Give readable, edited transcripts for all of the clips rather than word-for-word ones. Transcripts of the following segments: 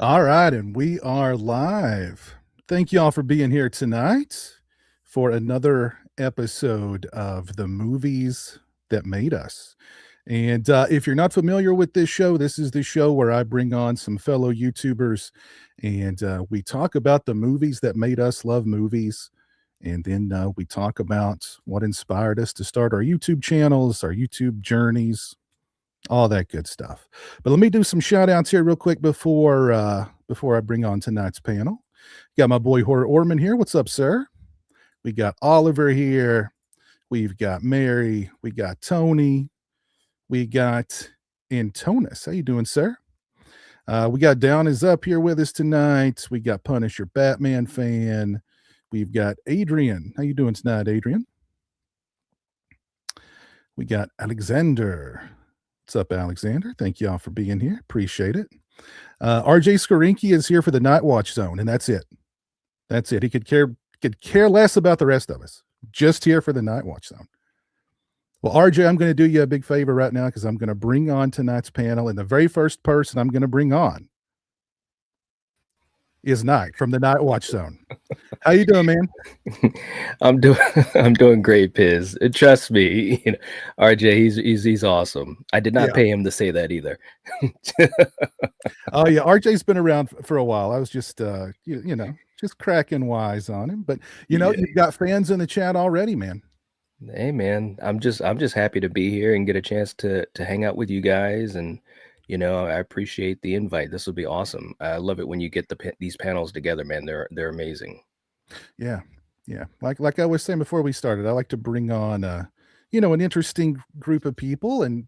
All right, and we are live. Thank you all for being here tonight for another episode of the movies that made us. And if you're not familiar with this show, this is the show where I bring on some fellow YouTubers and we talk about the movies that made us love movies. And then we talk about what inspired us to start our YouTube channels, our YouTube journeys, all that good stuff. But let me do some shout outs here real quick before I bring on tonight's panel. Got my boy Horror Orman here. What's up, sir? We got Oliver here. We've got Mary. We got Tony. We got Antonis. How you doing, sir? We got Down is up here with us tonight. We got Punisher Batman fan. We've got Adrian. How you doing tonight, Adrian? We got Alexander. What's up, Alexander? Thank y'all for being here. Appreciate it. RJ Skorinki is here for the Night Watch Zone, and that's it. That's it. He could care less about the rest of us. Just here for the Night Watch Zone. Well, RJ, I'm going to do you a big favor right now because I'm going to bring on tonight's panel, and the very first person I'm going to bring on is Night from the Night Watch Zone. How you doing, man? I'm doing great, Piz. Trust me, RJ, he's awesome. I did not pay him to say that either. Oh yeah, RJ's been around for a while. I was just just cracking wise on him, but you've got fans in the chat already, man. Hey man, I'm just happy to be here and get a chance to hang out with you guys, and I appreciate the invite. This will be awesome. I love it when you get these panels together, man. They're amazing. Yeah. Like I was saying before we started, I like to bring on an interesting group of people and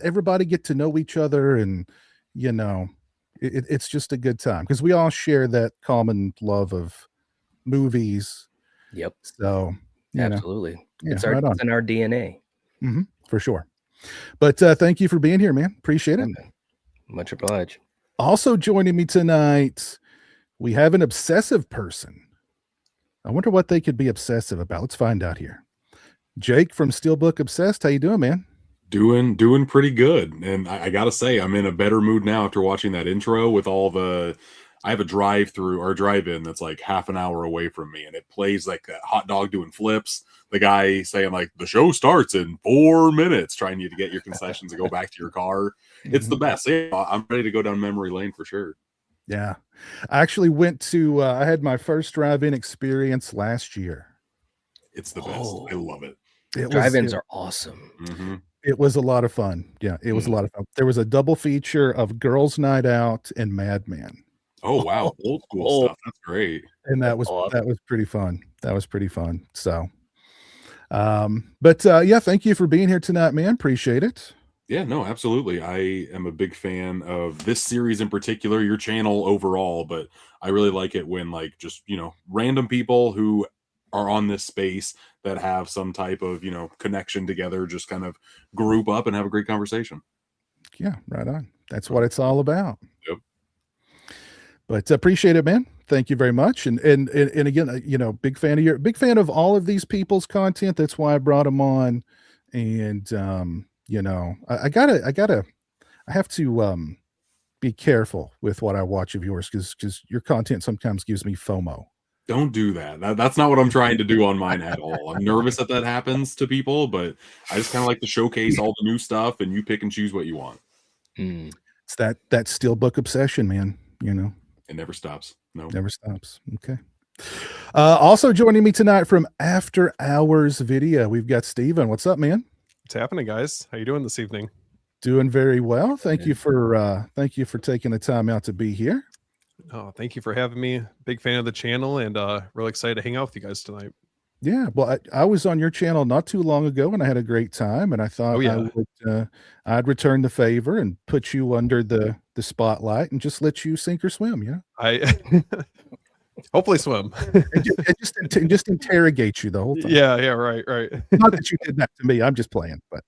everybody get to know each other, and it's just a good time because we all share that common love of movies. Yep. So absolutely, it's right in our DNA. For sure. But thank you for being here, man. Appreciate it. Much obliged. Also joining me tonight, we have an obsessive person. I wonder what they could be obsessive about. Let's find out here. Jake from Steelbook Obsessed. How you doing, man? Doing pretty good. And I gotta say, I'm in a better mood now after watching that intro with all the. I have a drive-through or drive-in that's like half an hour away from me, and it plays like that hot dog doing flips. The guy saying like the show starts in 4 minutes, trying you to get your concessions and go back to your car. It's the best. Yeah, I'm ready to go down memory lane for sure. Yeah, I actually went to. I had my first drive-in experience last year. It's the best. I love it. Drive-ins are awesome. It was a lot of fun. Yeah, it was a lot of fun. There was a double feature of Girls' Night Out and Mad Men. Oh wow, old school stuff. That's great. And that was pretty fun. That was pretty fun. So, but thank you for being here tonight, man. Appreciate it. Yeah, no, absolutely. I am a big fan of this series in particular, your channel overall, but I really like it when like just, random people who are on this space that have some type of, connection together, just kind of group up and have a great conversation. Yeah, right on. That's what it's all about. Yep. But appreciate it, man. Thank you very much. And again, big fan of all of these people's content. That's why I brought them on. And I have to be careful with what I watch of yours because your content sometimes gives me FOMO. Don't do that. That's not what I'm trying to do on mine at all. I'm nervous that happens to people, but I just kind of like to showcase all the new stuff, and you pick and choose what you want. It's that Steelbook obsession, man. It never stops. No, never stops. Okay. Also joining me tonight from After Hours Video, we've got Steven. What's up, man? What's happening, guys? How you doing this evening? Doing very well. Thank you for taking the time out to be here. Oh, thank you for having me. Big fan of the channel, and really excited to hang out with you guys tonight. Yeah, well, I was on your channel not too long ago, and I had a great time. And I thought I'd return the favor and put you under the spotlight and just let you sink or swim. Yeah, I hopefully swim. and just interrogate you the whole time. Yeah, right. Not that you did that to me. I'm just playing, but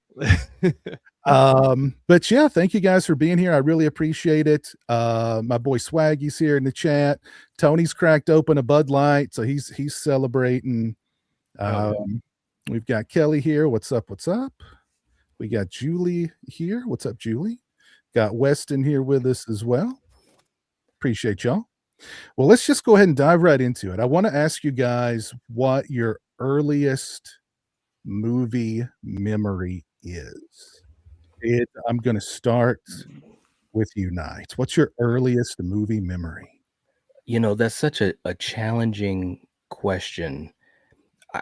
yeah, thank you guys for being here. I really appreciate it. My boy Swaggy's here in the chat. Tony's cracked open a Bud Light, so he's celebrating. We've got Kelly here. What's up? We got Julie here. What's up, Julie? Got Weston here with us as well. Appreciate y'all. Well, let's just go ahead and dive right into it. I want to ask you guys what your earliest movie memory is. I'm going to start with you, Knight. What's your earliest movie memory? That's such a challenging question.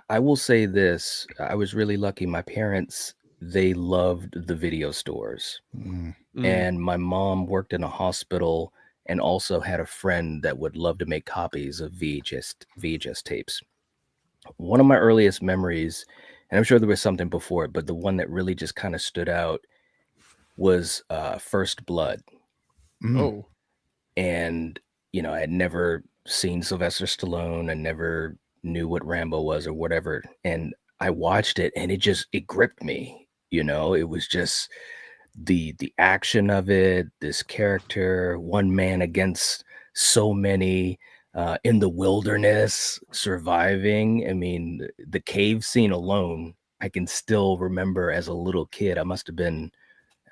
I will say this. I was really lucky. My parents, they loved the video stores. Mm. And my mom worked in a hospital and also had a friend that would love to make copies of VHS tapes. One of my earliest memories, and I'm sure there was something before it, but the one that really just kind of stood out was First Blood. Mm. Oh, And, I had never seen Sylvester Stallone. I never knew what Rambo was or whatever. And I watched it and it gripped me. It was just the action of it, this character, one man against so many in the wilderness, surviving. I mean, the cave scene alone, I can still remember as a little kid. I must have been,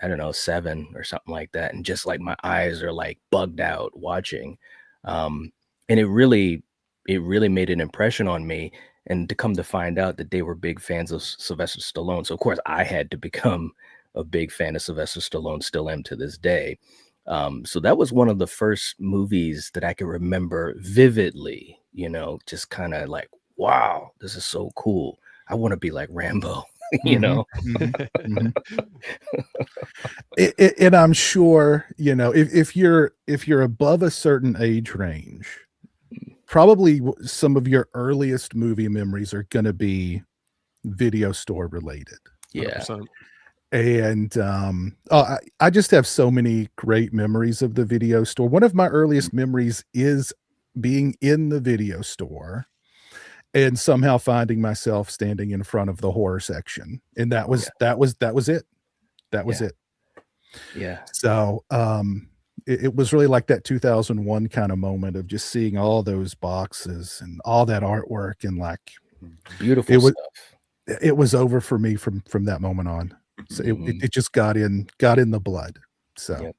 I don't know, 7 or something like that. And just like my eyes are like bugged out watching. And it really made an impression on me. And to come to find out that they were big fans of Sylvester Stallone. So of course I had to become a big fan of Sylvester Stallone, still am to this day. So that was one of the first movies that I can remember vividly, just kind of like, wow, this is so cool. I want to be like Rambo, And I'm sure, if you're above a certain age range, probably some of your earliest movie memories are going to be video store related. Yeah. 100%. And I just have so many great memories of the video store. One of my earliest memories is being in the video it and somehow finding myself standing in front of the horror section. And that was it. That was it. Yeah. So it was really like that 2001 kind of moment of just seeing all those boxes and all that artwork, and like Beautiful stuff. It was over for me from that moment on. So it just got in the blood. So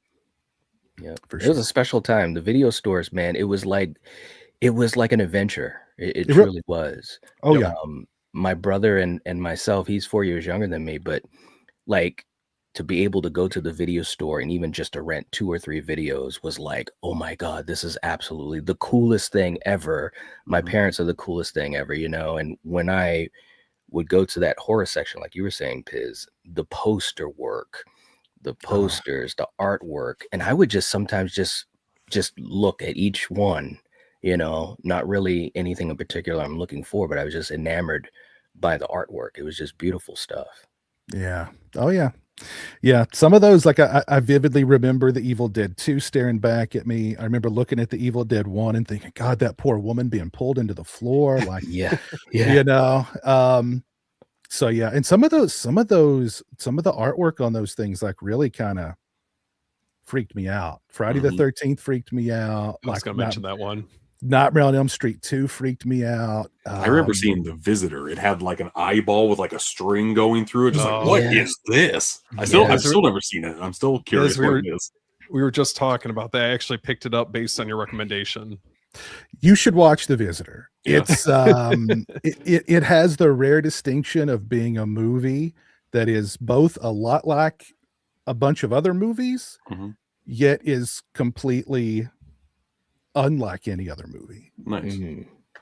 Yep. For It sure. was a special time. The video stores, man, it was like an adventure. It truly was. Oh yeah. My brother and myself, he's 4 years younger than me, but like to be able to go to the video store and even just to rent 2 or 3 videos was like, oh my God, this is absolutely the coolest thing ever. My parents are the coolest thing ever, and when I would go to that horror section, like you were saying, Piz, the poster work, the posters, the artwork, and I would just sometimes just look at each one, not really anything in particular I'm looking for, but I was just enamored by the artwork. It was just beautiful stuff. Yeah. Oh yeah. Yeah. Some of those, like I vividly remember the Evil Dead 2 staring back at me. I remember looking at the Evil Dead 1 and thinking, God, that poor woman being pulled into the floor. Like, Yeah. So yeah. And some of the artwork on those things, like really kind of freaked me out. Friday the 13th freaked me out. I was going to mention that one. Nightmare on Elm Street 2 freaked me out. I remember seeing The Visitor. It had like an eyeball with like a string going through it. Just like, what is this? I've still never seen it. I'm still curious what it is. We were just talking about that. I actually picked it up based on your recommendation. You should watch The Visitor. Yeah. It's it has the rare distinction of being a movie that is both a lot like a bunch of other movies, yet is completely unlike any other movie. Nice.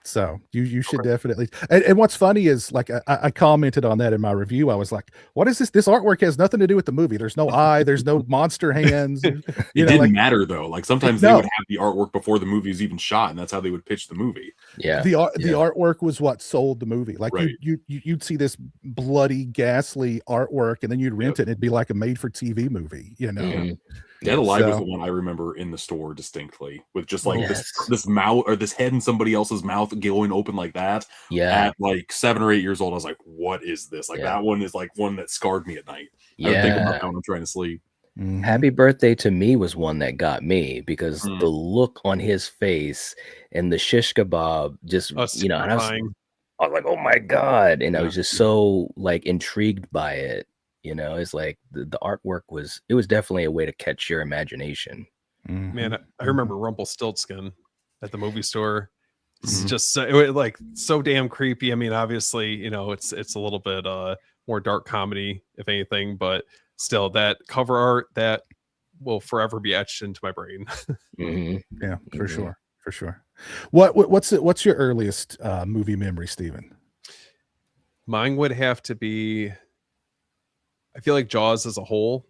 So you should definitely. And what's funny is, like, I commented on that in my review. I was like, "What is this? This artwork has nothing to do with the movie. There's no eye. There's no monster hands." It didn't matter though. Like sometimes they would have the artwork before the movie was even shot, and that's how they would pitch the movie. Yeah. The artwork was what sold the movie. Like you'd see this bloody, ghastly artwork, and then you'd rent it, and it'd be like a made-for-TV movie. Dead Alive was the one I remember in the store distinctly, with just like this mouth or this head in somebody else's mouth going open like that. Yeah. At like 7 or 8 years old, I was like, "What is this?" Like that one is like one that scarred me at night. I would think about that when I'm trying to sleep. Happy Birthday to Me was one that got me because the look on his face and the shish kebab just, and I was like, oh my God. And I was just so like intrigued by it. It's like the artwork was definitely a way to catch your imagination. Man, I Mhm. remember Rumpelstiltskin at the movie store. It's Mhm. just it was, like so damn creepy. I mean, obviously, it's a little bit more dark comedy, if anything, but still that cover art that will forever be etched into my brain. Hmm. Yeah, for Hmm. sure, for sure. What's your earliest movie memory, Steven? Mine would have to be, I feel like Jaws as a whole,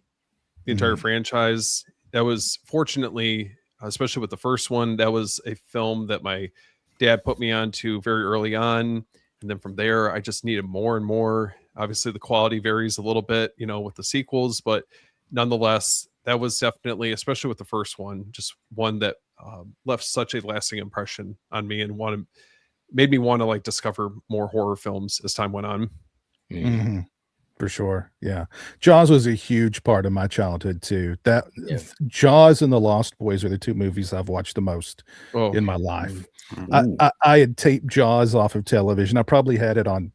the entire Mhm. franchise. That was fortunately, especially with the first one, that was a film that my dad put me onto very early on. And then from there, I just needed more and more. Obviously, the quality varies a little bit, with the sequels, but nonetheless, that was definitely, especially with the first one, just one that left such a lasting impression on me and made me want to like discover more horror films as time went on. Hmm. Mhm. For sure, yeah. Jaws was a huge part of my childhood too. Yeah. Jaws and The Lost Boys are the 2 movies I've watched the most Oh, in my life. I Ooh. I I had taped Jaws off of television. I probably had it on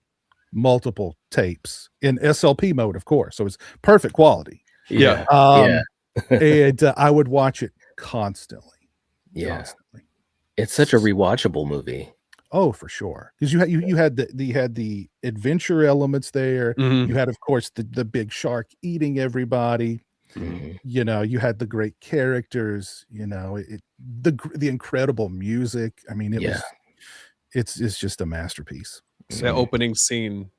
multiple tapes in SLP mode, of course, so it's perfect quality. yeah. Yeah. And, I would watch it constantly, Yeah. constantly. It's such a rewatchable movie. Oh, for sure. 'Cause you had the adventure elements there. Mhm. You had, of course, the big shark eating everybody. Hmm. You had the great characters, the incredible music. I mean, Yeah. it's just a masterpiece. So that Mhm. opening scene,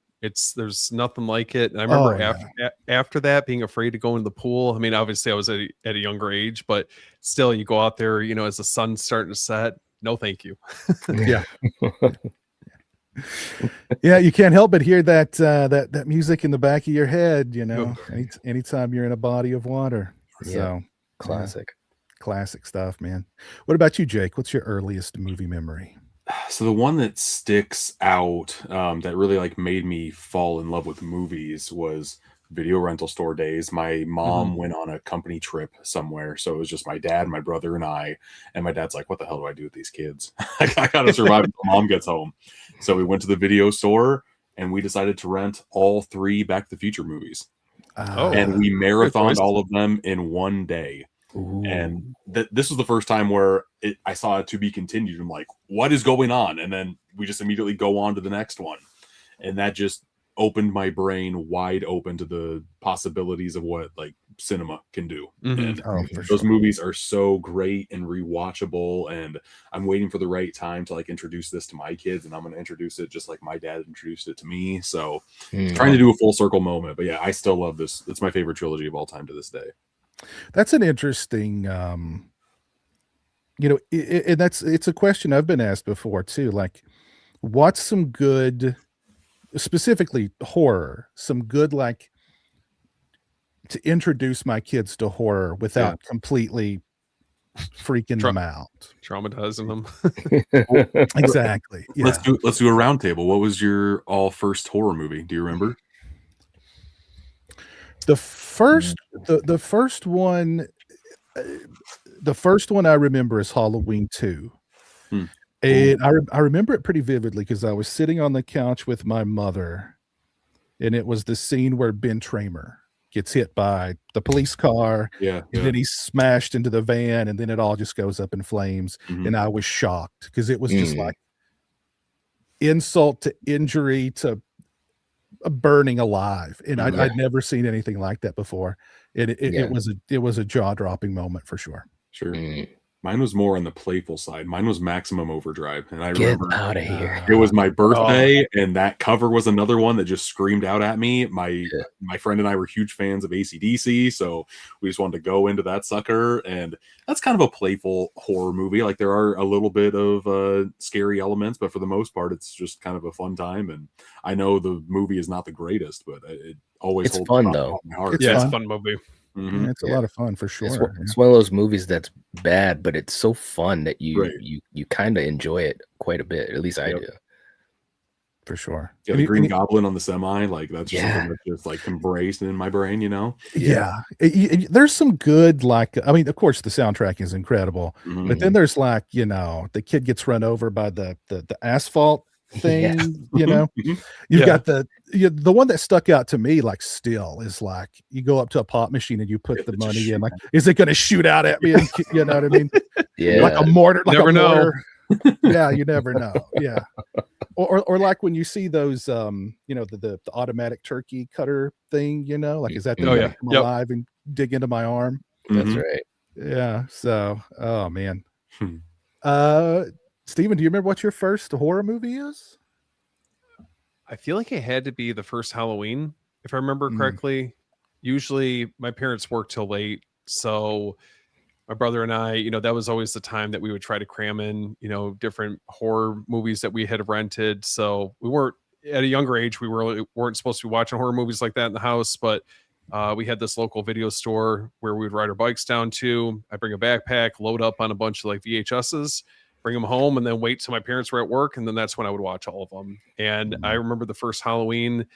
there's nothing like it. And I Oh, remember after that being afraid to go in the pool. I mean, obviously I was at a younger age, but still you go out there, as the sun's starting to set. No, thank you. Yeah. Yeah, you can't help but hear that music in the back of your head, Yep. anytime you're in a body of water. Yeah. So, yeah, Classic. classic stuff, man. What about you, Jake? What's your earliest movie memory? So the one that sticks out, that really like made me fall in love with movies was video rental store days. My mom went on a company trip somewhere, so it was just my dad, my brother, and I. And my dad's like, "What the hell do I do with these kids? I gotta survive until mom gets home." So we went to the video store and we decided to rent all 3 Back to the Future movies, Oh. and we Good marathoned choice. all of them in one day. And Ooh. this was the first time where I saw it to be continued. I'm like, what is going on? And then we just immediately go on to the next one. And that just opened my brain wide open to the possibilities of what like cinema can do. Mhm. And Oh, for those sure. movies are so great and rewatchable. And I'm waiting for the right time to like introduce this to my kids. And I'm going to introduce it just like my dad introduced it to me. So trying to do a full circle moment. But yeah, I still love this. It's my favorite trilogy of all time to this day. That's an interesting, and it's a question I've been asked before too, like, what's some good specifically horror, some good, like, to introduce my kids to horror Yeah. without completely freaking Tra- them out. Traumatizing them. Exactly, yeah. Let's do a round table. What was your all first horror movie? Do you remember? The first the first one the first one I remember is Halloween 2. Hmm. And I remember it pretty vividly because I was sitting on the couch with my mother, and it was the scene where Ben Tramer gets hit by the police car, Yeah, and then he's smashed into the van, and then it all just goes up in flames, Mhm. and I was shocked because it was just like insult to injury to burning alive, and Mhm. I'd never seen anything like that before. It Yeah. was a jaw-dropping moment for sure. Sure. Mm. Mine was more on the playful side. Mine was Maximum Overdrive, and I Get remember out of here. it was my birthday, and that cover was another one that just screamed out at me. Yeah. My friend and I were huge fans of AC/DC, so we just wanted to go into that sucker. And that's kind of a playful horror movie. Like there are a little bit of scary elements, but for the most part, it's just kind of a fun time. And I know the movie is not the greatest, but it always It's holds fun, a spot though. in my heart. It's Yeah, it's a fun. fun movie. Mhm. Yeah, it's a lot of fun for It's, sure. it's one of those movies that's bad, but it's so fun that you Right. you kind of enjoy it quite a bit. At least I Yep. do. For sure. Yeah, the Green Goblin on the semi, like that's just Yeah. something that's just like embraced in my brain, you know? Yeah. There's some good, like, I mean, of course, the soundtrack is incredible, Mhm. but then there's like, the kid gets run over by the asphalt thing, Mhm. you've Yeah. got the one that stuck out to me, like, still is like, you go up to a pop machine and you put If the it just money in, shoot like, at is it going to shoot out at me? And you know what I mean? Like Yeah. a mortar, like Never a know. mortar. Yeah, you never know. Yeah. Or like when you see those, the automatic turkey cutter thing, like, is that thing Oh, going yeah. to come Yep. alive and dig into my arm? That's Mhm. right. Yeah. So, oh man. Hmm. Steven, do you remember what your first horror movie is? I feel like it had to be the first Halloween, if I remember Mm. correctly. Usually my parents worked till late. So my brother and I, that was always the time that we would try to cram in, different horror movies that we had rented. So we weren't at a younger age, we weren't supposed to be watching horror movies like that in the house, but we had this local video store where we would ride our bikes down to. I bring a backpack, load up on a bunch of like VHSs, bring them home, and then wait till my parents were at work, and then that's when I would watch all of them. And I remember the first Halloween,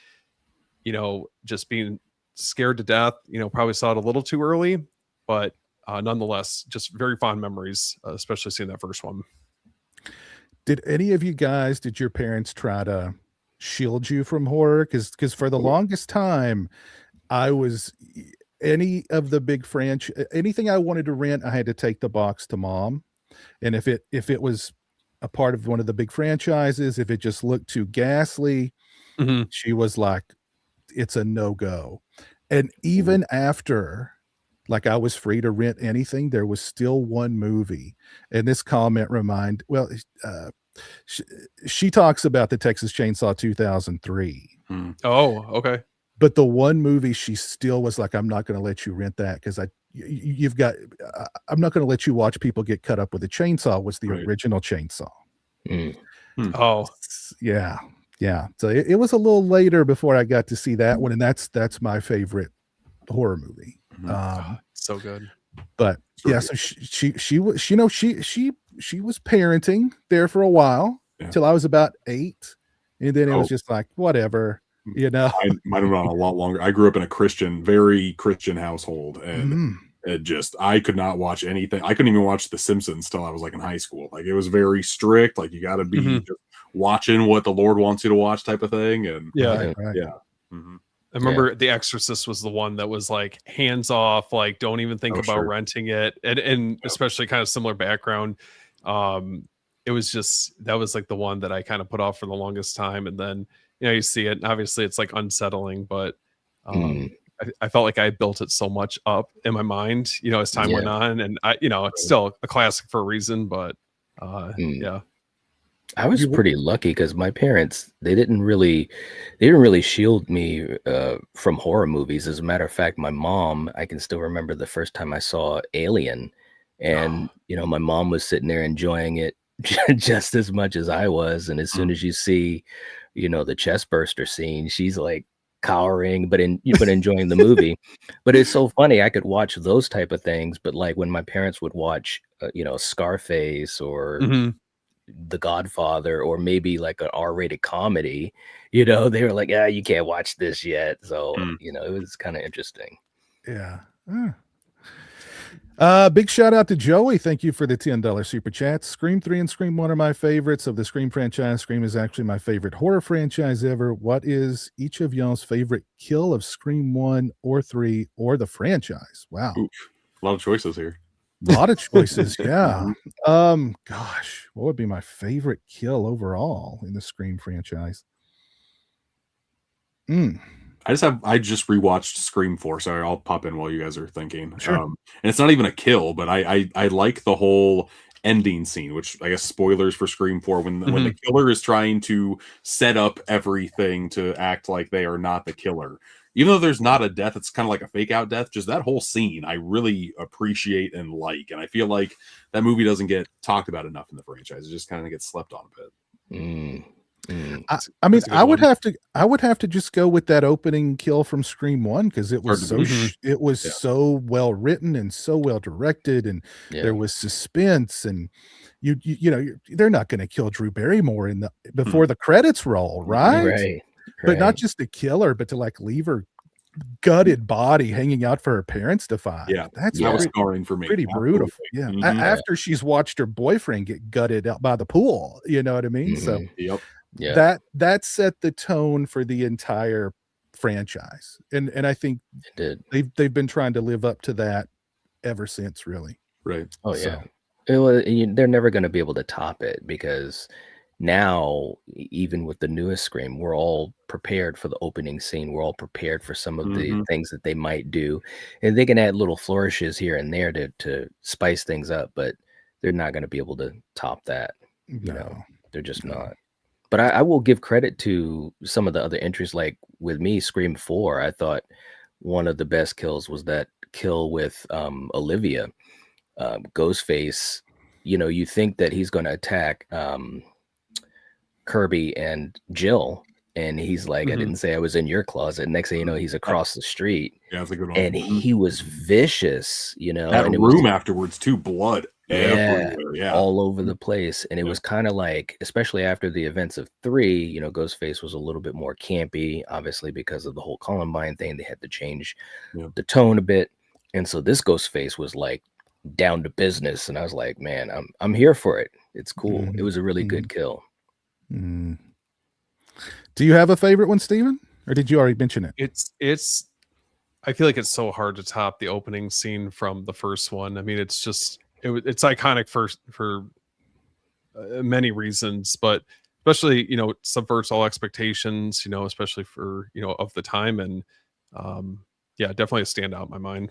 just being scared to death. Probably saw it a little too early, but nonetheless, just very fond memories, especially seeing that first one. Did your parents try to shield you from horror? Because for the longest time, I was any of the big anything I wanted to rent, I had to take the box to mom. And if it was a part of one of the big franchises, if it just looked too ghastly, Mhm. she was like, it's a no-go. And even after, like, I was free to rent anything, there was still one movie. And this comment she talks about the Texas Chainsaw 2003. Oh, okay. But the one movie she still was like, I'm not going to let you rent that because I'm not going to let you watch people get cut up with a chainsaw, was the Right. original Chainsaw. Oh, Yeah. Yeah. So it was a little later before I got to see that one. And that's my favorite horror movie. so good. But yeah, so she was, she was parenting there for a while till I was about 8. And then it was just like, whatever. Mine have been on a lot longer. I grew up in a very Christian household, and I could not watch anything. I couldn't even watch The Simpsons till I was like in high school. Like, it was very strict. Like, you got to be just watching what the Lord wants you to watch, type of thing. And Yeah. Right. yeah. I remember The Exorcist was the one that was like hands off, like don't even think about renting it, and especially kind of similar background. It was that was like the one that I kind of put off for the longest time, and then you see it, and obviously it's like unsettling, but I felt like I built it so much up in my mind, as time went on, and it's still a classic for a reason, but yeah. I was pretty lucky because my parents, they didn't really shield me from horror movies. As a matter of fact, my mom, I can still remember the first time I saw Alien, and my mom was sitting there enjoying it just as much as I was. And as soon as you see, the chest burster scene, she's like cowering, but enjoying the movie. But it's so funny. I could watch those type of things, but like when my parents would watch, Scarface or The Godfather, or maybe like an R-rated comedy, they were like, you can't watch this yet. So, it was kind of interesting. Yeah. Big shout out to Joey. Thank you for the $10 super chat. Scream 3 and Scream 1 are my favorites of the Scream franchise. Scream is actually my favorite horror franchise ever. What is each of y'all's favorite kill of Scream 1 or 3 or the franchise? Wow. Oof. A lot of choices here. A lot of choices, yeah. Gosh, what would be my favorite kill overall in the Scream franchise? I just rewatched Scream 4. Sorry, I'll pop in while you guys are thinking. Sure. And it's not even a kill, but I like the whole ending scene, which I guess spoilers for Scream 4, when the killer is trying to set up everything to act like they are not the killer. Even though there's not a death, it's kind of like a fake out death. Just that whole scene, I really appreciate and like. And I feel like that movie doesn't get talked about enough in the franchise. It just kind of gets slept on a bit. I mean, I would have to just go with that opening kill from Scream 1, because it was so well written and so well directed, and there was suspense, and they're not going to kill Drew Barrymore before the credits roll, right? But not just to kill her, but to like leave her gutted body hanging out for her parents to find. That was scarring for me. Pretty brutal. After she's watched her boyfriend get gutted out by the pool, you know what I mean? So Yeah, that set the tone for the entire franchise, and I think it did. they've been trying to live up to that ever since, really. Right. Oh So yeah. They're never going to be able to top it because now, even with the newest Scream, we're all prepared for the opening scene. We're all prepared for some of the Mm-hmm. things that they might do, and they can add little flourishes here and there to spice things up, but they're not going to be able to top that. You know, no, they're just no. not. But I will give credit to some of the other entries. Like with me, Scream 4, I thought one of the best kills was that kill with Olivia. Ghostface, you think that he's going to attack Kirby and Jill, and he's like, I Mhm. didn't say I was in your closet. Next thing you know, he's across the street, Yeah, that's a good one. and he was vicious, That and it room was, afterwards too, blood yeah, everywhere. Yeah. all over the place. And it Yeah. was kind of like, especially after the events of 3, Ghostface was a little bit more campy, obviously because of the whole Columbine thing. They had to change Yeah. the tone a bit, and so this Ghostface was like down to business, and I was like, man, I'm here for it. It's cool. It was a really good kill. Mm. Do you have a favorite one, Steven? Or did you already mention it? It's I feel like it's so hard to top the opening scene from the first one. I mean, it's just it's iconic for many reasons, but especially subverts all expectations. Especially for of the time, and yeah, definitely a standout in my mind.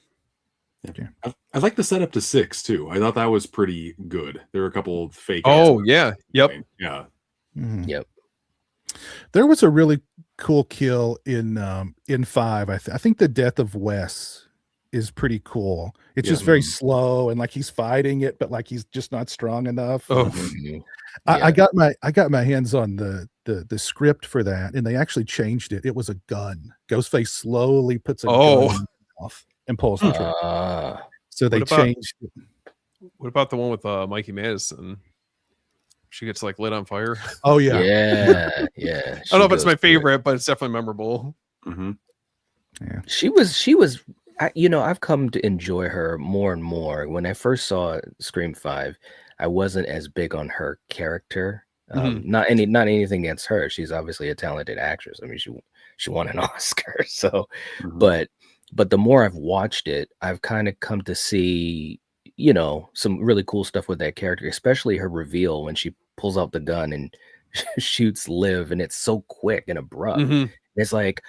Yeah. I like the setup to 6 too. I thought that was pretty good. There were a couple of fake. Oh yeah, yep, yeah. Mhm. Yep. There was a really cool kill in 5. I think the death of Wes is pretty cool. It's just very slow, and like he's fighting it, but like he's just not strong enough. Oh. Mhm. I got my hands on the script for that, and they actually changed it. It was a gun. Ghostface slowly puts a gun in his mouth and pulls the trigger. So they What about- changed it. What about the one with Mikey Madison? She gets like lit on fire. Oh yeah. Yeah. I don't know if it's my goes through it. favorite, but it's definitely memorable. Mm-hmm. Yeah. She was I've come to enjoy her more and more. When I first saw Scream 5, I wasn't as big on her character. Not anything against her. She's obviously a talented actress. I mean, she won an Oscar. So, but the more I've watched it, I've kind of come to see, some really cool stuff with that character, especially her reveal when she pulls out the gun and shoots Liv, and it's so quick and abrupt. It's like,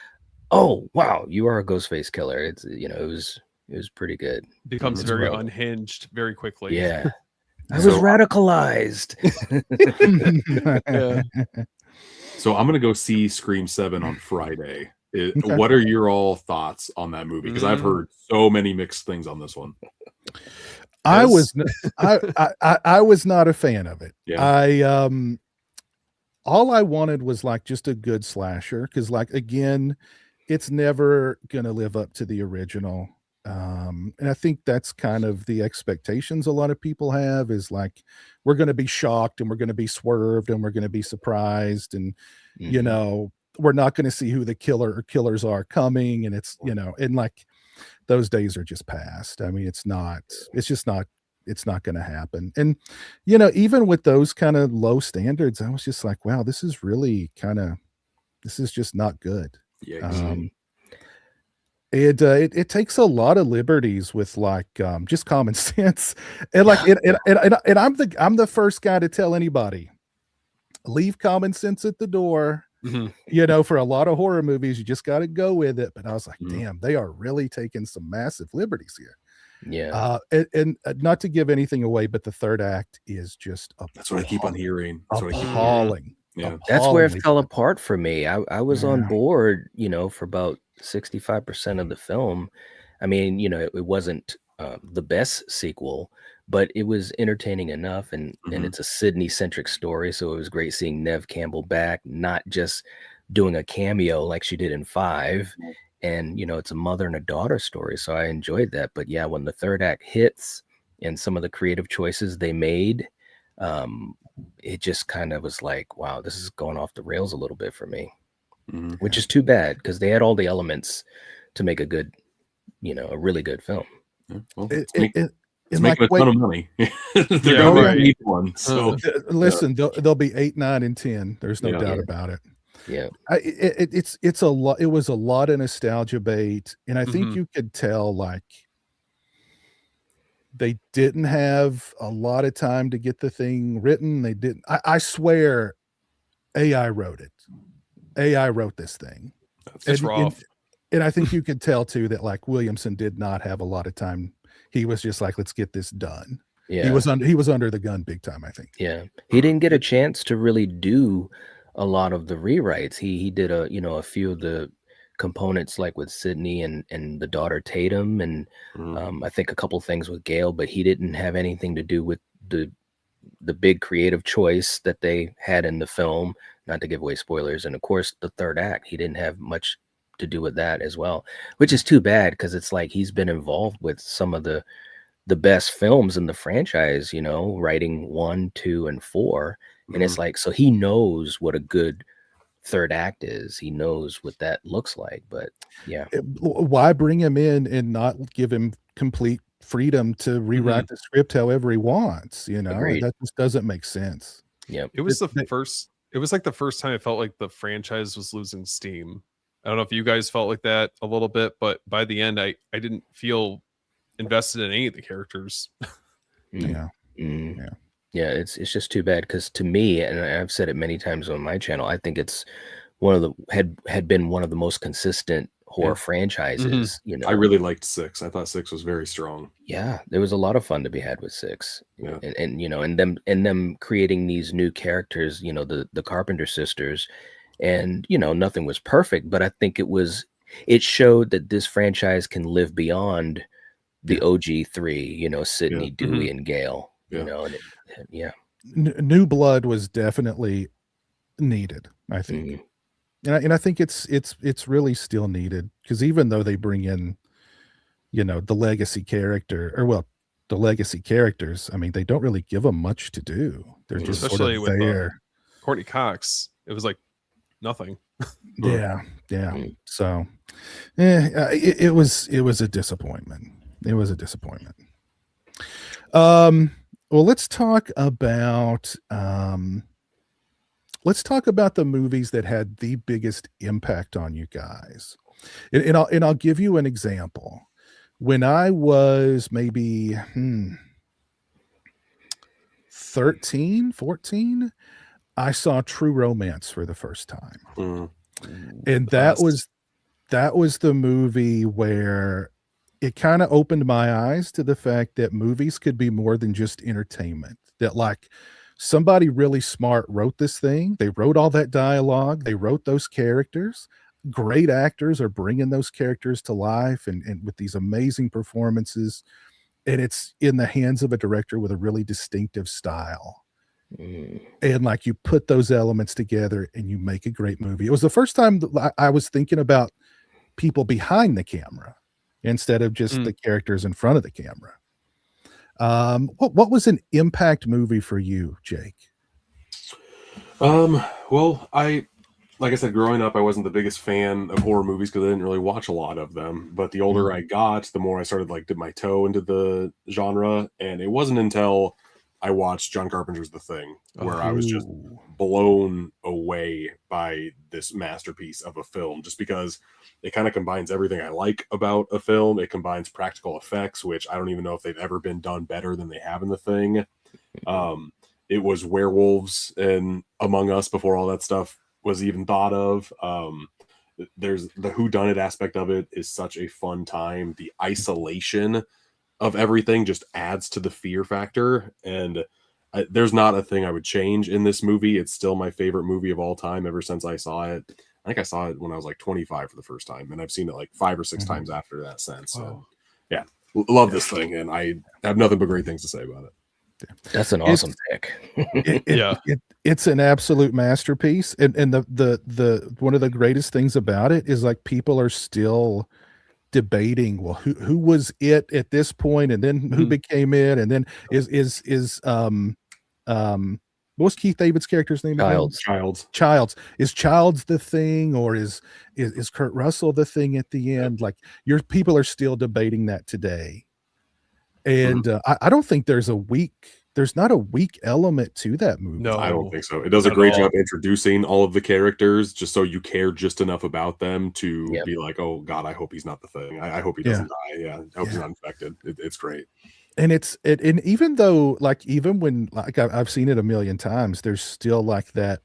oh wow, you are a Ghostface killer. It's it was pretty good. Becomes It's very well. unhinged very quickly. Yeah. I was radicalized. Yeah. So I'm gonna go see Scream 7 on Friday. What are your all thoughts on that movie? Because I've heard so many mixed things on this one. I was not a fan of it. Yeah. All I wanted was like just a good slasher, because like again, it's never gonna live up to the original. And I think that's kind of the expectations a lot of people have, is like we're gonna be shocked and we're gonna be swerved and we're gonna be surprised, and we're not gonna see who the killer or killers are coming, and it's and like those days are just past. I mean, it's just not going to happen. And even with those kind of low standards, I was just like, wow, this is just not good. It takes a lot of liberties with like just common sense, and like and I'm the first guy to tell anybody, leave common sense at the door. For a lot of horror movies, you just got to go with it. But I was like, damn, they are really taking some massive liberties here. Yeah. And not to give anything away, but the third act is just that's what I keep on hearing. Appalling. Yeah. That's where it fell apart for me. I was on board, for about 65% of the film. I mean, it wasn't the best sequel, but it was entertaining enough, and it's a Sydney-centric story, so it was great seeing Neve Campbell back, not just doing a cameo like she did in 5. And it's a mother and a daughter story, so I enjoyed that. But yeah, when the third act hits and some of the creative choices they made, it just kind of was like, wow, this is going off the rails a little bit for me, which is too bad, because they had all the elements to make a good, a really good film. Well, It's And making like, a ton of money. They're Yeah, gonna right. make one. So listen, they'll be 8, 9, and 10. There's no Yeah. doubt Yeah. about it. Yeah. It's a lot. It was a lot of nostalgia bait, and I think Mhm. you could tell like they didn't have a lot of time to get the thing written. They didn't. I swear, AI wrote it. AI wrote this thing. It's And, rough. and I think you could tell too that like Williamson did not have a lot of time. He was just like, let's get this done. Yeah. He was under the gun big time, I think. Yeah. He didn't get a chance to really do a lot of the rewrites. He did a few of the components like with Sydney and the daughter Tatum and I think a couple things with Gail, but he didn't have anything to do with the big creative choice that they had in the film, not to give away spoilers. And of course the third act, he didn't have much to do with that as well, which is too bad because it's like he's been involved with some of the best films in the franchise, writing 1, 2, and 4. And it's like, so he knows what a good third act is. He knows what that looks like. But yeah. Why bring him in and not give him complete freedom to rewrite the script however he wants? Agreed. That just doesn't make sense. Yeah. It was it was like the first time I felt like the franchise was losing steam. I don't know if you guys felt like that a little bit, but by the end, I didn't feel invested in any of the characters. Yeah. Yeah, it's just too bad because to me, and I've said it many times on my channel, I think it's had been one of the most consistent horror franchises. I really liked 6. I thought 6 was very strong. Yeah, there was a lot of fun to be had with 6. Yeah. And them creating these new characters, the Carpenter sisters, and nothing was perfect, but I think it showed that this franchise can live beyond the OG 3, Sydney, Dewey, and Gale. New blood was definitely needed, I think. And I think it's really still needed because even though they bring in, the legacy character the legacy characters, I mean, they don't really give them much to do. They're just especially sort of there. Courtney Cox. It was like nothing. Yeah. So, it was a disappointment. It was a disappointment. Well, let's talk about the movies that had the biggest impact on you guys. And I'll give you an example. When I was maybe 13, 14, I saw True Romance for the first time. And that was the movie where it kind of opened my eyes to the fact that movies could be more than just entertainment. That like somebody really smart wrote this thing. They wrote all that dialogue. They wrote those characters. Great actors are bringing those characters to life and with these amazing performances. And it's in the hands of a director with a really distinctive style. And like you put those elements together and you make a great movie. It was the first time that I was thinking about people behind the camera instead of just the characters in front of the camera. What was an impact movie for you, Jake? Well, like I said, growing up, I wasn't the biggest fan of horror movies because I didn't really watch a lot of them. But the older I got, the more I started dip my toe into the genre. And it wasn't until I watched John Carpenter's The Thing where I was just blown away by this masterpiece of a film, just because it kind of combines everything I like about a film. It combines practical effects, which I don't even know if they've ever been done better than they have in The Thing. It was werewolves and Among Us before all that stuff was even thought of. There's the whodunit aspect of it is such a fun time. The isolation of everything just adds to the fear factor. And there's not a thing I would change in this movie. It's still my favorite movie of all time ever since I saw it. I think I saw it when I was 25 for the first time, and I've seen it 5 or 6 times after that since. So, yeah, love this thing, and I have nothing but great things to say about it. That's an awesome pick. It's an absolute masterpiece, and the one of the greatest things about it is people are still debating, well, who was it at this point, and then who became it, and then is what was Keith David's character's name? Childs. Is Childs the thing, or is Kurt Russell the thing at the end? Your people are still debating that today. And I don't think there's not a weak element to that movie. No. I don't think so. It does a Not at great all. job introducing all of the characters, just so you care just enough about them to Yep. be like, oh God, I hope he's not the thing. I hope he doesn't die. Yeah, I hope he's not infected. It's great. And and even though, like, even when, like, I've seen it a million times, there's still like that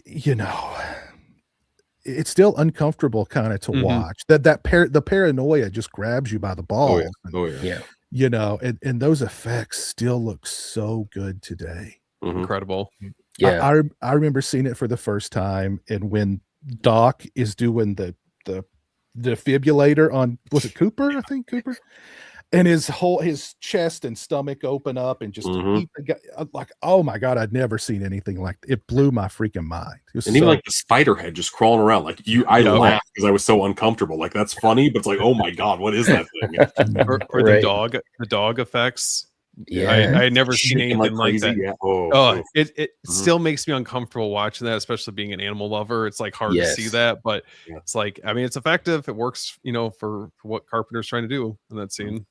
you know, it's still uncomfortable kind of to Mhm. watch. The paranoia just grabs you by the Oh balls. yeah. And, Oh yeah. Yeah. you know, and those effects still look so good today. Mhm. Incredible. Yeah. I remember seeing it for the first time, and when Doc is doing the defibrillator on, was it Cooper? I think Cooper. And his chest and stomach open up and just Mhm. eat the guy. Like, oh my God, I'd never seen anything like it. Blew my freaking mind. It was And even so like the spider head just crawling around, like I Yeah. laughed because I was so uncomfortable. Like that's funny, but it's like, oh my God, what is that thing? Or Right. the dog effects. Yeah. I had never seen Shaking anything like that. Yeah. Oh, it Mhm. still makes me uncomfortable watching that, especially being an animal lover. It's like hard to see Yes. that, but Yeah. it's like, I mean, it's effective. It works, for what Carpenter's trying to do in that scene.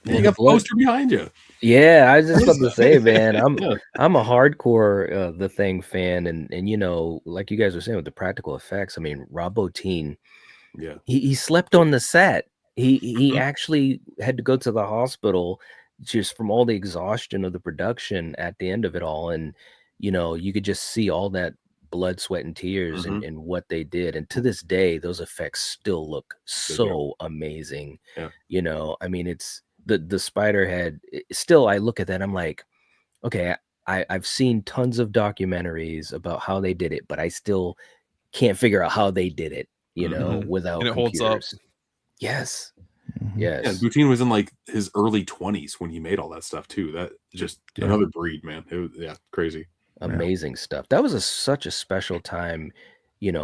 Yeah, you got the poster behind you. Yeah, I was just about to say, man, Yeah. I'm a hardcore The Thing fan, and like you guys were saying with the practical effects. I mean, Rob Bottin, Yeah. he slept on the set. He Mhm. actually had to go to the hospital just from all the exhaustion of the production at the end of it all, and you could just see all that blood, sweat, and tears Mhm. in what they did. And to this day, those effects still look They do. so amazing. Yeah. I mean, it's the spider head. Still, I look at that, I'm like, okay, I've seen tons of documentaries about how they did it, but I still can't figure out how they did it, Mhm. without And it holds up. computers. Yes. Mhm. Yeah, Yes. Boutin was in like his early 20s when he made all that stuff too. That just Yeah. another breed, man. It was, crazy. Amazing stuff. That was such a special time,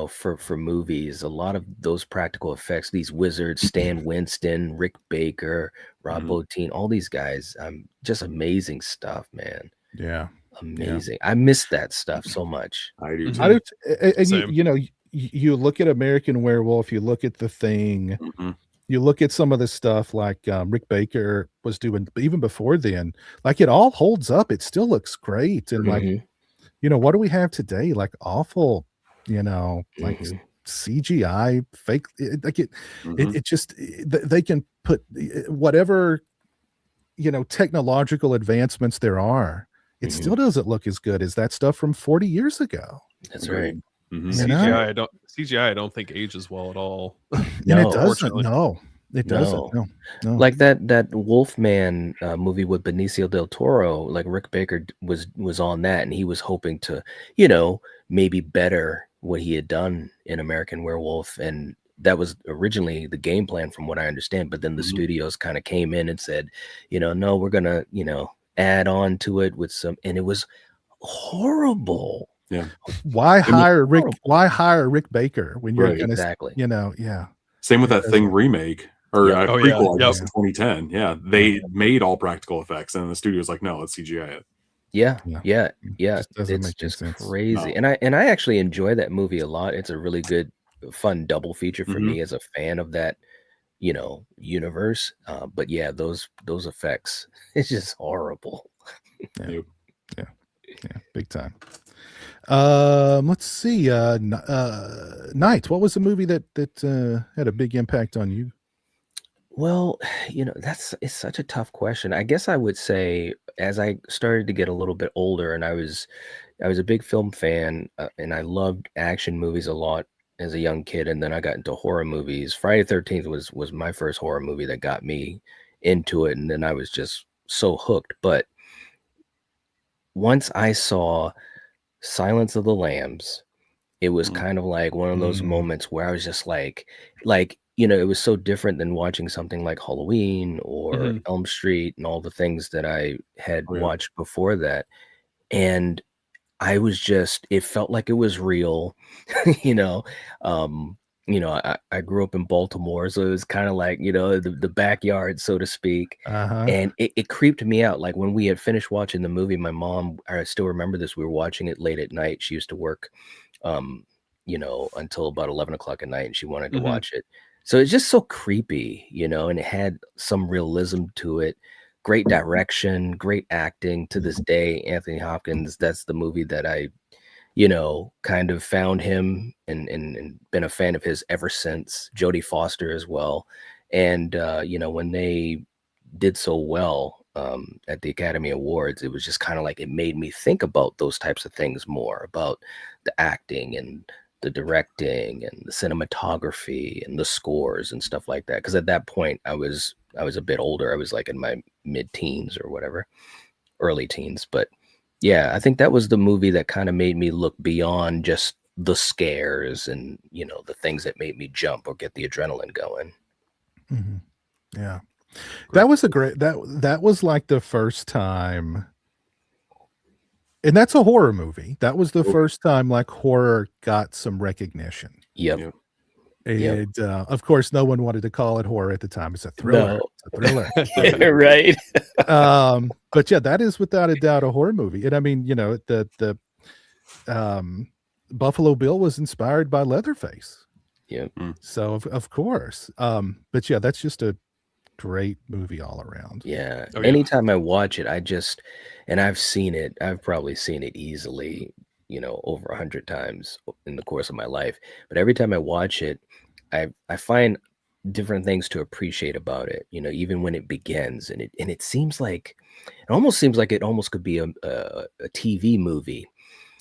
for movies. A lot of those practical effects, these wizards, Stan Winston, Rick Baker, Rob Mhm. Bottin, all these guys, just amazing stuff, man. Yeah. Amazing. I miss that stuff so much. I do Mhm. too. I do, and Same. you look at American Werewolf, you look at The Thing, Mhm. you look at some of the stuff like Rick Baker was doing even before then. Like, it all holds up. It still looks great. And like, Mhm. what do we have today? Like awful, like Mhm. CGI fake. Mhm. It just they can put whatever technological advancements there are. It Mhm. still doesn't look as good as that stuff from 40 years ago. That's right. Agreed. Mhm. You know? CGI I don't think ages well at all. And No, it doesn't. unfortunately. No, it doesn't. No. No. Like that Wolfman movie with Benicio del Toro, like Rick Baker was on that, and he was hoping to, maybe better what he had done in American Werewolf, and that was originally the game plan from what I understand. But then the Mhm. studios kind of came in and said, no, we're gonna, add on to it with some, and it was horrible. Yeah. Why hire Rick? horrible. Why hire Rick Baker when you're Right. gonna, Exactly. Yeah. Same with It that doesn't- Thing remake or Yep. Oh, yeah. prequel, I guess, Yep. in 2010. Yeah, they made all practical effects, and the studio's like, no, let's CGI it. Yeah, Yeah. yeah, It yeah. just doesn't It's make any just sense. crazy. No. And I actually enjoy that movie a lot. It's a really good, fun double feature for Mhm. me as a fan of that, universe. But yeah, those effects, it's just horrible. Yep. Yeah, big time. Let's see. Night. What was the movie that had a big impact on you? Well, it's such a tough question. I guess I would say as I started to get a little bit older, and I was a big film fan, and I loved action movies a lot as a young kid, and then I got into horror movies. Friday the 13th was my first horror movie that got me into it, and then I was just so hooked. But once I saw Silence of the Lambs, it was Mm. kind of like one of those Mm. moments where I was just like, it was so different than watching something like Halloween or Mhm. Elm Street and all the things that I had Oh, yeah. watched before that. And I was just, it felt like it was real, you know. I grew up in Baltimore, so it was kind of like, the backyard, so to speak. Uh-huh. And it creeped me out. Like when we had finished watching the movie, my mom, I still remember this, we were watching it late at night. She used to work, until about 11 o'clock at night, and she wanted to Mhm. watch it. So it's just so creepy, you know, and it had some realism to it. Great direction, great acting. To this day, Anthony Hopkins, that's the movie that I, you know, kind of found him and been a fan of his ever since. Jodie Foster as well. And, you know, when they did so well at the Academy Awards, it was just kind of like it made me think about those types of things more, about the acting and the directing and the cinematography and the scores and stuff like that. Because at that point, I was a bit older. I was like in my mid-teens or whatever, early teens. But yeah, I think that was the movie that kind of made me look beyond just the scares and, you know, the things that made me jump or get the adrenaline going. Mhm. Yeah. That was a great that was like the first time, and that's a horror movie. That was the first time like horror got some recognition. Yep. Yep. And of course, no one wanted to call it horror at the time. It's a thriller. No. It's a thriller. Yeah, right. But yeah, that is without a doubt a horror movie. And I mean, you know, the Buffalo Bill was inspired by Leatherface. Yep. So of course. But yeah, that's just a great movie all around. Yeah. Oh, yeah. Anytime I watch it, and I've seen it, I've probably seen it easily, you know, over 100 times in the course of my life. But every time I watch it, I find different things to appreciate about it, you know, even when it begins. And it seems like, it almost seems like it almost could be a TV movie,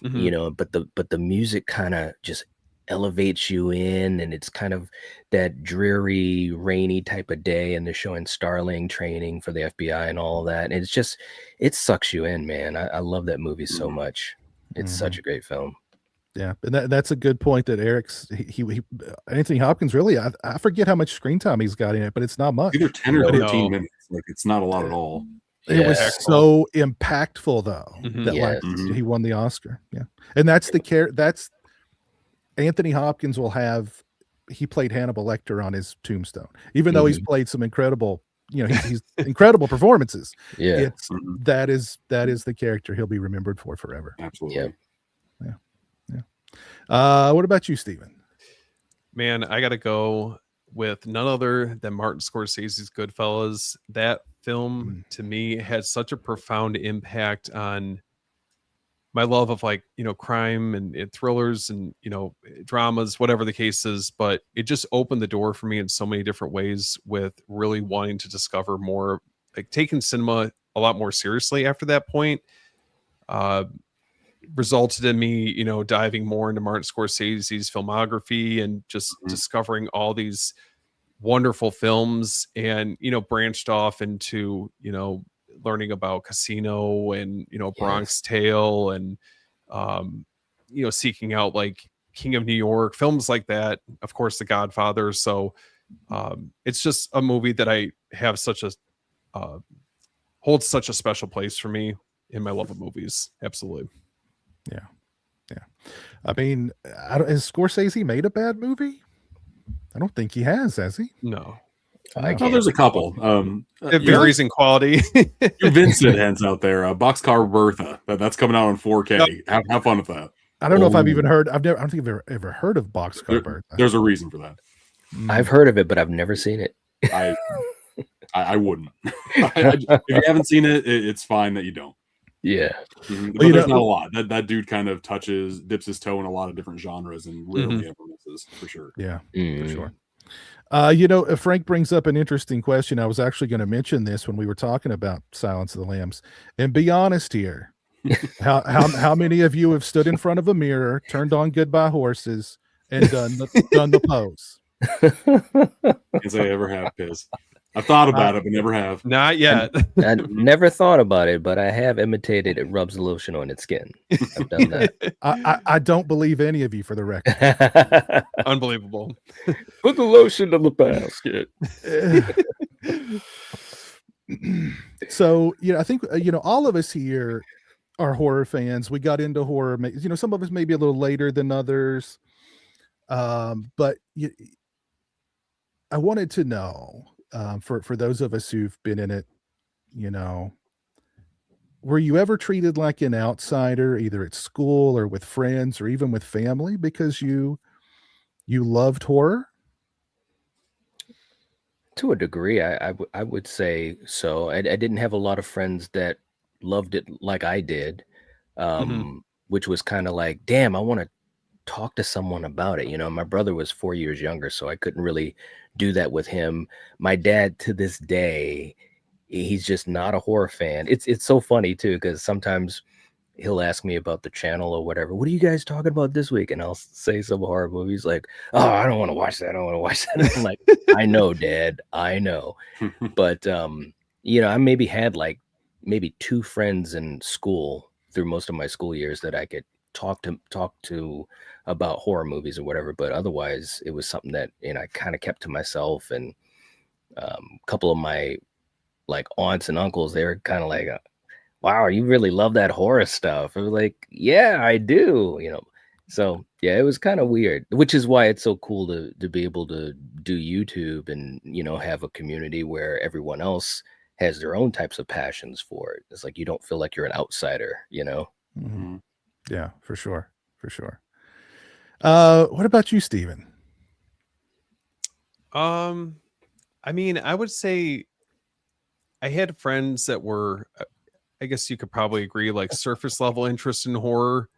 Mhm. you know, but the music kind of just elevates you in, and it's kind of that dreary, rainy type of day, and they're showing Starling training for the FBI and all of that. And it sucks you in, man. I love that movie so much. It's such a great film. Yeah, and that's a good point that Eric's he Anthony Hopkins really, I forget how much screen time he's got in it, but it's not much. Either 10 or No. 15 minutes. Like, it's not a lot at all. It was Yeah. so impactful though Mhm. that like Yes. he won the Oscar. Yeah, and that's that's Anthony Hopkins will have. He played Hannibal Lecter on his tombstone, even though he's played some incredible, you know, he's incredible performances. Yeah. It's that is the character he'll be remembered for forever. Absolutely. Yep. What about you, Steven? Man, I gotta go with none other than Martin Scorsese's Goodfellas. That film to me had such a profound impact on my love of, like, you know, crime and thrillers and, you know, dramas, whatever the case is. But it just opened the door for me in so many different ways, with really wanting to discover more, like taking cinema a lot more seriously after that point. Resulted in me, you know, diving more into Martin Scorsese's filmography and just discovering all these wonderful films, and, you know, branched off into, you know, learning about Casino and, you know, Bronx Tale, and you know, seeking out like King of New York, films like that, of course, The Godfather. So it's just a movie that I have such a holds such a special place for me in my love of movies. Absolutely. Yeah. I mean, has Scorsese made a bad movie? I don't think he has he? No. I Oh, there's a couple. It varies in quality. You Vincent heads out there. Boxcar Bertha. That's coming out on 4K. Have fun with that. I don't know if I've even heard. I don't think I've ever heard of Boxcar Bertha. There's a reason for that. I've heard of it, but I've never seen it. I wouldn't. If you haven't seen it, it's fine that you don't. Yeah. But there's not a lot. That dude kind of dips his toe in a lot of different genres and rarely ever misses, for sure. Yeah, for sure. You know, Frank brings up an interesting question. I was actually going to mention this when we were talking about Silence of the Lambs. And be honest here, how many of you have stood in front of a mirror, turned on Goodbye Horses, and done the pose? Can't say I ever have, Piz. I've thought about it, but never have. Not yet. I never thought about it, but I have imitated it. Rubs lotion on its skin. I've done that. I don't believe any of you, for the record. Unbelievable. Put the lotion in the basket. So, you know, I think, you know, all of us here are horror fans. We got into horror, you know, some of us maybe a little later than others. But I wanted to know, for those of us who've been in it, you know, were you ever treated like an outsider, either at school or with friends or even with family, because you loved horror? To a degree, I would say so. I didn't have a lot of friends that loved it like I did, which was kind of like, damn, I want to talk to someone about it. You know, my brother was 4 years younger, so I couldn't really do that with him. My dad, to this day, he's just not a horror fan. It's so funny too, because sometimes he'll ask me about the channel or whatever. What are you guys talking about this week? And I'll say some horror movies like, oh, I don't want to watch that. I don't want to watch that. I'm like, I know, Dad, I know. But you know, I maybe had like maybe 2 friends in school through most of my school years that I could talk to about horror movies or whatever. But otherwise, it was something that, you know, I kind of kept to myself. And a couple of my like aunts and uncles, they were kind of like, wow, you really love that horror stuff. I was like, yeah, I do, you know. So yeah, it was kind of weird, which is why it's so cool to be able to do YouTube and, you know, have a community where everyone else has their own types of passions for it. It's like you don't feel like you're an outsider, you know. Mm-hmm. Yeah, for sure. What about you, Steven? I mean, I would say I had friends that were, I guess you could probably agree, like surface level interest in horror,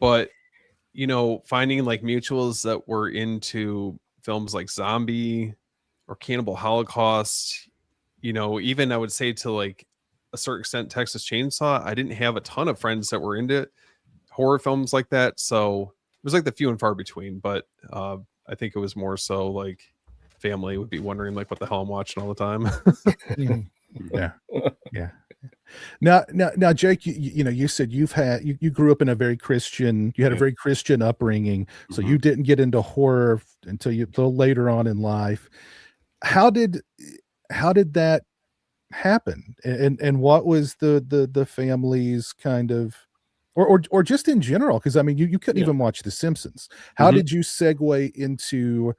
but you know, finding like mutuals that were into films like Zombie or Cannibal Holocaust, you know, even I would say to like a certain extent Texas Chainsaw, I didn't have a ton of friends that were into horror films like that, so it was like the few and far between. But I think it was more so like family would be wondering like what the hell I'm watching all the time. Yeah. Now, Jake, you know, you said you grew up in a very Christian, you had a very Christian upbringing, so you didn't get into horror until a little later on in life. How did that happen? And what was the family's kind of, or just in general? Because I mean, you couldn't even watch The Simpsons. How did you segue into,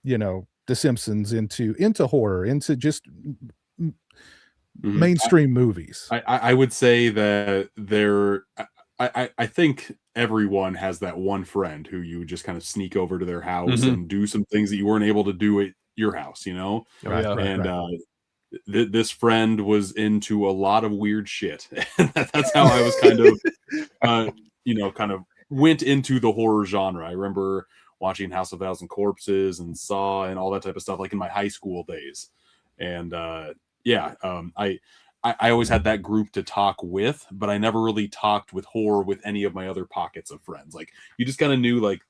you know, The Simpsons, into horror, into just mainstream movies? I would say that I think everyone has that one friend who you just kind of sneak over to their house and do some things that you weren't able to do at your house, you know? This friend was into a lot of weird shit. That's how I was kind of, you know, kind of went into the horror genre. I remember watching House of a Thousand Corpses and Saw and all that type of stuff, like in my high school days. And I always had that group to talk with, but I never really talked with horror with any of my other pockets of friends. Like, you just kind of knew like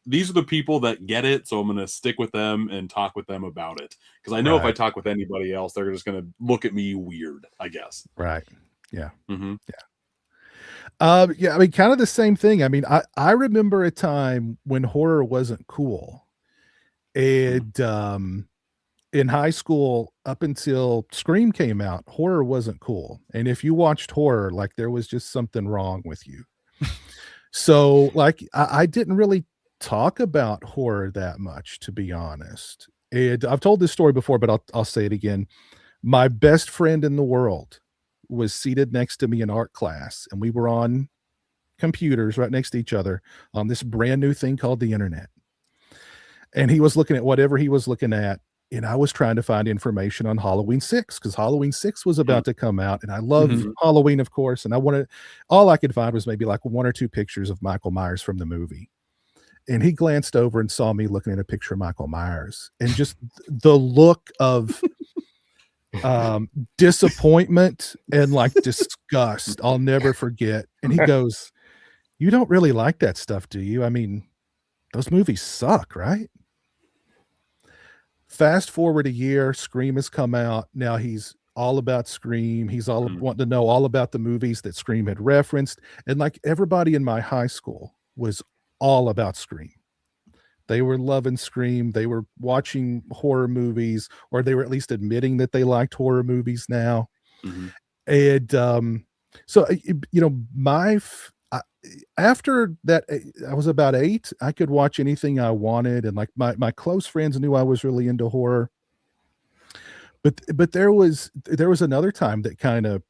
these are the people that get it, so I'm going to stick with them and talk with them about it. Because I know if I talk with anybody else, they're just going to look at me weird, I guess. Right. Yeah. Mm-hmm. Yeah. I mean, kind of the same thing. I mean, I remember a time when horror wasn't cool. And in high school, up until Scream came out, horror wasn't cool. And if you watched horror, like, there was just something wrong with you. So like, I didn't really talk about horror that much, to be honest. And I've told this story before, but I'll say it again. My best friend in the world was seated next to me in art class, and we were on computers right next to each other on this brand new thing called the internet. And he was looking at whatever he was looking at, and I was trying to find information on Halloween 6, because Halloween 6 was about to come out, and I love Halloween, of course, and all I could find was maybe like 1 or 2 pictures of Michael Myers from the movie. And he glanced over and saw me looking at a picture of Michael Myers, and just the look of disappointment and like disgust, I'll never forget. And he goes, "You don't really like that stuff, do you? I mean, those movies suck, right?" Fast forward a year, Scream has come out. Now he's all about Scream. He's all wanting to know all about the movies that Scream had referenced. And like, everybody in my high school was all about Scream. They were loving Scream. They were watching horror movies, or they were at least admitting that they liked horror movies now. And so, you know, after that, I was about 8. I could watch anything I wanted, and like my close friends knew I was really into horror. But there was another time that kind of,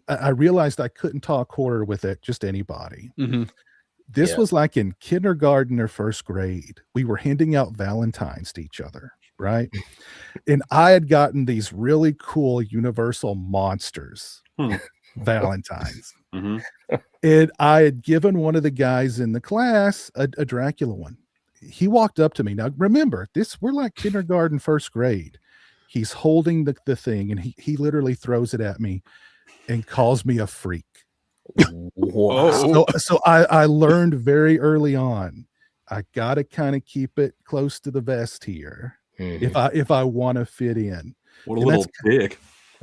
I realized I couldn't talk horror with just anybody. This was like in kindergarten or first grade. We were handing out Valentines to each other. right? And I had gotten these really cool Universal monsters Valentines. And I had given one of the guys in the class a Dracula one. He walked up to me. Now, remember, we're like kindergarten, first grade. He's holding the thing, and he literally throws it at me and calls me a freak. Wow. So I learned very early on, I got to kind of keep it close to the vest here if I want to fit in. What a little dick.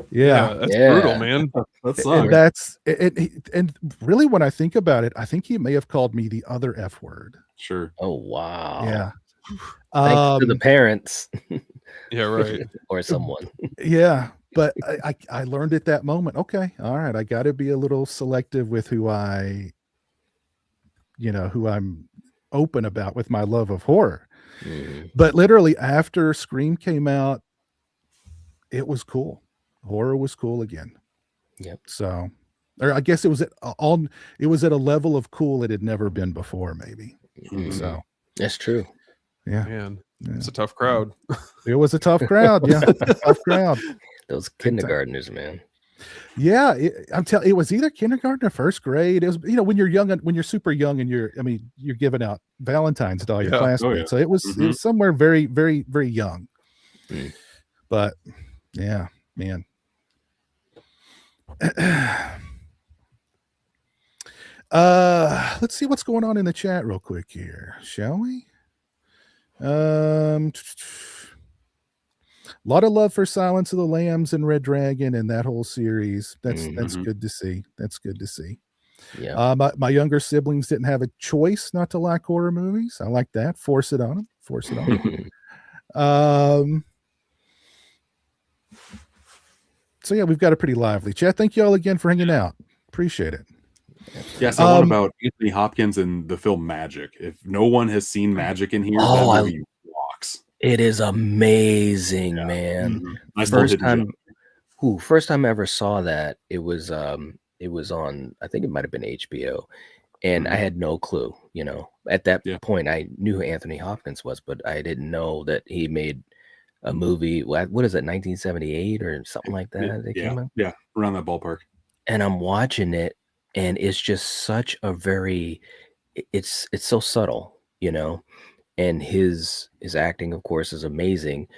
Yeah, that's brutal, man. That sucks. And that's and really, when I think about it, I think he may have called me the other F word. Sure. Oh wow. Yeah. Thanks to the parents. Yeah, right. Or someone. Yeah, but I learned at that moment. Okay, all right, I got to be a little selective with who I'm open about with my love of horror. But literally after Scream came out, it was cool. Horror was cool again. Yep. So, or I guess it was at a level of cool it had never been before, maybe. So that's true. Yeah, man, it's a tough crowd. It was a tough crowd. Yeah, tough crowd. Those kindergartners, man. Yeah, it was either kindergarten or first grade. It was, when you're young, when you're super young, and you're giving out Valentines to all your classmates. So it was somewhere very, very, very young. But yeah, man. Let's see what's going on in the chat real quick here, shall we? A lot of love for Silence of the Lambs and Red Dragon and that whole series. That's good to see. That's good to see. Yeah. My younger siblings didn't have a choice not to like horror movies. I like that. Force it on them. So yeah, we've got a pretty lively chat. Thank you all again for hanging out. Appreciate it. Yes, I want about Anthony Hopkins and the film Magic. If no one has seen Magic in here, that movie walks. It is amazing, man. First time I ever saw that, it was on, I think it might have been HBO, and I had no clue. At that point, I knew who Anthony Hopkins was, but I didn't know that he made a movie. What is it, 1978 or something like that? Yeah, around that ballpark. And I'm watching it, and it's just such a it's so subtle, and his acting, of course, is amazing,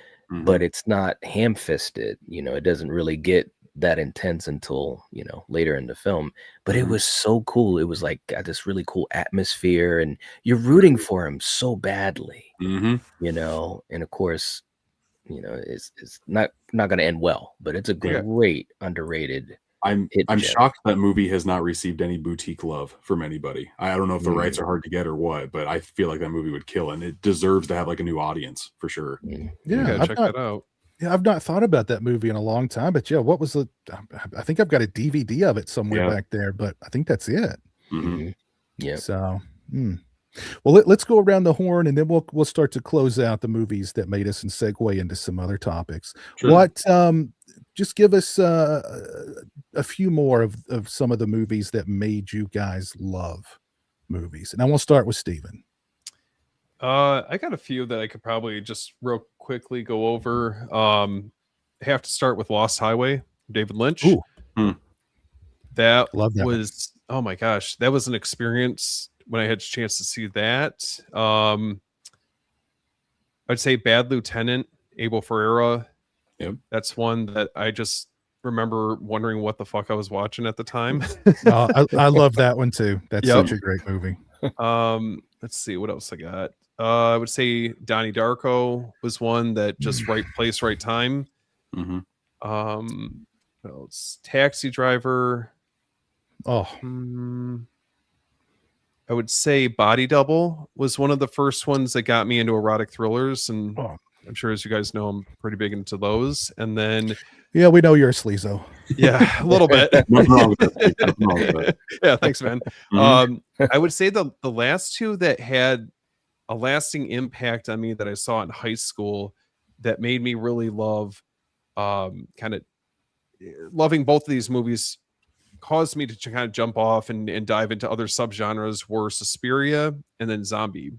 but it's not ham-fisted. It doesn't really get that intense until later in the film. But it was so cool. It was like got this really cool atmosphere, and you're rooting for him so badly, and of course, it's not going to end well. But it's a great underrated. I'm shocked that movie has not received any boutique love from anybody. I don't know if the rights are hard to get or what, but I feel like that movie would kill, and it deserves to have like a new audience for sure. Yeah, check that out. Yeah, I've not thought about that movie in a long time, but what was I think I've got a DVD of it somewhere back there, but I think that's it. Yeah. So, well, let's go around the horn, and then we'll start to close out the movies that made us and segue into some other topics. Sure. Just give us a few more of some of the movies that made you guys love movies. And I will start with Steven. I got a few that I could probably just real quickly go over. I have to start with Lost Highway, David Lynch. That was, oh my gosh, that was an experience when I had a chance to see that. I'd say Bad Lieutenant, Abel Ferreira. Yep. That's one that I just remember wondering what the fuck I was watching at the time. I love that one too. That's such a great movie. Let's see what else I got. I would say Donnie Darko was one that just right place, right time. What else? Taxi Driver. I would say Body Double was one of the first ones that got me into erotic thrillers, and I'm sure, as you guys know, I'm pretty big into those. And then, yeah, we know you're a sleazo. Yeah, a little bit. Yeah, thanks, man. I would say the last two that had a lasting impact on me that I saw in high school that made me really love, kind of loving both of these movies, caused me to kind of jump off and dive into other subgenres, were Suspiria and then Zombie.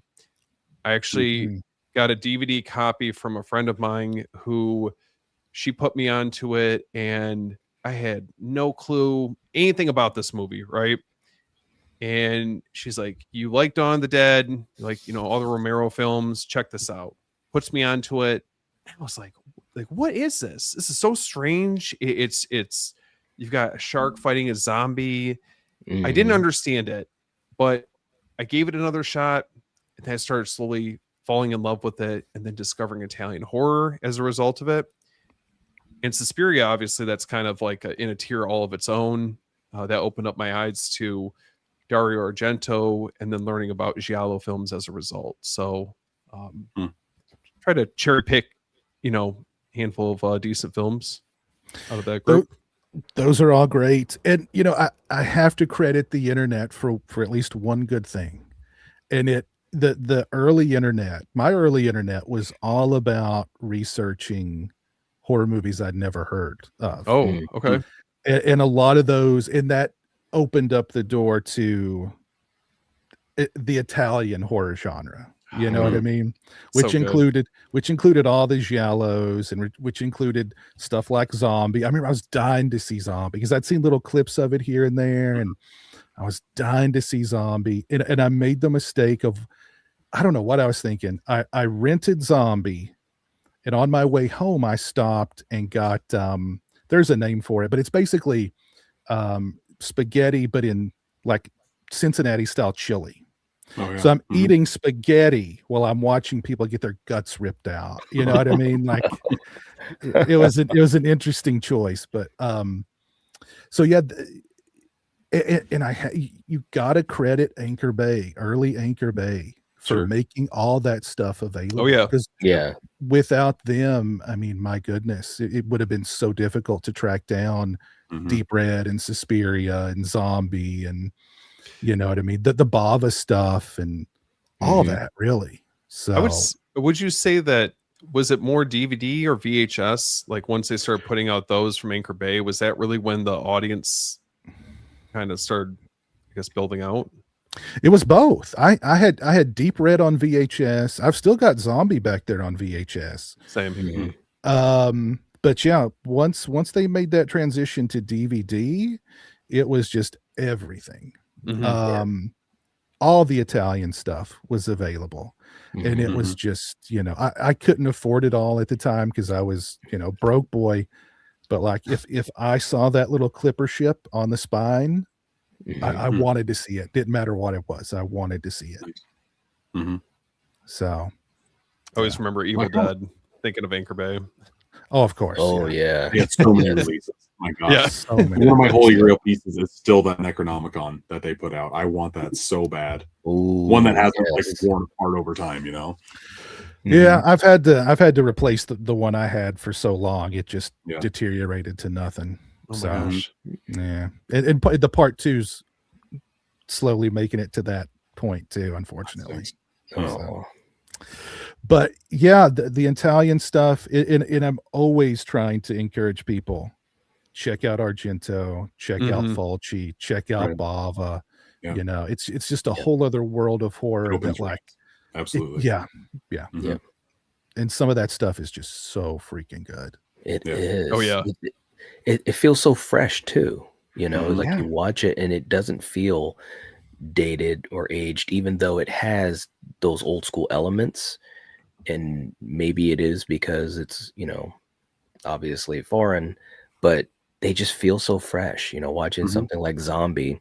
I actually got a DVD copy from a friend of mine who she put me onto it, and I had no clue anything about this movie, right? And she's like, "You like Dawn of the Dead, you like, all the Romero films, check this out." Puts me onto it. I was like, what is this? This is so strange. It's you've got a shark fighting a zombie. I didn't understand it, but I gave it another shot, and then I started slowly falling in love with it, and then discovering Italian horror as a result of it. And Suspiria, obviously, that's kind of like in a tier all of its own. That opened up my eyes to Dario Argento, and then learning about giallo films as a result. So try to cherry pick, handful of decent films out of that group. Those are all great. And, I have to credit the internet for at least one good thing. And the early internet, my early internet was all about researching horror movies I'd never heard of. Oh, okay. And a lot of those, and that opened up the door to the Italian horror genre. You know what I mean? Which included all the giallos, and which included stuff like Zombie. I remember I was dying to see Zombie because I'd seen little clips of it here and there, and I was dying to see Zombie. And I made the mistake of, I don't know what I was thinking. I rented Zombie, and on my way home, I stopped and got there's a name for it, but it's basically spaghetti, but in like Cincinnati style chili. Oh, yeah. So I'm eating spaghetti while I'm watching people get their guts ripped out. You know what I mean? Like it was an interesting choice, but so yeah, and you gotta credit early Anchor Bay for making all that stuff available. Oh yeah, because without them, I mean, my goodness, it would have been so difficult to track down Deep Red and Suspiria and Zombie, and you know what I mean, the Bava stuff and all that, really. So would you say that, was it more DVD or VHS? Like once they started putting out those from Anchor Bay, was that really when the audience kind of started, I guess, building out? It was both. I had Deep Red on VHS. I've still got Zombie back there on VHS. Same. But yeah, once they made that transition to DVD, it was just everything. All the Italian stuff was available, and it was just, I couldn't afford it all at the time because I was, broke boy. But like if I saw that little clipper ship on the spine, I wanted to see it. Didn't matter what it was. I wanted to see it. So I always remember Evil Dead, thinking of Anchor Bay. Oh, of course. Oh yeah. It's so many releases. My God. Yeah. So many One of my Holy Grail pieces is still that Necronomicon that they put out. I want that so bad. Ooh, One that hasn't like worn apart over time, Yeah, I've had to replace the one I had for so long. It just deteriorated to nothing. Oh my So gosh. yeah, and the part two's slowly making it to that point too, unfortunately. Oh. But yeah, the Italian stuff, and I'm always trying to encourage people, check out Argento, check out Fulci, check out Bava. Yeah. It's just a whole other world of horror that, like, absolutely. Yeah. And some of that stuff is just so freaking good. It is. Oh yeah. It feels so fresh too. Like Yeah. you watch it and it doesn't feel dated or aged, even though it has those old school elements. And maybe it is because it's, obviously foreign, but they just feel so fresh. Watching something like Zombie,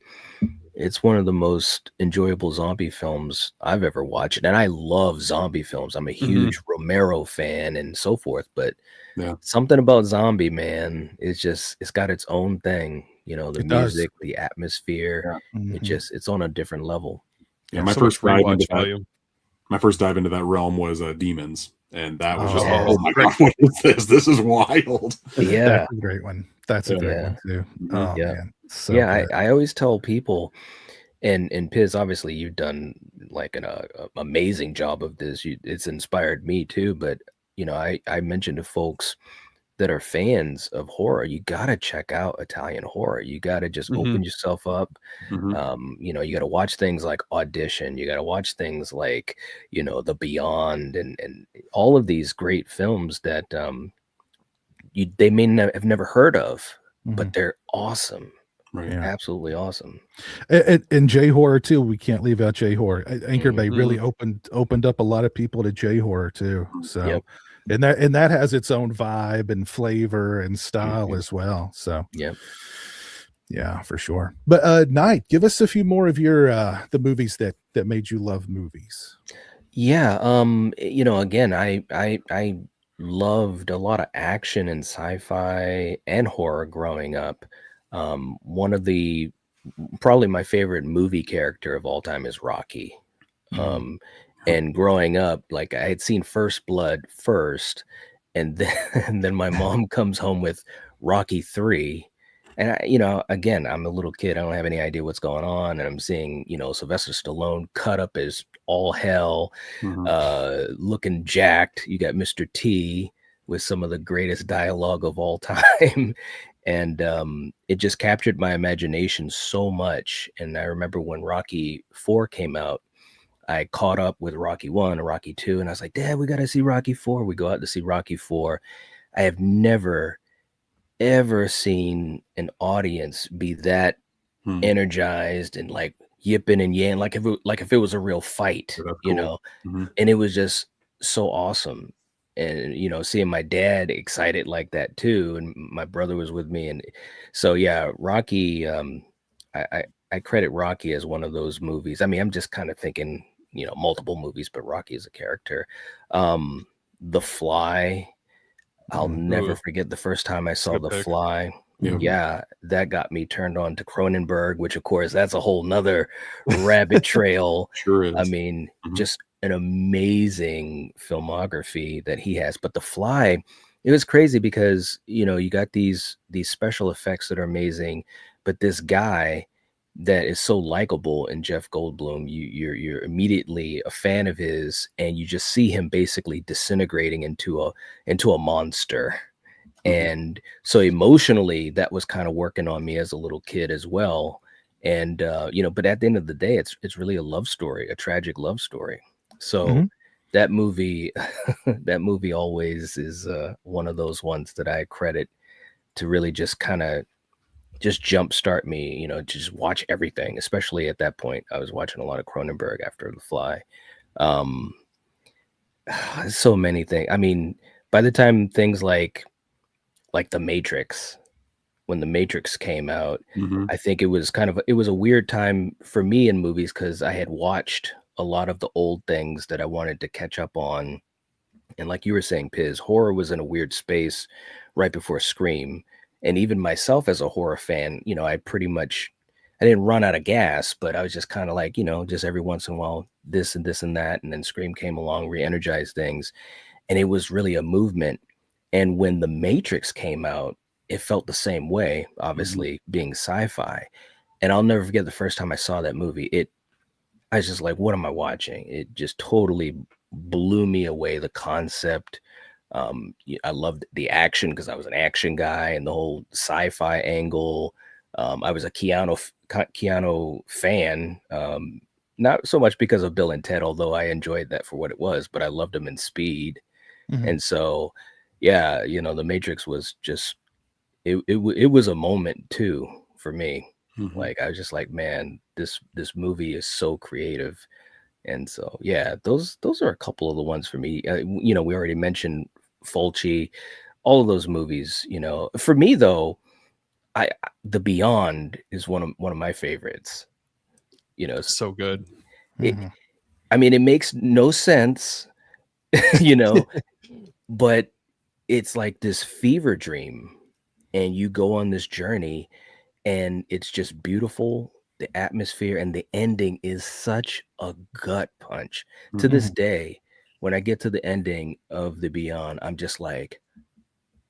it's one of the most enjoyable zombie films I've ever watched. And I love zombie films. I'm a huge Romero fan and so forth, but something about Zombie, man, it's got its own thing. The music, the atmosphere, it's on a different level. Yeah, my first dive into that realm was Demons, and that was just oh my God, what is this? This is wild. Yeah, that's a great one. That's a great one too. Oh man, so I always tell people, and Piz, obviously you've done like an amazing job of this. It's inspired me too, but I mentioned to folks, that are fans of horror, you gotta check out Italian horror. You gotta just open yourself up. You know, you gotta watch things like Audition. You gotta watch things like, you know, The Beyond, and all of these great films that they may have never heard of, but they're awesome. Right. Yeah. Absolutely awesome. And J horror too. We can't leave out J horror. Anchor Bay really Mhm. opened up a lot of people to J horror too. So, Yep. and that has its own vibe and flavor and style as well. So, Yep. yeah, for sure. But Knight, give us a few more of your the movies that made you love movies. Yeah, you know, again, I loved a lot of action and sci-fi and horror growing up. One of the Probably my favorite movie character of all time is Rocky. Um, and growing up, like I had seen First Blood first, and then and then my mom comes home with Rocky 3. And I, you know, again, I'm a little kid. I don't have any idea what's going on. And I'm seeing, you know, Sylvester Stallone cut up as all hell, looking jacked. You got Mr. T with some of the greatest dialogue of all time. And it just captured my imagination so much. And I remember when Rocky 4 came out, I caught up with Rocky 1 and Rocky 2, and I was like, Dad, we got to see Rocky 4. We go out to see Rocky 4. I have never, ever seen an audience be that energized and like yipping and yang, like if it was a real fight, That's you cool. know, and it was just so awesome. And, you know, seeing my dad excited like that too. And my brother was with me. And so, yeah, Rocky, I credit Rocky as one of those movies. I mean, I'm just kind of thinking, you know, multiple movies, but Rocky is a character. The Fly, I'll never Ooh, forget the first time I that's a saw good The pick. Fly. Yeah. Yeah, that got me turned on to Cronenberg, which of course that's a whole nother rabbit trail. Sure I is. mean, just an amazing filmography that he has. But The Fly, it was crazy because, you know, you got these special effects that are amazing, but this guy that is so likable in Jeff Goldblum, you're immediately a fan of his, and you just see him basically disintegrating into a monster. And so emotionally, that was kind of working on me as a little kid as well. And you know, but at the end of the day, it's really a love story, a tragic love story. So that movie, that movie always is one of those ones that I credit to really just kind of just jumpstart me, you know, to just watch everything. Especially at that point, I was watching a lot of Cronenberg after The Fly. Um, so many things. I mean, by the time things like The Matrix, when The Matrix came out, I think it was a weird time for me in movies because I had watched a lot of the old things that I wanted to catch up on. And like you were saying, Piz, horror was in a weird space right before Scream. And even myself as a horror fan, you know, I didn't run out of gas, but I was just kind of like, you know, just every once in a while, this and this and that. And then Scream came along, re-energized things. And it was really a movement. And when The Matrix came out, it felt the same way, obviously being sci-fi. And I'll never forget the first time I saw that movie. I was just like, what am I watching? It just totally blew me away. The concept. I loved the action because I was an action guy, and the whole sci-fi angle. I was a Keanu fan. Not so much because of Bill and Ted, although I enjoyed that for what it was, but I loved him in Speed. And so, yeah, you know, The Matrix was just it was a moment too for me. Like I was just like, man, this movie is so creative. And so, yeah, those are a couple of the ones for me. You know, we already mentioned Fulci, all of those movies. You know, for me though, The Beyond is one of my favorites. You know, So good. it, I mean, it makes no sense, you know, but it's like this fever dream, and you go on this journey, and it's just beautiful. The atmosphere and the ending is such a gut punch. To this day, when I get to the ending of The Beyond, I'm just like,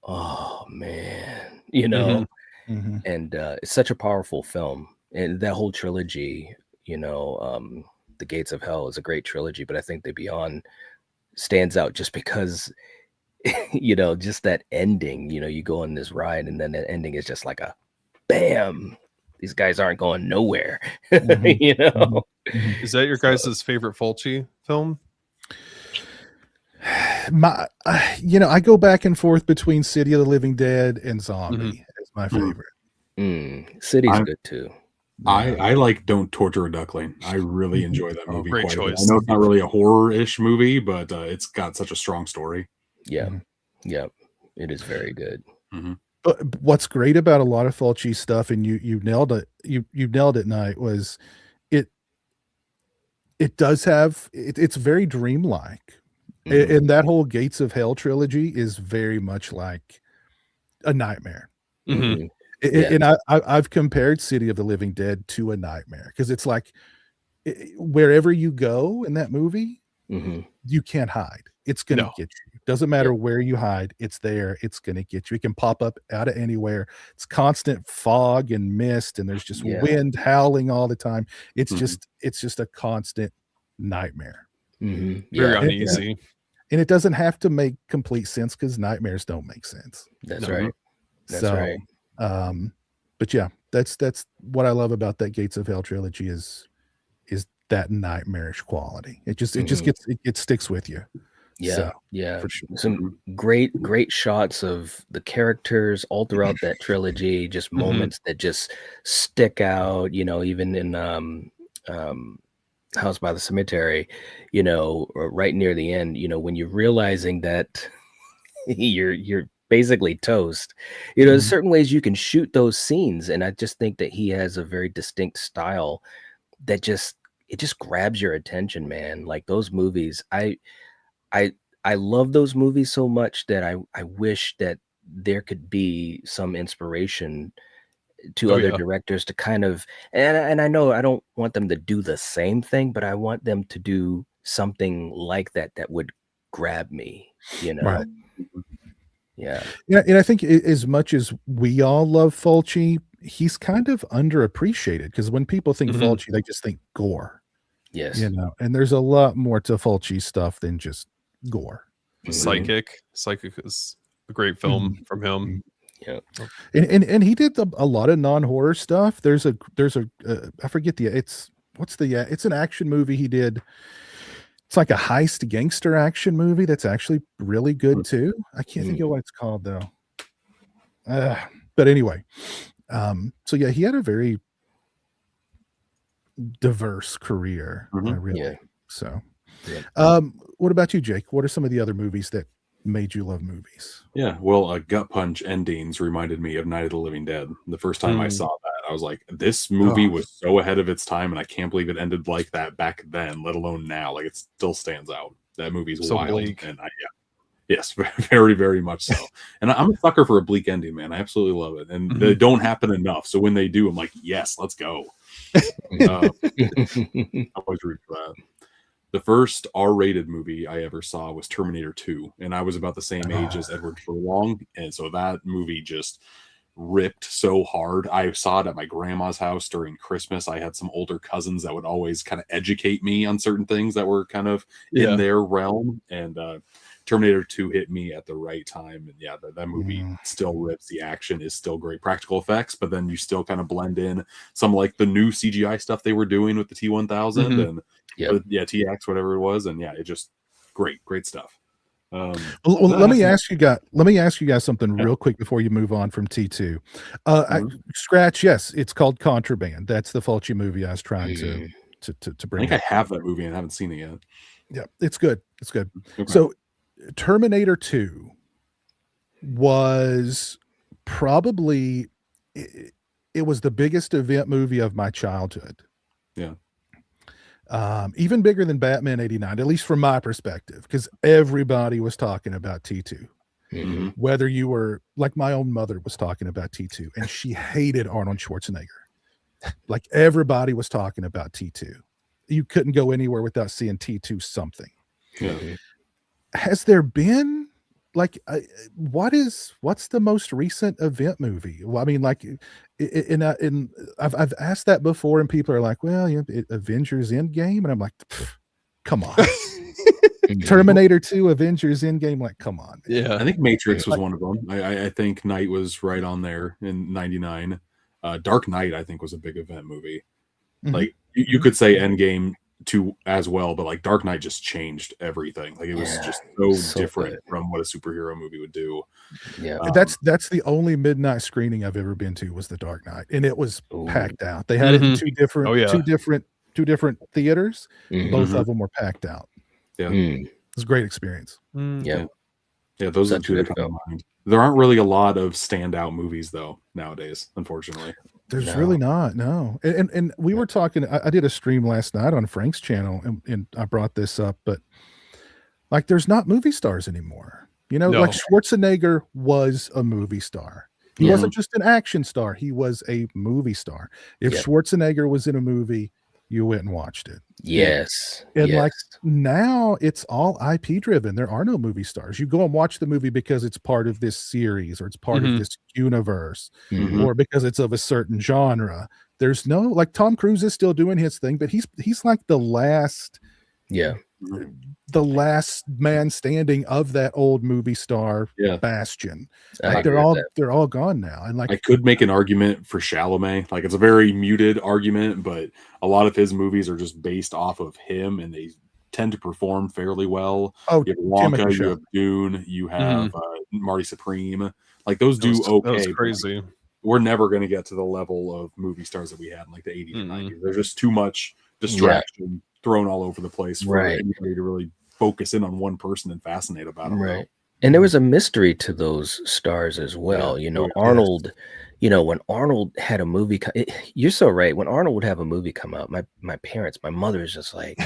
oh man, you know. And it's such a powerful film, and that whole trilogy, you know, The Gates of Hell is a great trilogy, but I think The Beyond stands out just because you know, just that ending, you know, you go on this ride and then the ending is just like a bam. These guys aren't going nowhere, Mhm, you mhm, know. mhm. Is that your So, guys' favorite Fulci film? I go back and forth between City of the Living Dead and Mhm. Zombie as my Mhm. favorite. City's I good too. Yeah. I like Don't Torture a Duckling. I really Mhm. enjoy that Oh, movie Great quite a bit. I choice. know it's not really a horror-ish movie, but it's got such a strong story. Yeah, mhm. yeah, it is very good. Mhm. But what's great about a lot of Fulci stuff, and you nailed it, you nailed it, Knight, was it it does have it's very dreamlike. Mhm. And that whole Gates of Hell trilogy is very much like a nightmare. Mhm. Mhm. A Yes. and I've compared City of the Living Dead to a nightmare because it's like wherever you go in that movie, Mhm. you can't hide. It's gonna No. get you. Doesn't Yeah. matter where you hide, it's there. It's gonna get you. It can pop up out of anywhere. It's constant fog and mist, and there's just Yeah. wind howling all the time. Mhm. It's just a constant nightmare. Mhm. Very Yeah. And, Yeah. uneasy. and it doesn't have to make complete sense because nightmares don't make sense. That's No. right. That's right. So, but yeah, that's what I love about that Gates of Hell trilogy is that nightmarish quality. It just Mhm. it sticks with you. Yeah. So Yeah. for sure. Some Mhm. great shots of the characters all throughout that trilogy, just Mhm. moments that just stick out, you know, even in um House by the Cemetery, you know, or right near the end, you know, when you're realizing that you're basically toast. You know, there's Mhm. certain ways you can shoot those scenes, and I just think that he has a very distinct style that just it just grabs your attention, man. Like those movies, I I love those movies so much that I wish that there could be some inspiration to Oh other yeah. directors to kind of and I know I don't want them to do the same thing, but I want them to do something like that that would grab me, you Right. know? Yeah. Yeah, and I think as much as we all love Fulci, he's kind of underappreciated because when people think Mhm. Fulci, they just think gore, Yes. and there's a lot more to Fulci stuff than just gore. Mhm. Psychic is a great film Mhm. from him. Mhm. Yeah. Oh, And he did a lot of non-horror stuff. There's a I forget it's an action movie he did. It's like a heist gangster action movie that's actually really good too. I can't think Mm. of what it's called though. Uh, but anyway, so yeah, he had a very diverse career, Mhm. Yeah. really. So, Yeah. what about you, Jake? What are some of the other movies that made you love movies? Yeah, well, gut punch endings reminded me of Night of the Living Dead. The first time I mm, saw that, I was like, "This Oh, movie was so ahead of its time, and I can't believe it ended like that back then, let alone now." Like, it still stands out. That movie's so wild, bleak. and yes, very, very much so. And I'm a sucker for a bleak ending, man. I absolutely love it, and they Mhm. don't happen enough. So when they do, I'm like, "Yes, let's go." Uh, I always root for that. The first R-rated movie I ever saw was Terminator 2, and I was about the same age as oh, Edward Furlong, and so that movie just ripped so hard. I saw it at my grandma's house during Christmas. I had some older cousins that would always kind of educate me on certain things that were kind of in Yeah. their realm, and Terminator 2 hit me at the right time. And yeah, that movie mm, still rips. The action is still great. Practical effects, but then you still kind of blend in some like the new CGI stuff they were doing with the T1000 Mhm. and Yep. yeah, TX, whatever it was. And yeah, it just great stuff. well, Then I have some, let me ask you guys something yeah. real quick before you move on from T2. Mhm. Scratch, yes, it's called Contraband. That's the Fulci movie I was trying Mm. to I bring think I up. have that movie and I haven't seen it yet. Yeah, it's good. It's good. Okay. So, Terminator 2 was probably it, it was the biggest event movie of my childhood. Yeah. Even bigger than Batman 89, at least from my perspective, because everybody was talking about T2. Mhm. hmm Whether you were like my own mother was talking about T2, and she hated Arnold Schwarzenegger. Like everybody was talking about T2. You couldn't go anywhere without seeing T2 something. Yeah. Mhm. Has there been like what's the most recent event movie? Well, I mean, like, I've asked that before, and people are like, "Well, Avengers Endgame," and I'm like, come on. Terminator 2, Avengers Endgame, like, come on. Man. Yeah. I think Matrix was one of them. I think Knight was right on there in '99. Dark Knight, I think, was a big event movie. Mhm. Like you could say Endgame too as well, but like Dark Knight just changed everything. Like it was just so different good. from what a superhero movie would do. Yeah. That's the only midnight screening I've ever been to was the Dark Knight, and it was Ooh. packed out. They had it in Mhm. two different Oh, yeah. two different theaters. Mhm. Both of them were packed out. Yeah. Mm. It was a great experience. Yeah. Yeah, those are the Such two a that good come to film. mind. There aren't really a lot of standout movies though nowadays, unfortunately. There's No. really not, no. And we were talking. I did a stream last night on Frank's channel, and I brought this up, but like, there's not movie stars anymore. You know, No. like Schwarzenegger was a movie star. He Yeah. wasn't just an action star. He was a movie star. If Yeah. Schwarzenegger was in a movie, you went and watched it. Yes. And yes. like, now it's all IP driven. There are no movie stars. You go and watch the movie because it's part of this series, or it's part of Mhm. this universe, Mhm. or because it's of a certain genre. There's no, like, Tom Cruise is still doing his thing, but he's like the last Yeah. man standing of that old movie star Yeah. bastion. I Like, agree with that. they're all gone now. And like, I could make an argument for Chalamet. Like it's a very muted argument, but a lot of his movies are just based off of him, and they tend to perform fairly well. oh, You have Wonka, Timothy you have Dune, you Mm-hmm. have Marty Supreme. Like those do That okay. was but, like, crazy. we're never going to get to the level of movie stars that we had in like the 80s and Mm-mm. 90s. There's just too much distraction thrown all over the place for Right. anybody to really focus in on one person and fascinate about them. Right. And there was a mystery to those stars as well. Yeah. You know, Oh, yes. Arnold, you know, when Arnold had a movie, you're so right. When Arnold would have a movie come out, my parents, my mother is just like,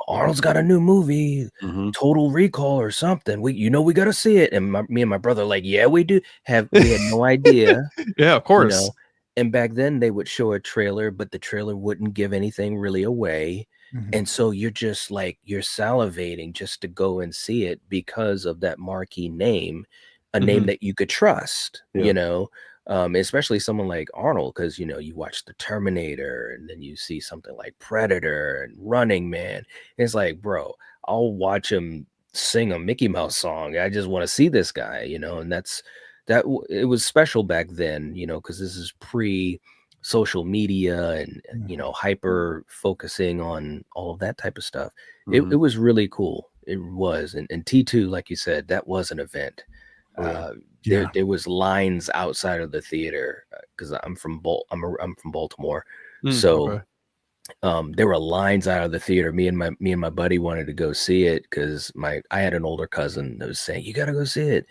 Arnold's got a new movie, Mhm. Total Recall or something. We got to see it. And me and my brother are like, yeah, we do. We had no idea. Yeah, of You course. know, and back then they would show a trailer, but the trailer wouldn't give anything really away. Mhm. And so you're just like, you're salivating just to go and see it because of that marquee name, a name Mhm. that you could trust, Yeah. you know, especially someone like Arnold, because, you know, you watch the Terminator and then you see something like Predator and Running Man. It's like, bro, I'll watch him sing a Mickey Mouse song. I just want to see this guy, you know, and it was special back then, you know, because this is pre social media and, you know, hyper focusing on all of that type of stuff. Mhm. It was really cool. It was. And T2, like you said, that was an event. Oh, yeah. There was lines outside of the theater because I'm from Baltimore. So Okay. there were lines out of the theater. Me and my buddy wanted to go see it because I had an older cousin that was saying, you got to go see it.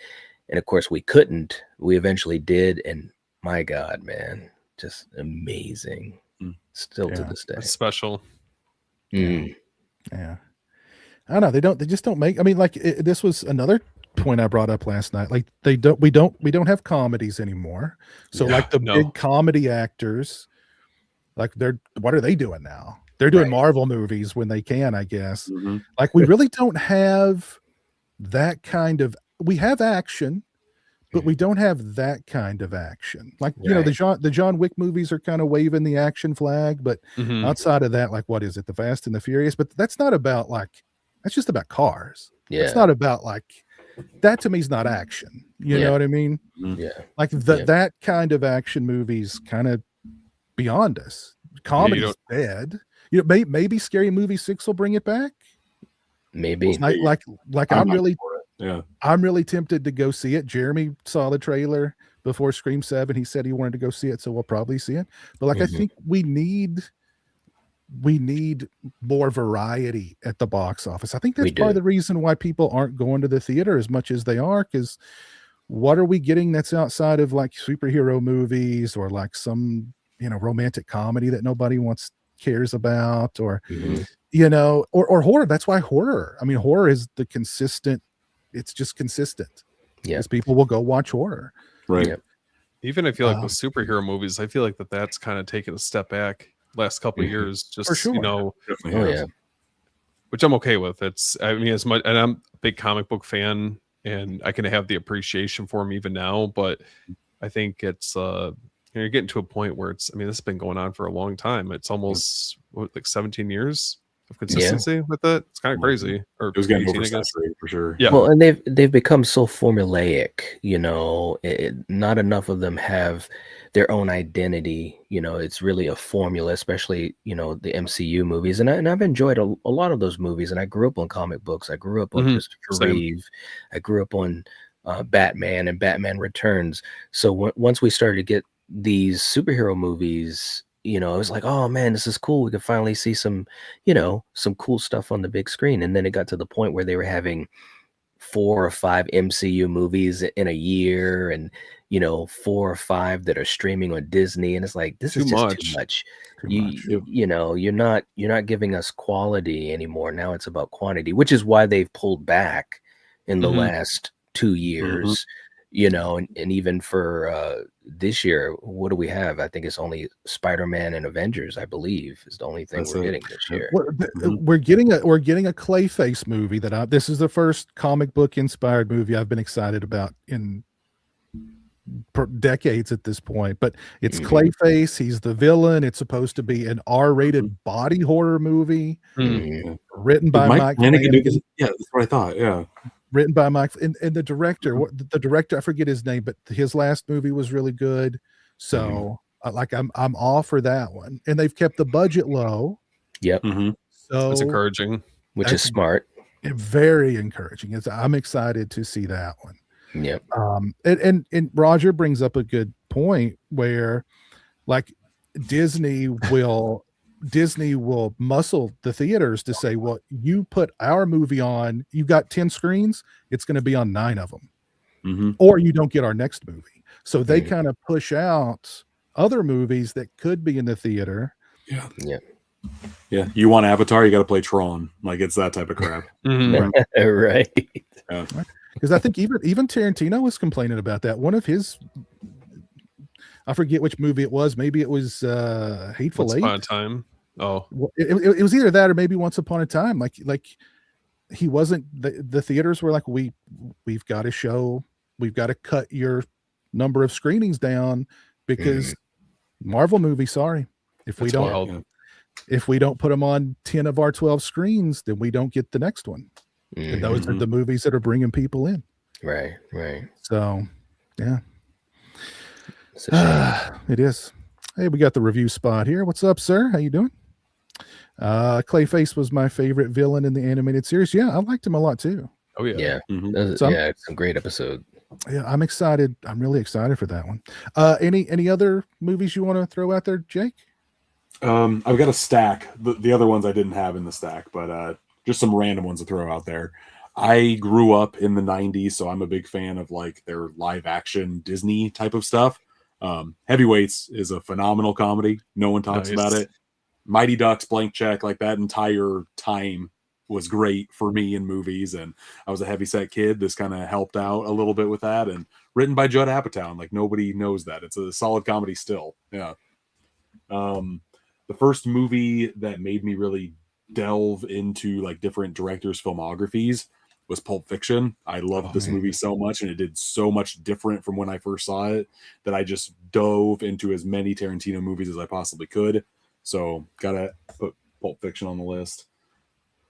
And of course we couldn't. We eventually did. And my God, man, just amazing. Still to Yeah. this day. That's special. Mm. Yeah. I don't know. They just don't make, I mean, like, this was another point I brought up last night. Like, we don't have comedies anymore. So Yeah, like the no. big comedy actors, like, what are they doing now? They're doing Right. Marvel movies when they can, I guess. Mhm. Like, we really don't have that kind of, we have action, but we don't have that kind of action. Like, you know, the John Wick movies are kind of waving the action flag, but Mhm. outside of that, like, what is it? The Fast and the Furious, but that's not about, like, that's just about cars. Yeah. It's not about, like, that to me is not action. You Yeah. know what I mean? Yeah. Like that kind of action movies kind of beyond us. Comedy's dead. You know, maybe Scary Movie 6 will bring it back. Maybe. Like I'm really for it. Yeah. I'm really tempted to go see it. Jeremy saw the trailer before Scream 7. He said he wanted to go see it, so we'll probably see it. But like, I think we need more variety at the box office. I think that's part of the reason why people aren't going to the theater as much as they are, because what are we getting that's outside of like superhero movies or like some, you know, romantic comedy that nobody cares about, or you know, or horror. That's why horror. I mean, horror is the consistent. It's just consistent. Yeah, because people will go watch horror. Right. Yep. Even I feel like with superhero movies, I feel like that's kind of taken a step back last couple of years. Just For sure. you know, Definitely has. which I'm okay with. It's I mean, as much, and I'm a big comic book fan, and I can have the appreciation for them even now. But I think it's you're getting to a point where it's. I mean, this has been going on for a long time. It's almost like 17 years of consistency with it. It's kind of crazy. Or It was getting 18, I guess. oversaturated for sure. Yeah. Well, and they've become so formulaic, not enough of them have their own identity. It's really a formula, especially, the MCU movies. And I've enjoyed a lot of those movies. And I grew up on comic books. I grew up on Christopher Same. Reeve. I grew up on Batman and Batman Returns. So once we started to get these superhero movies, it was like, oh man, this is cool. We could finally see some cool stuff on the big screen. And then it got to the point where they were having 4 or 5 MCU movies in a year, and 4 or 5 that are streaming on Disney. And it's like, this is just too much. You're not giving us quality anymore. Now it's about quantity, which is why they've pulled back in the last 2 years. And even for this year, what do we have? I think it's only Spider-Man and Avengers, I believe, is the only thing we're getting this year. We're getting a Clayface movie this is the first comic book inspired movie I've been excited about in decades at this point. But it's Clayface. He's the villain. It's supposed to be an R-rated body horror movie written by Mike Flanagan. Yeah, that's what I thought. Yeah. Written by Mike and the director, I forget his name, but his last movie was really good. So I'm all for that one. And they've kept the budget low. Yep. So that's encouraging. Which is smart. Very encouraging. I'm excited to see that one. Yep. And Roger brings up a good point where like Disney will muscle the theaters to say, well, you put our movie on, you got 10 screens, it's going to be on 9 of them, or you don't get our next movie. So they kind of push out other movies that could be in the theater. Yeah. You want Avatar, you got to play Tron. Like, it's that type of crap. Right. Because I think even Tarantino was complaining about that. One of his, I forget which movie it was. Maybe it was Hateful Eight. Once Upon a Time. Oh, it was either that or maybe Once Upon a Time. Like he wasn't. The theaters were like, we've got to show, we've got to cut your number of screenings down because Marvel movie. Sorry, if we don't put them on 10 of our 12 screens, then we don't get the next one. And those are the movies that are bringing people in. Right. So, yeah. It is. Hey, we got the review spot here. What's up, sir? How you doing? Clayface was my favorite villain in the animated series. Yeah, I liked him a lot too. Oh yeah. It's a great episode. Yeah, I'm excited. I'm really excited for that one. Any other movies you want to throw out there, Jake? I've got a stack. The other ones I didn't have in the stack, but just some random ones to throw out there. I grew up in the 90s, so I'm a big fan of like their live action Disney type of stuff. Heavyweights is a phenomenal comedy. No one talks about it. Mighty Ducks, Blank Check, like that entire time was great for me in movies. And I was a heavyset kid. This kind of helped out a little bit with that. And written by Judd Apatow. Like nobody knows that. It's a solid comedy still. Yeah. The first movie that made me really delve into like different directors' filmographies was Pulp Fiction. I loved this movie so much, and it did so much different from when I first saw it that I just dove into as many Tarantino movies as I possibly could. So gotta put Pulp Fiction on the list.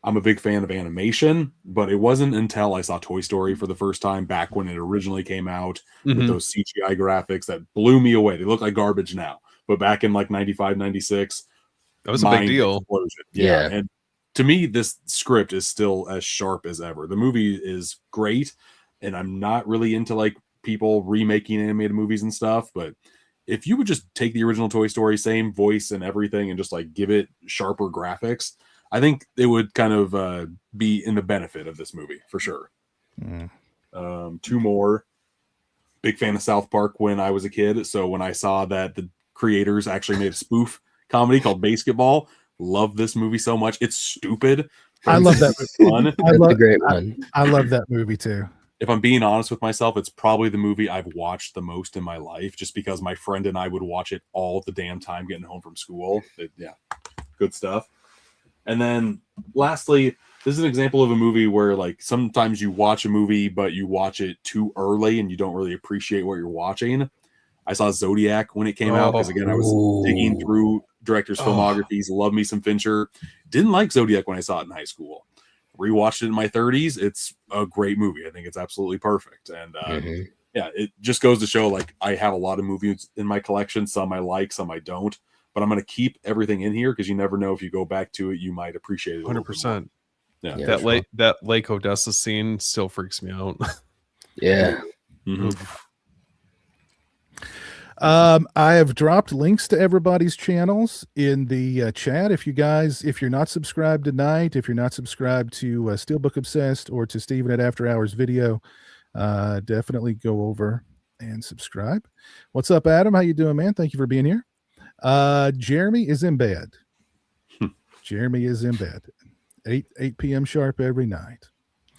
I'm a big fan of animation, but it wasn't until I saw Toy Story for the first time back when it originally came out with those CGI graphics that blew me away. They look like garbage now, but back in like 95, 96, that was a big deal. Explosion. Yeah. And to me, this script is still as sharp as ever. The movie is great, and I'm not really into like people remaking animated movies and stuff, but if you would just take the original Toy Story, same voice and everything, and just like give it sharper graphics, I think it would kind of be in the benefit of this movie for sure. 2 more. Big fan of South Park when I was a kid. So when I saw that the creators actually made a spoof comedy called Basketball, love this movie so much. It's stupid. I love that movie. That's a great one. I love that movie too. If I'm being honest with myself, it's probably the movie I've watched the most in my life, just because my friend and I would watch it all the damn time getting home from school. Good stuff. And then lastly, this is an example of a movie where like sometimes you watch a movie, but you watch it too early and you don't really appreciate what you're watching. I saw Zodiac when it came out because again, I was digging through director's filmographies. Love me some Fincher. Didn't like Zodiac when I saw it in high school. Rewatched it in my 30s. It's a great movie. I think it's absolutely perfect. And yeah, it just goes to show, like, I have a lot of movies in my collection. Some I like, some I don't. But I'm going to keep everything in here because you never know, if you go back to it, you might appreciate it. 100%. Yeah, that Lake Odessa scene still freaks me out. Yeah. I have dropped links to everybody's channels in the chat. If you're not subscribed tonight, if you're not subscribed to Steelbook Obsessed or to Steven at After Hours Video, definitely go over and subscribe. What's up, Adam? How you doing, man? Thank you for being here. Jeremy is in bed. Jeremy is in bed. 8 p.m. sharp every night.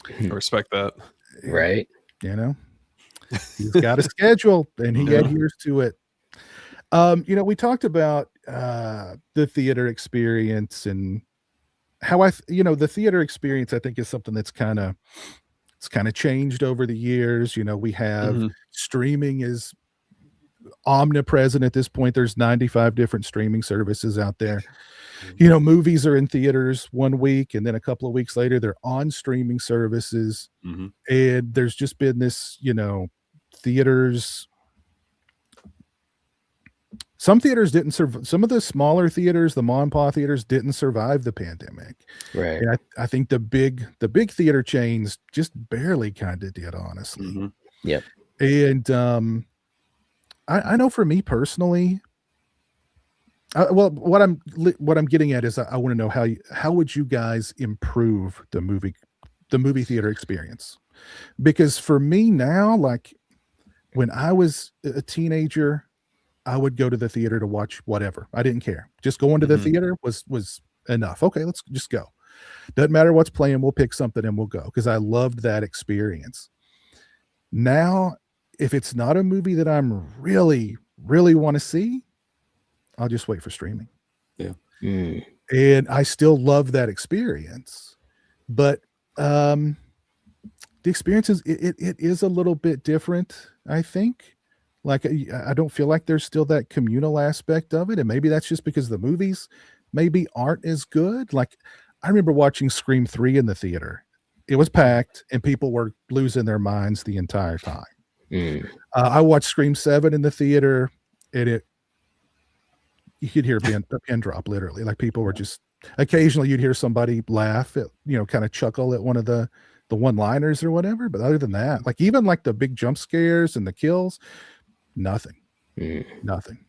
I respect that. Right. You know, he's got a schedule and he adheres to it. We talked about the theater experience and how the theater experience, I think, is something that's kind of changed over the years. We have streaming is omnipresent at this point. There's 95 different streaming services out there. Movies are in theaters one week, and then a couple of weeks later they're on streaming services. And there's just been this, theaters. Some theaters didn't survive. Some of the smaller theaters, the mom and pop theaters, didn't survive the pandemic. Right. And I think the big theater chains just barely kind of did, honestly. Yep. And I know for me personally, what I'm getting at is I want to know how would you guys improve the movie theater experience? Because for me now, like when I was a teenager, I would go to the theater to watch whatever. I didn't care. Just going to the theater was enough. Okay, let's just go. Doesn't matter what's playing. We'll pick something and we'll go, because I loved that experience. Now, if it's not a movie that I'm really, really want to see, I'll just wait for streaming. Yeah. And I still love that experience. But the experience is it is a little bit different, I think. Like, I don't feel like there's still that communal aspect of it. And maybe that's just because the movies maybe aren't as good. Like, I remember watching Scream 3 in the theater. It was packed and people were losing their minds the entire time. I watched Scream 7 in the theater, and you could hear a pin drop, literally. Like, people were just, occasionally you'd hear somebody laugh at, kind of chuckle at one of the one-liners or whatever. But other than that, like, even like the big jump scares and the kills, nothing. Nothing.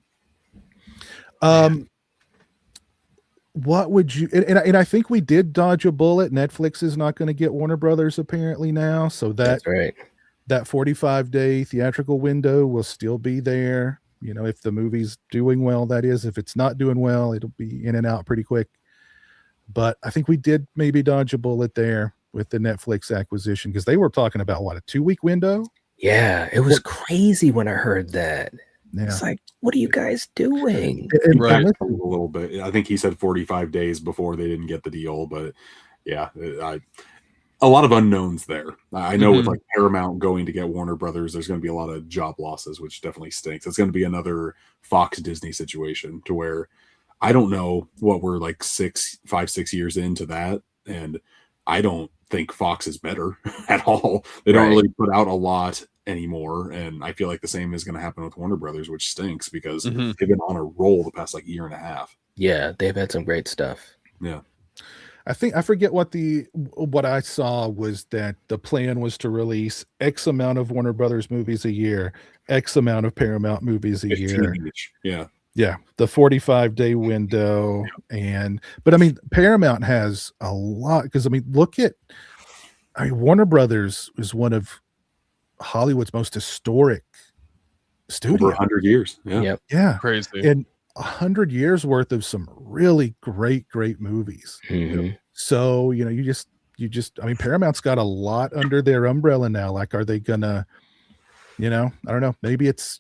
What would you, and I think we did dodge a bullet. Netflix is not going to get Warner Brothers apparently now. So that's right. That 45-day theatrical window will still be there. If the movie's doing well, that is. If it's not doing well, it'll be in and out pretty quick. But I think we did maybe dodge a bullet there with the Netflix acquisition, because they were talking about, what, a 2-week window? Yeah, it was crazy when I heard that. Yeah. It's like, what are you guys doing? Right. A little bit. I think he said 45 days before they didn't get the deal, but yeah, a lot of unknowns there. I know with like Paramount going to get Warner Brothers, there's going to be a lot of job losses, which definitely stinks. It's going to be another Fox Disney situation, to where I don't know what we're like 5-6 years into that, and I don't think Fox is better at all. They don't really put out a lot anymore, and I feel like the same is going to happen with Warner Brothers, which stinks, because they've been on a roll the past like year and a half. Yeah, they've had some great stuff. Yeah. I forget what I saw was that the plan was to release X amount of Warner Brothers movies a year, X amount of Paramount movies a year. Each. Yeah. Yeah. The 45-day window. But I mean, Paramount has a lot, because Warner Brothers is one of Hollywood's most historic studios. Over 100 years. Yeah. Yep. Yeah. Crazy. And 100 years worth of some really great movies. So, you just, Paramount's got a lot under their umbrella now. Like, are they gonna, I don't know, maybe it's,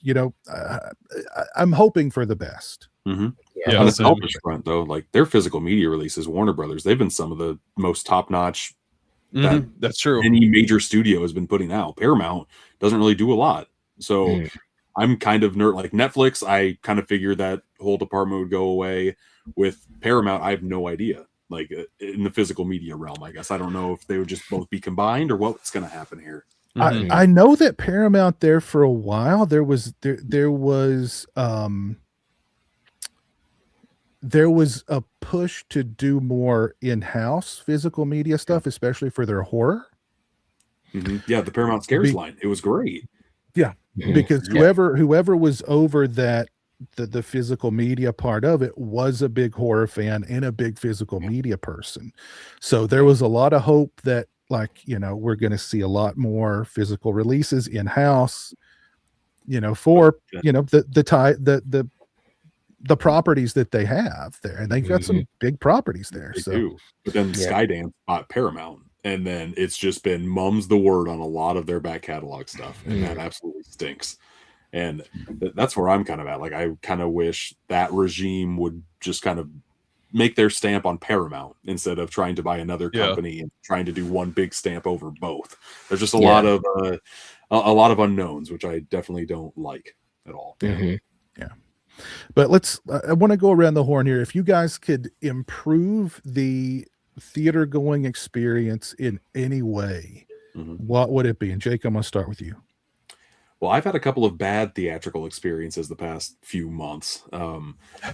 I'm hoping for the best. Yeah, Yeah, on the selfish front, though, like their physical media releases, Warner Brothers, they've been some of the most top-notch that's true. any major studio has been putting out. Paramount doesn't really do a lot. So I'm kind of nerd like Netflix. I kind of figured that whole department would go away. With Paramount, I have no idea. Like in the physical media realm, I guess I don't know if they would just both be combined or what's going to happen here. I know that Paramount there for a while there was a push to do more in-house physical media stuff, especially for their horror. Yeah, the Paramount Scares line. It was great. Yeah, because whoever was over that the physical media part of it was a big horror fan and a big physical media person. So there was a lot of hope that, like, we're going to see a lot more physical releases in-house, for the properties that they have there, and they've got some big properties there. They do. But then Skydance bought Paramount, and then it's just been mum's the word on a lot of their back catalog stuff, and that absolutely stinks. And that's where I'm kind of at. Like, I kind of wish that regime would just kind of make their stamp on Paramount instead of trying to buy another company and trying to do one big stamp over both. There's just a lot of unknowns, which I definitely don't like at all. But I want to go around the horn here. If you guys could improve the theater going experience in any way, what would it be? And Jake, I'm going to start with you. Well, I've had a couple of bad theatrical experiences the past few months.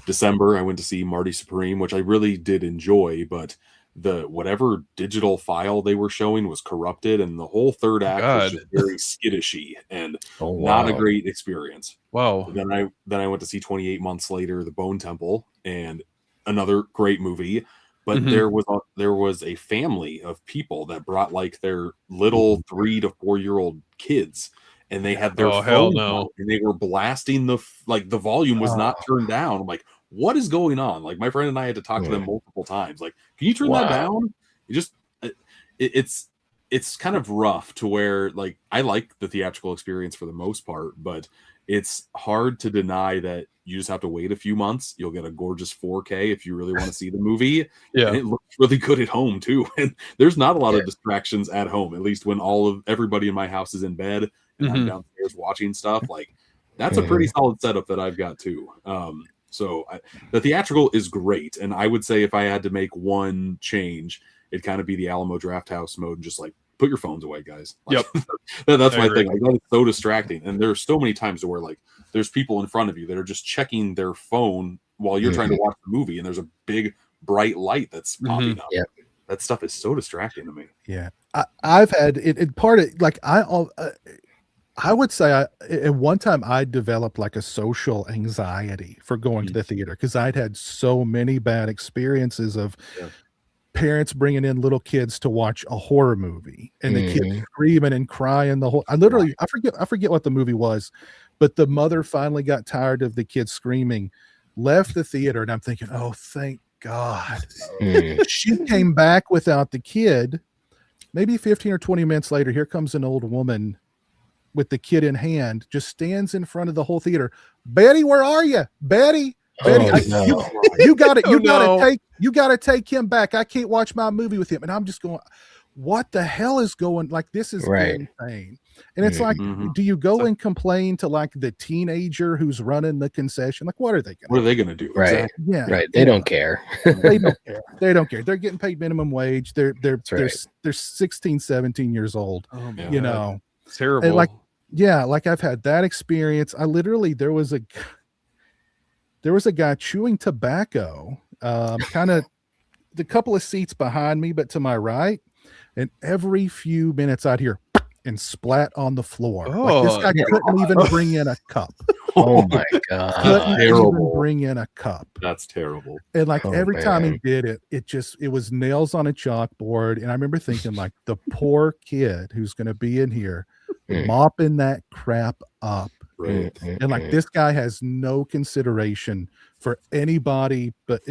December, I went to see Marty Supreme, which I really did enjoy, but whatever digital file they were showing was corrupted, and the whole third act was just very skittishy and not a great experience. Wow. Then I went to see 28 months later, The Bone Temple, and another great movie. But there was a family of people that brought like their little 3 to 4 year old kids, and they had their phones out, and they were blasting the volume was not turned down. I'm like, what is going on? Like, my friend and I had to talk to them multiple times. Like, can you turn that down? It's kind of rough to where, like, I like the theatrical experience for the most part, but it's hard to deny that you just have to wait a few months. You'll get a gorgeous 4K if you really want to see the movie. And it looks really good at home too. And there's not a lot of distractions at home, at least when everybody in my house is in bed and I'm downstairs watching stuff. Like, that's a pretty solid setup that I've got too. So the theatrical is great. And I would say if I had to make one change, it'd kind of be the Alamo Drafthouse mode and just like, put your phones away, guys. Like, that's my thing. Like, that is so distracting. And there's so many times where, like, there's people in front of you that are just checking their phone while you're trying to watch the movie, and there's a big bright light that's popping up. That stuff is so distracting to me. I've had it part of, like, I would say at one time I developed like a social anxiety for going to the theater, because I'd had so many bad experiences of parents bringing in little kids to watch a horror movie, and the kids screaming and crying the whole. I forget what the movie was, but the mother finally got tired of the kids screaming, left the theater, and I'm thinking, oh, thank God. She came back without the kid. Maybe 15 or 20 minutes later, here comes an old woman with the kid in hand, just stands in front of the whole theater. Betty, where are you? Betty, you got it. You got to take him back. I can't watch my movie with him. And I'm just going, what the hell is going? Like, this is insane. And it's like, do you go and complain to like the teenager who's running the concession? Like, what are they going to do? Right. Exactly. Yeah. Right. They don't care. They don't care. They're getting paid minimum wage. They're 16, 17 years old. You know, it's terrible. And like I've had that experience. I literally, there was a guy chewing tobacco, kind of the couple of seats behind me, but to my right, and every few minutes I'd hear and splat on the floor. Like, this guy couldn't even bring in a cup. Oh my God. Couldn't even bring in a cup. That's terrible. And like every time he did it, it was nails on a chalkboard. And I remember thinking, like, the poor kid who's going to be in here mopping that crap up. Right. And like, this guy has no consideration for anybody, but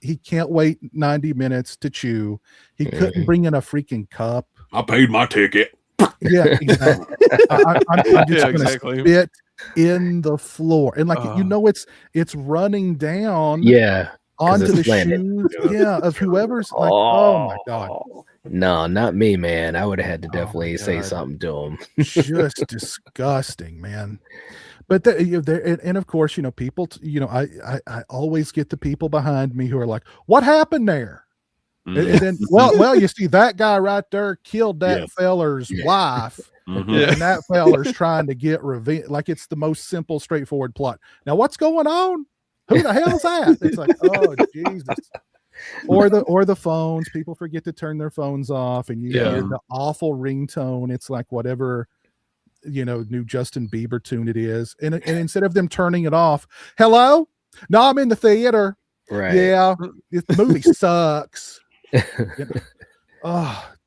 he can't wait 90 minutes to chew. He couldn't bring in a freaking cup. I paid my ticket. Yeah, exactly. I'm just gonna spit in the floor, and like, it's running down. Yeah. onto it's the planted. shoes, yeah, of whoever's like, oh my god, No, not me, man. I would have had to oh my definitely say god, something to him. just disgusting, man. But and of course, people, I always get the people behind me who are like, what happened there? And then, well, you see that guy right there killed that feller's wife, and that feller's trying to get revenge. Like it's the most simple, straightforward plot. Now, what's going on? Who the hell's that? It's like, oh Jesus. Or the phones. People forget to turn their phones off, and you hear the awful ringtone. It's like whatever new Justin Bieber tune it is, and instead of them turning it off, hello, no, I'm in the theater. Right. Yeah, the movie sucks.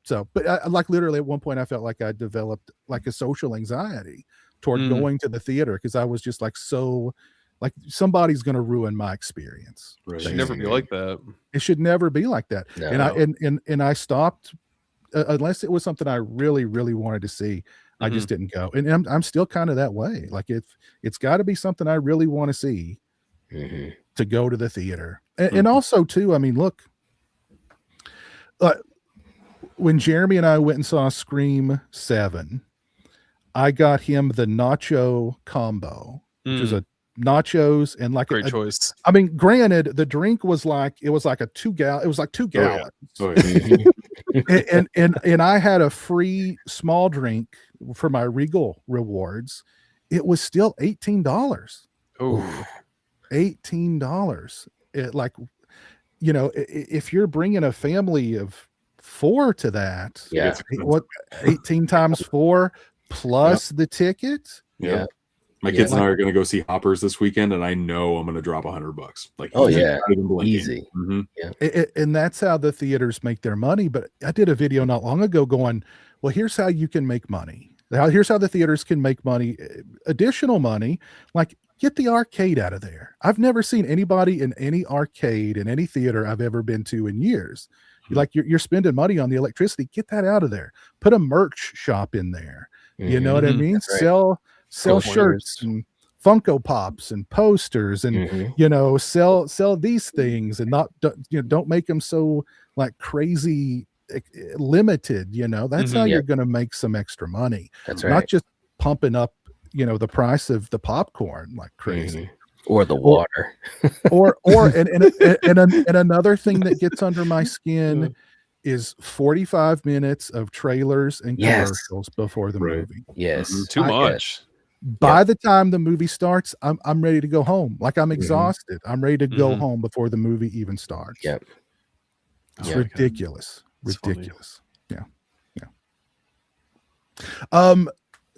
So, but I, like literally at one point I felt like I developed like a social anxiety toward going to the theater because I was just like, so like somebody's going to ruin my experience. It should never be like that. It should never be like that. No. And I stopped unless it was something I really, really wanted to see. I just didn't go. And I'm still kind of that way. Like it's got to be something I really want to see to go to the theater. And also too, I mean, look, when Jeremy and I went and saw Scream 7, I got him the nacho combo, which is a nachos and like great choice. I mean, granted, the drink was like it was like 2 gallons. Oh, yeah. And I had a free small drink for my Regal rewards. It was still $18. Oh, $18. It like, if you're bringing a family of 4 to that, what 18 times 4 plus the ticket. Yeah. My kids and I are going to go see Hoppers this weekend, and I know I'm going to drop $100. Like, easy. And that's how the theaters make their money. But I did a video not long ago going, well, here's how you can make money. Here's how the theaters can make money, additional money, like get the arcade out of there. I've never seen anybody in any arcade in any theater I've ever been to in years. Like you're spending money on the electricity. Get that out of there. Put a merch shop in there. You know what I mean? Right. Sell shirts and Funko Pops and posters and sell these things and don't make them so like crazy limited. That's how you're going to make some extra money. That's right. Not just pumping up the price of the popcorn like crazy. Or the water. and another thing that gets under my skin is 45 minutes of trailers and commercials before the movie. Yes. Too much. By the time the movie starts, I'm ready to go home. Like I'm exhausted. I'm ready to go home before the movie even starts. Yep. It's ridiculous. Ridiculous. Yeah.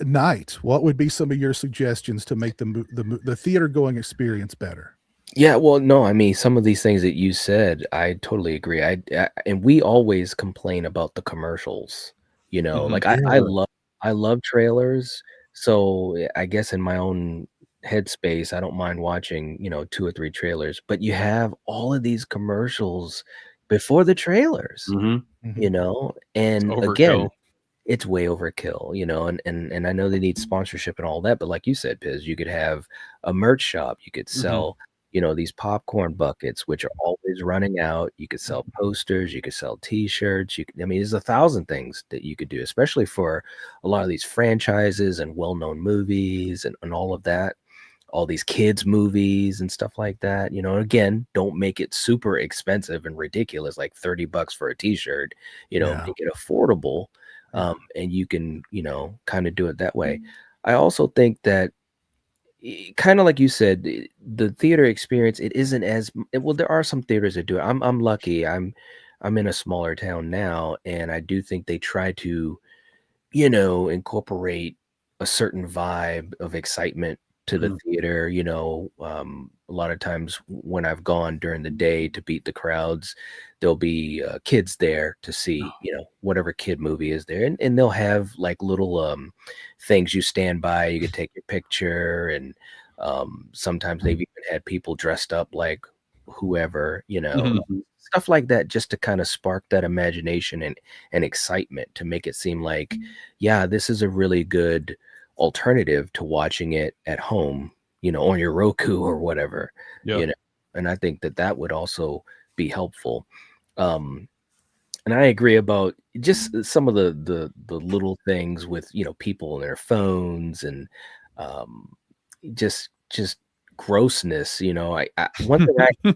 Knight, what would be some of your suggestions to make the theater going experience better? Yeah, well, no, I mean, some of these things that you said, I totally agree. And we always complain about the commercials, like I love trailers. So I guess in my own headspace, I don't mind watching, 2 or 3 trailers, but you have all of these commercials before the trailers, and again, it's way overkill, and I know they need sponsorship and all that, but like you said, Piz, you could have a merch shop, you could sell, these popcorn buckets, which are always running out. You could sell posters, you could sell t-shirts, there's 1,000 things that you could do, especially for a lot of these franchises and well-known movies and all of that, all these kids movies and stuff like that, again, don't make it super expensive and ridiculous, like $30 for a t-shirt, make it affordable. And you can, kind of do it that way. I also think that kind of like you said, the theater experience, it isn't as well. There are some theaters that do it. I'm lucky. I'm in a smaller town now, and I do think they try to, incorporate a certain vibe of excitement to the theater. A lot of times when I've gone during the day to beat the crowds, there'll be kids there to see, whatever kid movie is there. And they'll have like little things you stand by, you can take your picture. And sometimes they've even had people dressed up like whoever, stuff like that, just to kind of spark that imagination and excitement to make it seem like, yeah, this is a really good alternative to watching it at home, on your Roku or whatever, and I think that would also be helpful. And I agree about just some of the little things with, you know, people and their phones and um, just grossness. You know, I one thing I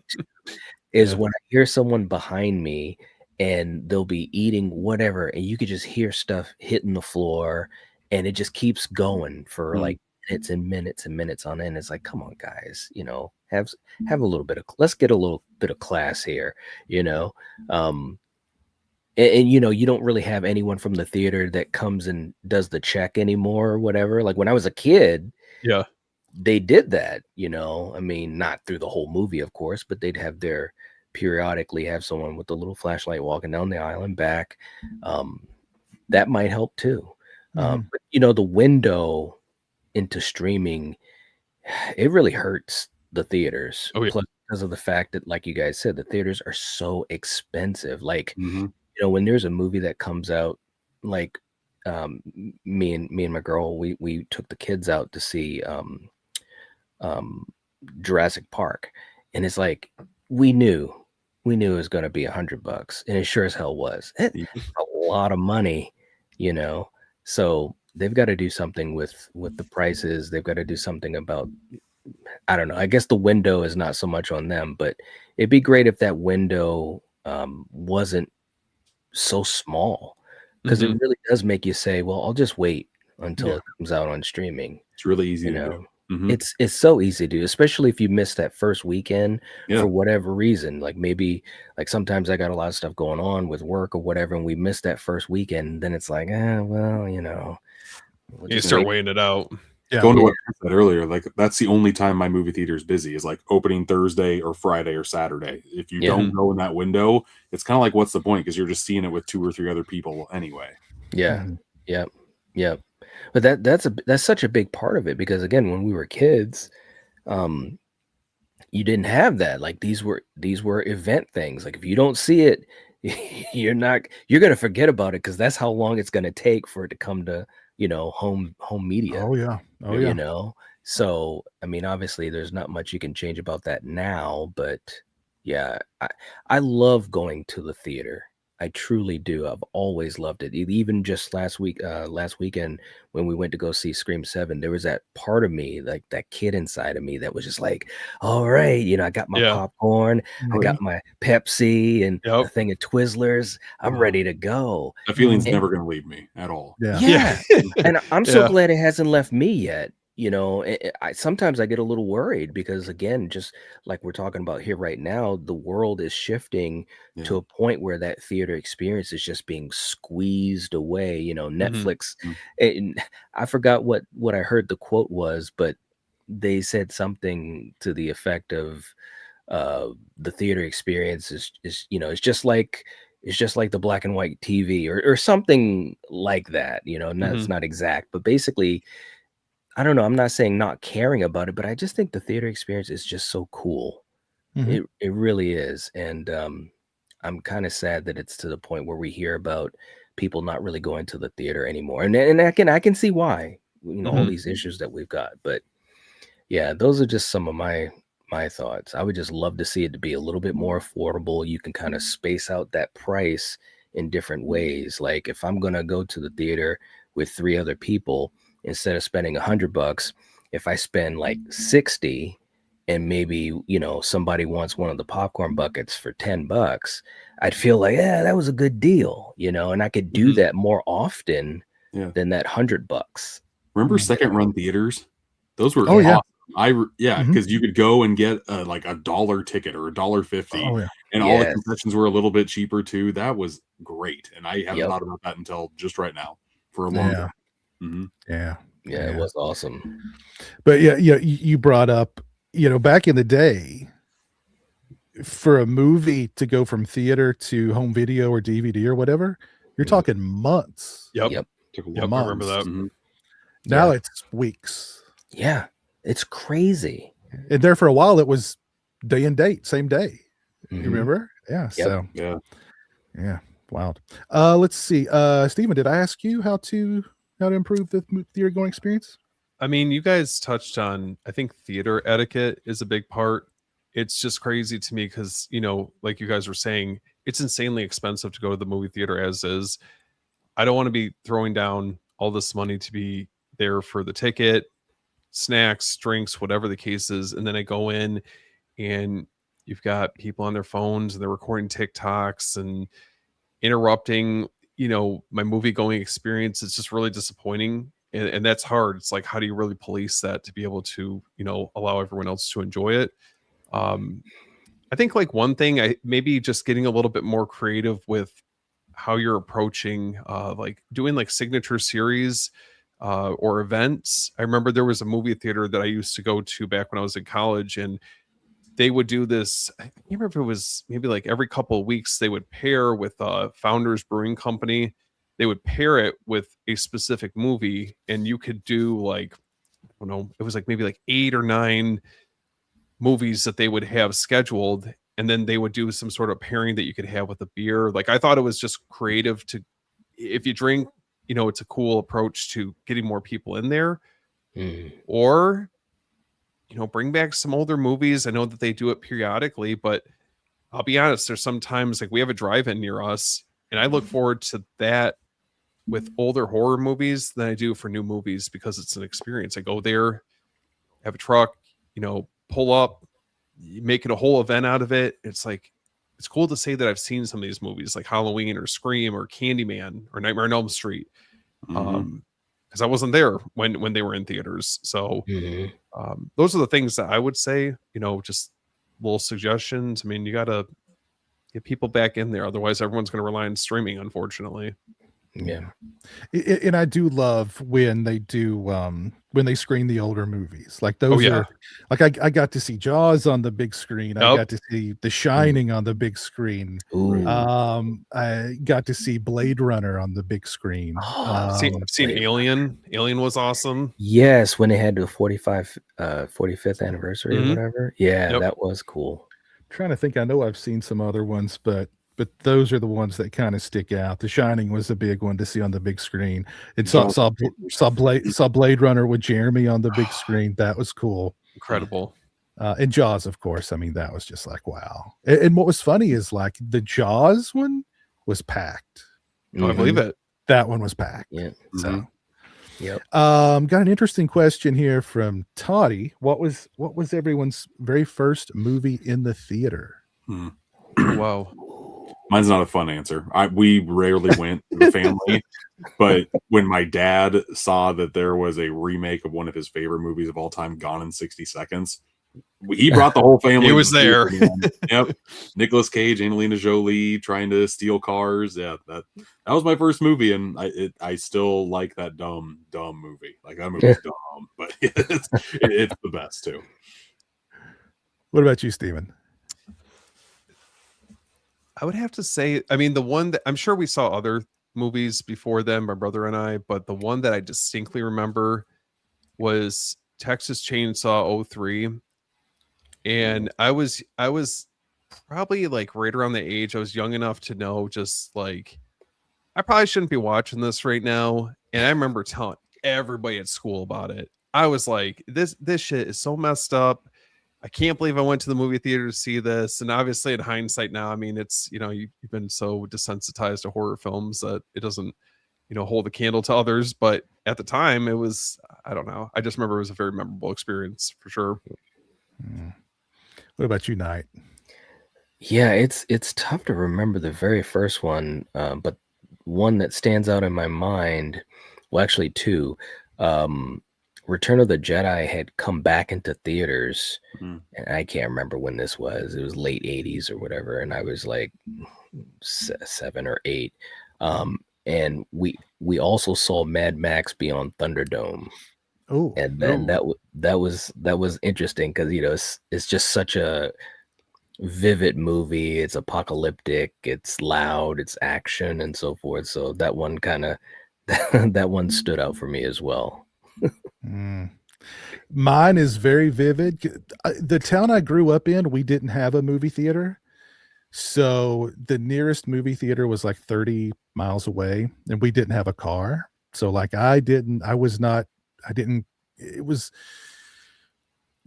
is Yeah. when I hear someone behind me and they'll be eating whatever, and you could just hear stuff hitting the floor, and it just keeps going for Mhm. like minutes and minutes and minutes on end. It's like, come on, guys, you know, have a little bit of let's get a little bit of class here, you know. Um, and you know, you don't really have anyone from the theater that comes and does the check anymore or whatever. Like when I was a kid, Yeah. they did that, you know. I mean, not through the whole movie, of course, but they'd have their periodically have someone with a little flashlight walking down the aisle and back. That might help too. Mhm. But you know, the window into streaming, it really hurts the theaters. Oh, yeah. Plus, because of the fact that, like you guys said, the theaters are so expensive. Like, Mhm. you know, when there's a movie that comes out, like me and my girl, we took the kids out to see um, Jurassic Park, and it's like we knew it was going to be $100, and it sure as hell was. It's Yeah. a lot of money, you know. So they've got to do something with the prices. They've got to do something about, I don't know. I guess the window is not so much on them, but it'd be great if that window wasn't so small, because it Mhm. really does make you say, well, I'll just wait until Yeah. it comes out on streaming. It's really easy You to know, do. Mhm. it's so easy to do, especially if you miss that first weekend Yeah. for whatever reason. Like maybe, like sometimes I got a lot of stuff going on with work or whatever, and we missed that first weekend. Then it's like, well, you know, we'll You just start wait. weighing it out. Yeah. Going to Yeah, what you said earlier, like that's the only time my movie theater is busy is like opening Thursday or Friday or Saturday. If you yeah, don't go in that window, it's kind of like what's the point? Because you're just seeing it with 2 or 3 other people anyway. yeah, Mhm. yep, yep. But that's such a big part of it, because again, when we were kids, um, you didn't have that. Like these were event things. Like if you don't see it, you're gonna forget about it, because that's how long it's gonna take for it to come to, you know, home media, Oh yeah. Oh Yeah. you yeah. know. So I mean, obviously there's not much you can change about that now, but yeah, I love going to the theater. I truly do. I've always loved it. Even just last weekend when we went to go see Scream 7, there was that part of me, like that kid inside of me, that was just like, all right, you know, I got my Yeah. popcorn, I Oh, yeah. got my Pepsi and a Yep. thing of Twizzlers. I'm ready to go. That feeling's Mhm. never going to leave me at all. Yeah. Yeah, and I'm so Yeah. glad it hasn't left me yet. You know, sometimes I get a little worried, because again, just like we're talking about here right now, the world is shifting Yeah. to a point where that theater experience is just being squeezed away. You know, Mhm. Netflix. Mm. And I forgot what I heard the quote was, but they said something to the effect of the theater experience is, you know, it's just like the black and white TV, or something like that, you know. And that's Mhm. not exact, but basically, I don't know, I'm not saying not caring about it, but I just think the theater experience is just so cool. Mhm. It really is. And I'm kind of sad that it's to the point where we hear about people not really going to the theater anymore, and I can see why, you know, all Mhm. these issues that we've got. But yeah, those are just some of my thoughts. I would just love to see it to be a little bit more affordable. You can kind of space out that price in different ways. Like if I'm gonna go to the theater with 3 other people, instead of spending $100, if I spend like 60, and maybe, you know, somebody wants one of the popcorn buckets for $10, I'd feel like, yeah, that was a good deal, you know, and I could do Mhm. that more often Yeah. than that $100. Remember Mhm. second run theaters? Those were Oh yeah. awesome. Yeah, Mhm. because you could go and get like a dollar ticket or $1.50, Oh yeah. and all the Yes. concessions were a little bit cheaper too. That was great, and I haven't Yep. thought about that until just right now for a long Yeah. time. Hmm. Yeah. Yeah, it Yeah. was awesome. But yeah, you brought up, you know, back in the day, for a movie to go from theater to home video or DVD or whatever, you're Yeah. talking months. Yep. Yep. Took a Yep. long I remember Months. that. Mhm. Now Yeah. it's weeks. Yeah. It's crazy. And there for a while it was day and date, same day. You Mhm. remember? Yeah. Yep. So Yeah. yeah, wild. Let's see. Steven, did I ask you how to improve the theater going experience? I mean, you guys touched on, I think theater etiquette is a big part it's just crazy to me because, you know, like you guys were saying, it's insanely expensive to go to the movie theater as is. I don't want to be throwing down all this money to be there for the ticket, snacks, drinks, whatever the case is. And then I go in and you've got people on their phones and they're recording TikToks and interrupting, you know, my movie going experience. It's just really disappointing. And that's hard. It's like, how do you really police that to be able to, you know, allow everyone else to enjoy it? I think like one thing, I maybe just getting a little bit more creative with how you're approaching like doing like signature series or events. I remember there was a movie theater that I used to go to back when I was in college, and they would do this. I can't remember if it was maybe like every couple of weeks they would pair with Founders Brewing Company. They would pair it with a specific movie, and you could do like, I don't know, it was like maybe like 8 or 9 movies that they would have scheduled, and then they would do some sort of pairing that you could have with a beer. Like I thought it was just creative to, if you drink, you know, it's a cool approach to getting more people in there. Or, you know, bring back some older movies. I know that they do it periodically, but I'll be honest, there's sometimes like we have a drive-in near us, and I look forward to that with older horror movies than I do for new movies, because it's an experience. I go there, have a truck, you know, pull up, make it a whole event out of it. It's like, it's cool to say that I've seen some of these movies like Halloween or Scream or Candyman or Nightmare on Elm Street. Because I wasn't there when they were in theaters. So those are the things that I would say, you know, just little suggestions. I mean, you got to get people back in there. Otherwise, everyone's going to rely on streaming, unfortunately. Yeah. And I do love when they do when they screen the older movies. Like those are like I got to see Jaws on the big screen. I got to see The Shining on the big screen. I got to see Blade Runner on the big screen. I've seen Alien. Alien was awesome. Yes, when they had the 45th anniversary or whatever. Yeah, that was cool. Trying to think, I know I've seen some other ones, but those are the ones that kind of stick out. The Shining was a big one to see on the big screen. And saw Blade Runner with Jeremy on the big screen. That was cool. Incredible. And Jaws, of course. I mean, that was just like, wow. And what was funny is like the Jaws one was packed. I believe it. That one was packed. Yeah. So yep. Got an interesting question here from Toddy. What was everyone's very first movie in the theater? Wow. Mine's not a fun answer. We rarely went as a family, but when my dad saw that there was a remake of one of his favorite movies of all time, Gone in 60 Seconds, he brought the whole family. He was there. Yep. Nicolas Cage, Angelina Jolie trying to steal cars. Yeah, that was my first movie, and I still like that dumb movie. Like that movie's dumb, but it's the best too. What about you, Steven? I would have to say, I mean, the one that I'm sure we saw other movies before them, my brother and I, but the one that I distinctly remember was Texas Chainsaw 03. And I was probably like right around the age, I was young enough to know, just like, I probably shouldn't be watching this right now. And I remember telling everybody at school about it. I was like, this shit is so messed up. I can't believe I went to the movie theater to see this. And obviously in hindsight now, I mean, it's, you know, you've been so desensitized to horror films that it doesn't, you know, hold a candle to others. But at the time it was, I don't know. I just remember it was a very memorable experience for sure. What about you, Knight? Yeah, it's tough to remember the very first one, but one that stands out in my mind, well, actually two. Return of the Jedi had come back into theaters, and I can't remember when this was. It was late 80s or whatever, and I was like 7 or 8. And we also saw Mad Max Beyond Thunderdome. Oh, and then that was interesting because, you know, it's just such a vivid movie. It's apocalyptic, it's loud, it's action, and so forth. So that one that one stood out for me as well. Mine is very vivid. The town I grew up in, we didn't have a movie theater. So the nearest movie theater was like 30 miles away, and we didn't have a car. So like it was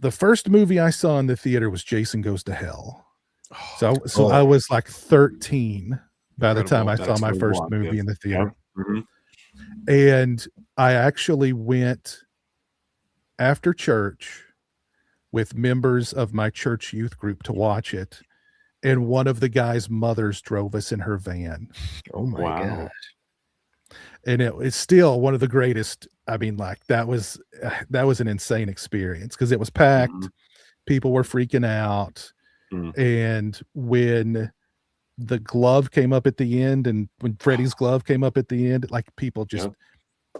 the first movie I saw in the theater was Jason Goes to Hell. So Oh. I was like 13 by the time Incredible. I saw That's my what we first want, movie yes. in the theater. Yep. Mhm. And I actually went after church with members of my church youth group to watch it. And one of the guy's mothers drove us in her van. Oh my Wow. gosh. And it's still one of the greatest. I mean, like that was an insane experience because it was packed. Mhm. People were freaking out. Mm. And when the glove came up at the end, and when Freddie's glove came up at the end, like people just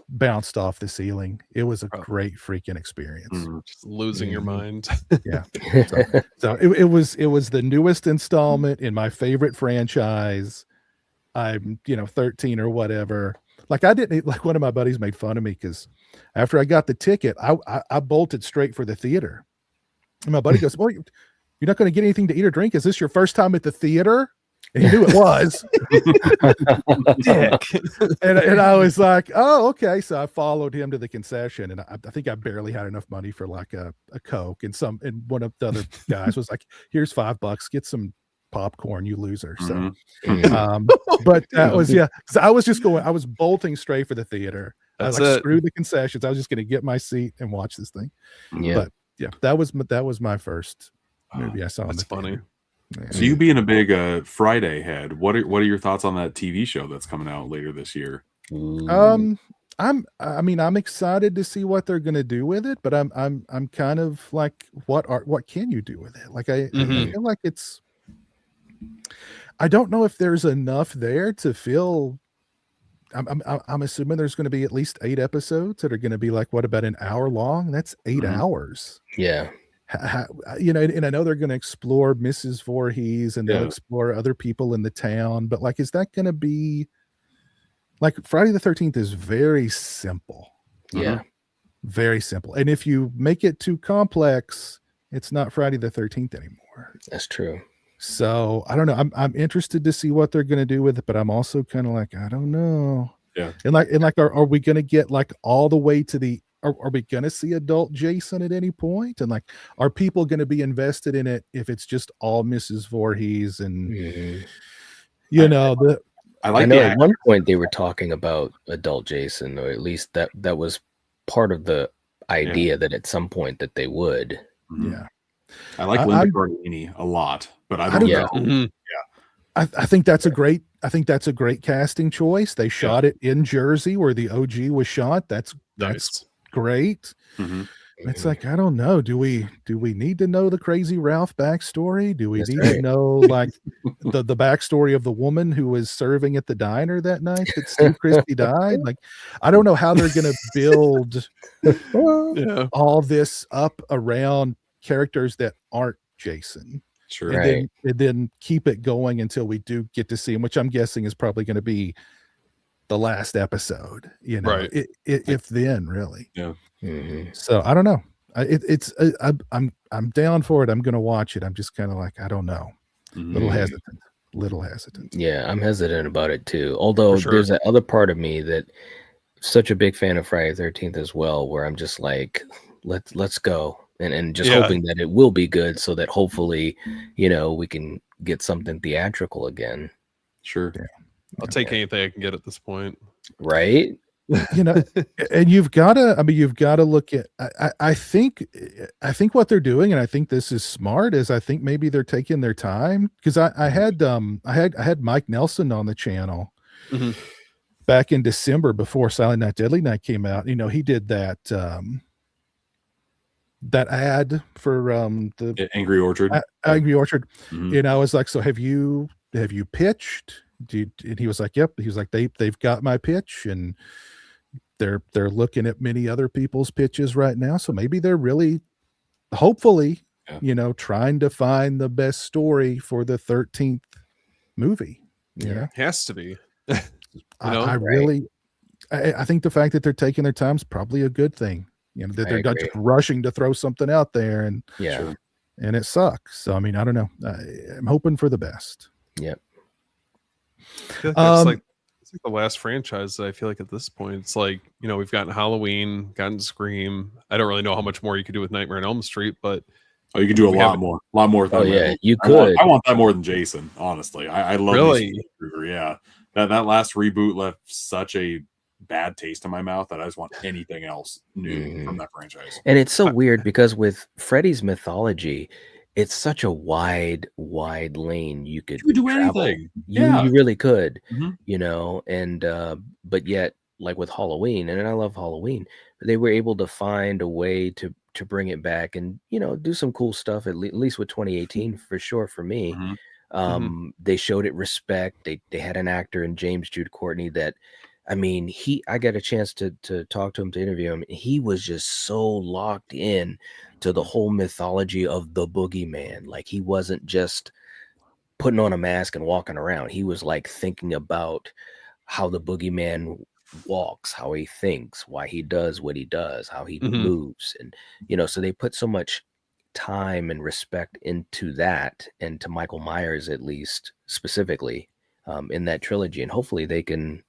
bounced off the ceiling. It was a great freaking experience. Mhm. Just losing your mind. Yeah. So it was the newest installment in my favorite franchise. I'm 13 or whatever. Like I didn't, like one of my buddies made fun of me because after I got the ticket, I bolted straight for the theater. And my buddy goes, "Well, you're not going to get anything to eat or drink. Is this your first time at the theater?" And he knew it was. Dick. and I was like, "Oh, okay." So I followed him to the concession, and I think I barely had enough money for like a Coke, and one of the other guys was like, "Here's $5, get some popcorn, you loser." So but that was because I was bolting straight for the theater. I was like, screw the concessions. I was just going to get my seat and watch this thing. But yeah, that was my first movie I saw. That's funny. Yeah. So you being a big Friday head, what are your thoughts on that TV show that's coming out later this year? I'm excited to see what they're going to do with it, but I'm kind of like, what can you do with it? Like I feel like I don't know if there's enough there to fill. I'm assuming there's going to be at least 8 episodes that are going to be like, what about an hour long? That's 8 hours. Yeah. And I know they're going to explore Mrs. Voorhees and they'll explore other people in the town, but like, is that going to be like Friday the 13th is very simple. Yeah. Very simple. And if you make it too complex, it's not Friday the 13th anymore. That's true. So I don't know. I'm interested to see what they're going to do with it, but I'm also kind of like, I don't know. Yeah. And like, are we going to get like all the way to the, are we going to see adult Jason at any point? And like, are people going to be invested in it if it's just all Mrs. Voorhees and, I know at one point they were talking about adult Jason, or at least that was part of the idea that at some point that they would. Yeah. I like Linda Cardellini a lot, but I don't know. Mm-hmm. I think that's a great casting choice. They shot it in Jersey where the OG was shot. That's Nice. Great. It's like, I don't know. Do we need to know the Crazy Ralph backstory? Do we need to know like the backstory of the woman who was serving at the diner that night that Steve Christie died? Like, I don't know how they're going to build all this up around characters that aren't Jason. Sure. And then keep it going until we do get to see him, which I'm guessing is probably going to be the last episode, if then really. Yeah. So I don't know. I'm down for it. I'm going to watch it. I'm just kind of like, I don't know. Little hesitant. Yeah, I'm hesitant about it too. Although there's that other part of me that such a big fan of Friday the 13th as well, where I'm just like, let's go. And just hoping that it will be good so that hopefully, we can get something theatrical again. Sure. Yeah. I'll take anything I can get at this point. Right. And you've got to look at, I think what they're doing, and I think this is smart, is I think maybe they're taking their time. Cause I had Mike Nelson on the channel back in December before Silent Night, Deadly Night came out. He did that ad for the Angry Orchard. Angry Orchard. And I was like, so have you pitched? And he was like, yep. He was like, they've got my pitch, and they're looking at many other people's pitches right now. So maybe they're really, hopefully, trying to find the best story for the 13th movie. Has to be. I think the fact that they're taking their time is probably a good thing. That they're not just rushing to throw something out there and it sucks. So I mean, I don't know. I'm hoping for the best. Yep. That's like It's like the last franchise that I feel like at this point, it's like, we've gotten Halloween, gotten Scream. I don't really know how much more you could do with Nightmare on Elm Street, but Oh, you could do a lot more. Oh yeah, you I want, could. I want that more than Jason. Honestly, I love Really? these Krueger. Yeah, that last reboot left such a bad taste in my mouth that I just want anything else new from that franchise. And it's so weird because with Freddy's mythology, it's such a wide lane you could do travel. anything. You really could, Mhm. and but yet, like with Halloween, and I love Halloween, they were able to find a way to bring it back and do some cool stuff at least with 2018 for sure for me. Mhm. They showed it respect. They had an actor in James Jude Courtney that, I mean, I got a chance to talk to him, to interview him. He was just so locked in to the whole mythology of the boogeyman. Like, he wasn't just putting on a mask and walking around. He was like thinking about how the boogeyman walks, how he thinks, why he does what he does, how he moves. And, so they put so much time and respect into that, and to Michael Myers, at least specifically, in that trilogy. And hopefully they can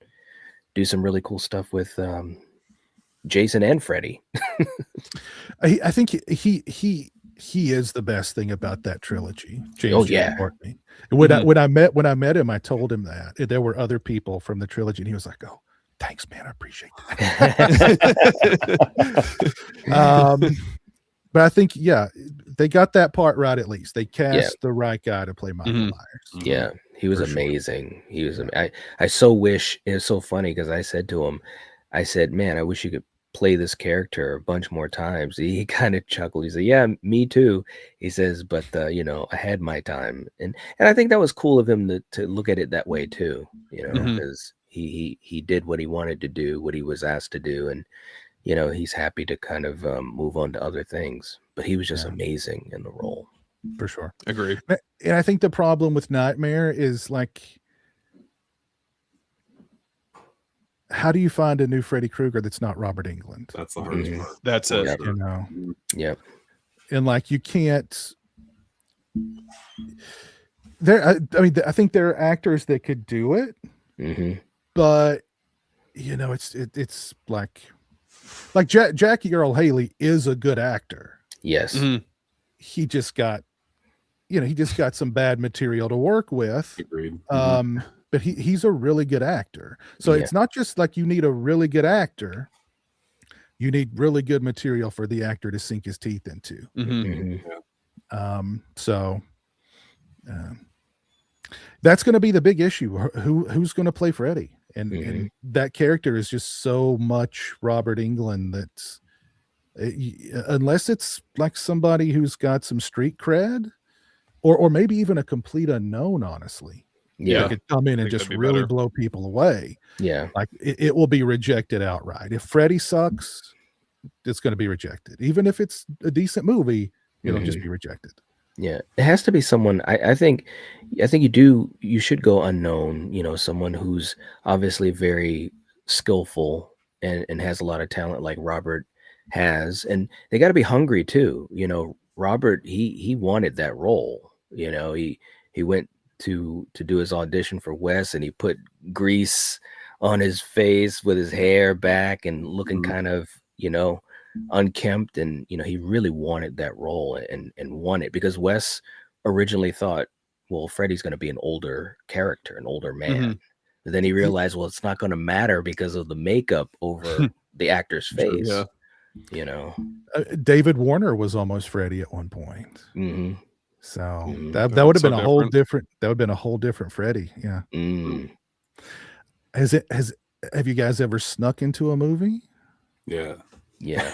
do some really cool stuff with Jason and Freddy. I think he is the best thing about that trilogy. James Oh, Jude yeah. Courtney. When I met him, I told him that there were other people from the trilogy, and he was like, "Oh, thanks, man, I appreciate that." But I think, they got that part right. At least they cast the right guy to play Michael Myers. Yeah, he was For sure. amazing. He was. I so wish. It was so funny because I said to him, I said, "Man, I wish you could play this character a bunch more times." He kind of chuckled. He said, "Yeah, me too." He says, "But I had my time," and I think that was cool of him to look at it that way too. Because he did what he wanted to do, what he was asked to do, and he's happy to kind of move on to other things. But he was just amazing in the role. For sure. Agree. And I think the problem with Nightmare is, like, how do you find a new Freddy Krueger that's not Robert Englund? That's the hardest part. That's it. Yep. And like, you can't. I mean, I think there are actors that could do it, but it's like Jackie Earle Haley is a good actor. Yes. He just got some bad material to work with. Agreed. But he's a really good actor. So it's not just like you need a really good actor. You need really good material for the actor to sink his teeth into. So that's going to be the big issue. Who's going to play Freddy? And that character is just so much Robert Englund that unless it's like somebody who's got some street cred, or maybe even a complete unknown, honestly. Yeah, could come in and just really blow people away. Yeah, like it will be rejected outright. If Freddy sucks, it's going to be rejected. Even if it's a decent movie, it'll just be rejected. Yeah, it has to be someone. I think you should go unknown. Someone who's obviously very skillful and has a lot of talent, like Robert has, and they got to be hungry too. Robert, he wanted that role. He went to do his audition for Wes, and he put grease on his face with his hair back and looking kind of unkempt, and he really wanted that role and won it, because Wes originally thought, well, Freddy's going to be an older character, an older man. But then he realized, well, it's not going to matter because of the makeup over the actor's face. David Warner was almost Freddy at one point. So that would have been a whole different. That would have been a whole different Freddy. Yeah. Have you guys ever snuck into a movie? Yeah. Yeah.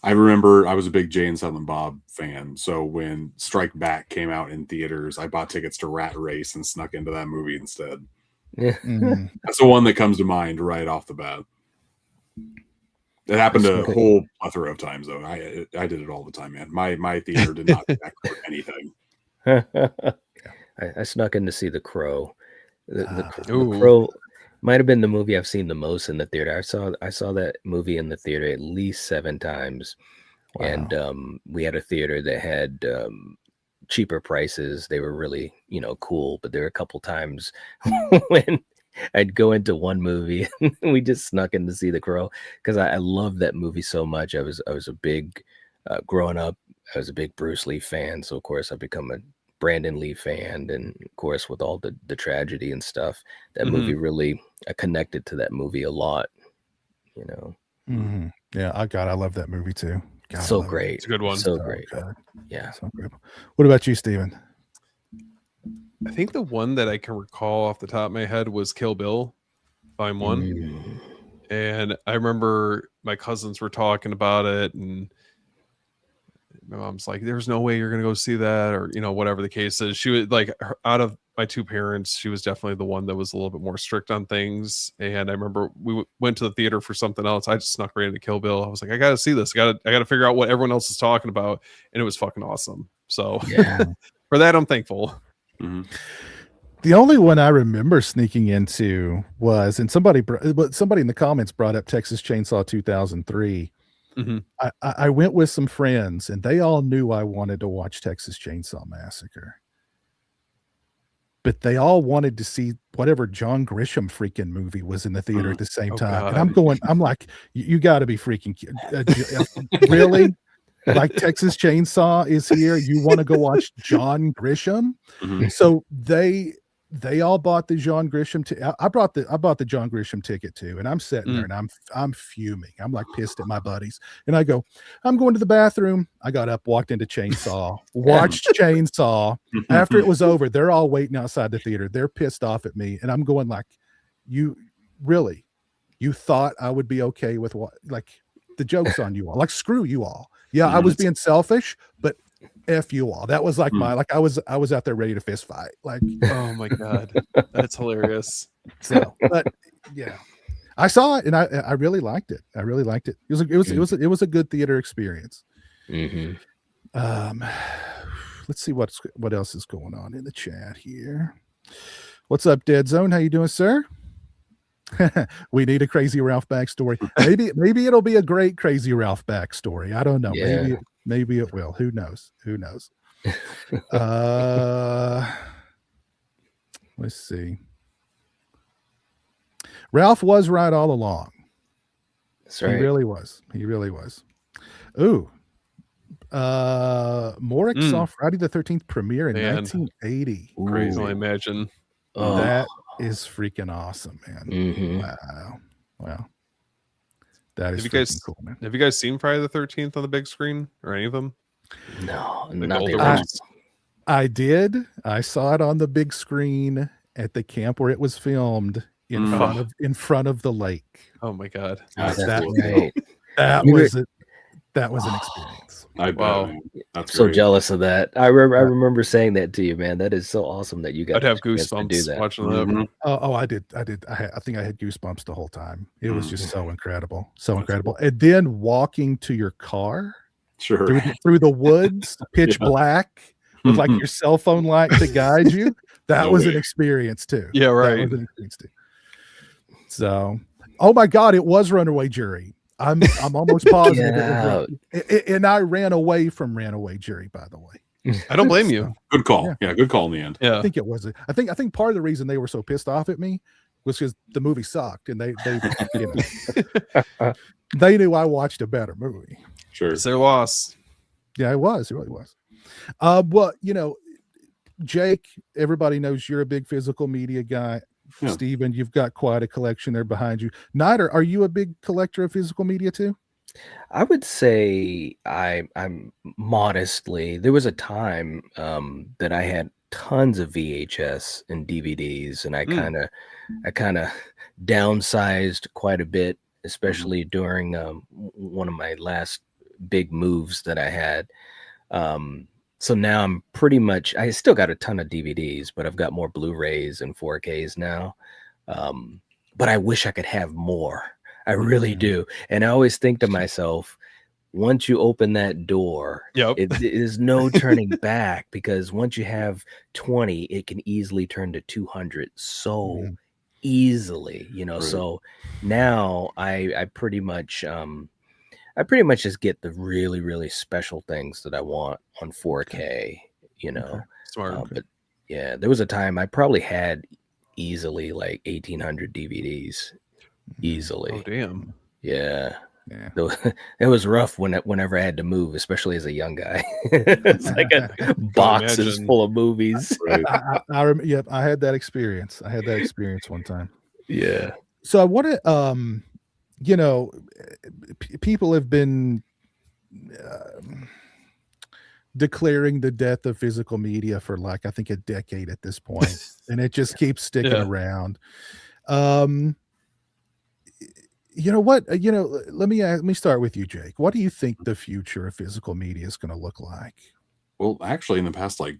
I remember I was a big Jay and Silent Bob fan. So when Strike Back came out in theaters, I bought tickets to Rat Race and snuck into that movie instead. That's the one that comes to mind right off the bat. It happened a whole plethora of times, though. I did it all the time, man. My theater did not back for anything. I snuck in to see The Crow. The Crow might have been the movie I've seen the most in the theater. I saw that movie in the theater at least 7 times. Wow. And we had a theater that had cheaper prices. They were really, cool, but there were a couple times when I'd go into one movie and we just snuck in to see The Crow because I love that movie so much. I was a big growing up. I was a big Bruce Lee fan, so of course I've become a Brandon Lee fan, and of course with all the tragedy and stuff, that movie really I connected to that movie a lot. You know, Yeah, I love that movie too. God, I so love it. great, It's a good one. so So great. good. Yeah. So good. What about you, Steven? I think the one that I can recall off the top of my head was Kill Bill, Volume 1. Mm. And I remember my cousins were talking about it, and my mom's like, "There's no way you're gonna go see that," or whatever the case is. She was like, out of my two parents, she was definitely the one that was a little bit more strict on things. And I remember we went to the theater for something else. I just snuck right into Kill Bill. I was like, I gotta see this. I gotta figure out what everyone else is talking about, and it was fucking awesome. So Yeah. for that, I'm thankful. The only one I remember sneaking into was, and somebody in the comments brought up Texas Chainsaw 2003. I went with some friends, and they all knew I wanted to watch Texas Chainsaw Massacre, but they all wanted to see whatever John Grisham freaking movie was in the theater at the same time. And I'm like, you got to be freaking really? Like Texas Chainsaw is here. You want to go watch John Grisham? So they all bought the John Grisham. I bought the John Grisham ticket too, and I'm sitting there and I'm fuming. I'm like pissed at my buddies, and I go, I'm going to the bathroom. I got up, walked into Chainsaw, watched Chainsaw. After it was over, they're all waiting outside the theater. They're pissed off at me, and I'm going like, you thought I would be okay with what? Like the joke's on you all. Like screw you all. Yeah, I was being selfish, but F you all. That was like I was out there ready to fist fight. Like, oh my God, that's hilarious. So, but yeah, I saw it and I really liked it. I really liked it. It was a good theater experience. Let's see what else is going on in the chat here. What's up, Dead Zone? How you doing, sir? We need a Crazy Ralph backstory. Maybe it'll be a great Crazy Ralph backstory. I don't know. Yeah. Maybe it will. Who knows? Let's see. Ralph was right all along. That's right. He really was. Ooh. Morik saw Friday the 13th premiere in 1980. Crazy, I imagine. Oh. That is freaking awesome, man. Wow. That is freaking cool, man. Have you guys seen Friday the 13th on the big screen or any of them? No, not the ones. I did. I saw it on the big screen at the camp where it was filmed in front of the lake. Oh my God. That was an experience. Wow. That's so great. Jealous of that. I remember saying that to you, man. That is so awesome that you got. I'd have goosebumps watching that. Oh, I did. I think I had goosebumps the whole time. It was just so incredible. And then walking to your car, through the woods, pitch black, with like your cell phone light to guide you. That was an experience too. Yeah, right. That was an experience too. So, oh my God, it was Runaway Jury. I'm almost positive and I ran away from Runaway Jury, by the way. I don't blame you. Good call. Yeah, good call in the end. Yeah. I think it was. I think part of the reason they were so pissed off at me was because the movie sucked, and they they knew I watched a better movie. Sure, it's their loss. Yeah, it was. It really was. Well, Jake, everybody knows you're a big physical media guy. Yeah. Steven, you've got quite a collection there behind you. Nider, are you a big collector of physical media too? I would say I'm modestly. There was a time that I had tons of VHS and DVDs, and I kind of downsized quite a bit, especially during one of my last big moves that I had. So now I'm pretty much, I still got a ton of DVDs, but I've got more Blu-rays and 4Ks now. But I wish I could have more. I really do. And I always think to myself, once you open that door, it is no turning back, because once you have 20, it can easily turn to 200 so easily, Right. So now I pretty much just get the really, really special things that I want on 4K, Smart. But yeah, there was a time I probably had easily like 1,800 DVDs. Oh Easily. damn. Yeah. Yeah. It was rough whenever I had to move, especially as a young guy. It's like boxes imagine. full of movies. Right. Yep, I had that experience. I had that experience one time. Yeah. So I want to, you know, people have been declaring the death of physical media for like I think a decade at this point, and it just keeps sticking Yeah. around. You know what? Let me start with you, Jake. What do you think the future of physical media is going to look like? Well, actually, in the past like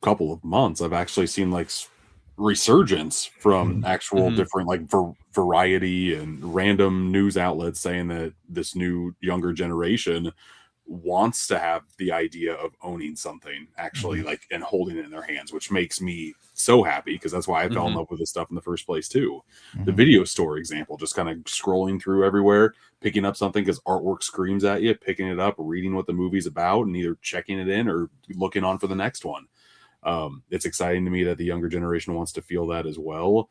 couple of months, I've actually seen like resurgence from actual Mhm. different like variety and random news outlets saying that this new younger generation wants to have the idea of owning something actually like and holding it in their hands, which makes me so happy because that's why I fell in Mhm. love with this stuff in the first place too. The Mhm. video store example, just kind of scrolling through everywhere, picking up something because artwork screams at you, picking it up, reading what the movie's about, and either checking it in or looking on for the next one. It's exciting to me that the younger generation wants to feel that as well.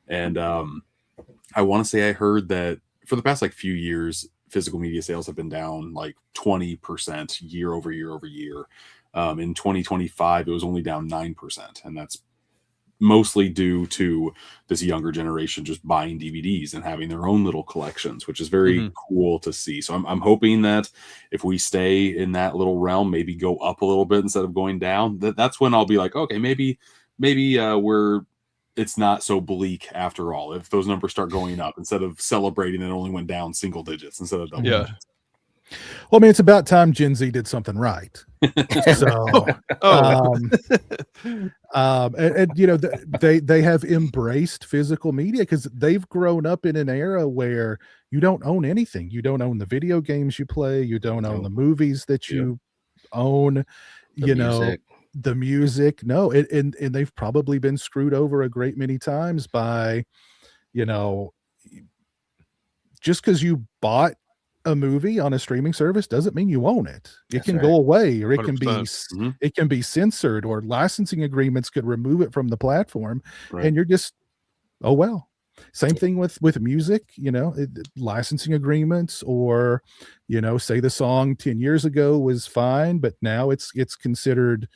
And I want to say I heard that for the past like few years, physical media sales have been down like 20% year over year over year. In 2025, it was only down 9%. And that's mostly due to this younger generation just buying DVDs and having their own little collections, which is very Mhm. cool to see. So I'm hoping that if we stay in that little realm, maybe go up a little bit instead of going down, that's when I'll be like, okay, maybe it's not so bleak after all. If those numbers start going up instead of celebrating it only went down single digits instead of double Yeah. digits. Well, I mean, it's about time Gen Z did something right. So, Oh. and you know, they have embraced physical media because they've grown up in an era where you don't own anything. You don't own the video games you play. You don't own No. the movies that Yeah. you own. The music. The music. No, and they've probably been screwed over a great many times by, you know, just because you bought a movie on a streaming service doesn't mean you own it. It That's can right. go away, or it can be 100%. it can be censored, or licensing agreements could remove it from the platform, Right. and you're just, oh well. Same thing with music, licensing agreements, or say the song 10 years ago was fine, but now it's considered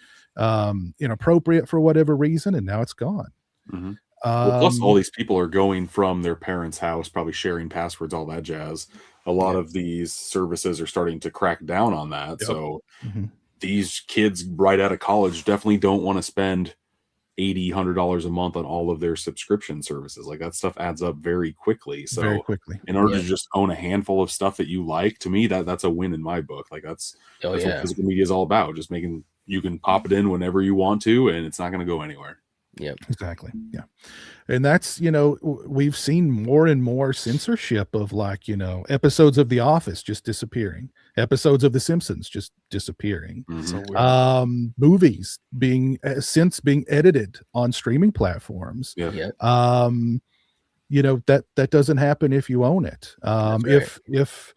inappropriate for whatever reason, and now it's gone. Mm-hmm. Well, plus all Um, these people are going from their parents' house, probably sharing passwords, all that jazz. A lot Yeah. of these services are starting to crack down on that. Yep. So mhm. these kids right out of college definitely don't want to spend $80-$100 a month on all of their subscription services. Like that stuff adds up very quickly. Very So quickly. in order Yeah. to just own a handful of stuff that you like, to me, that's a win in my book. Like that's Oh what yeah. physical media is all about. Just making you can pop it in whenever you want to, and it's not going to go anywhere. Yep. Exactly. Yeah. And that's, we've seen more and more censorship of episodes of The Office just disappearing, episodes of The Simpsons just disappearing, So weird. movies being since being edited on streaming platforms. Yeah. Yep. That doesn't happen if you own it. That's right.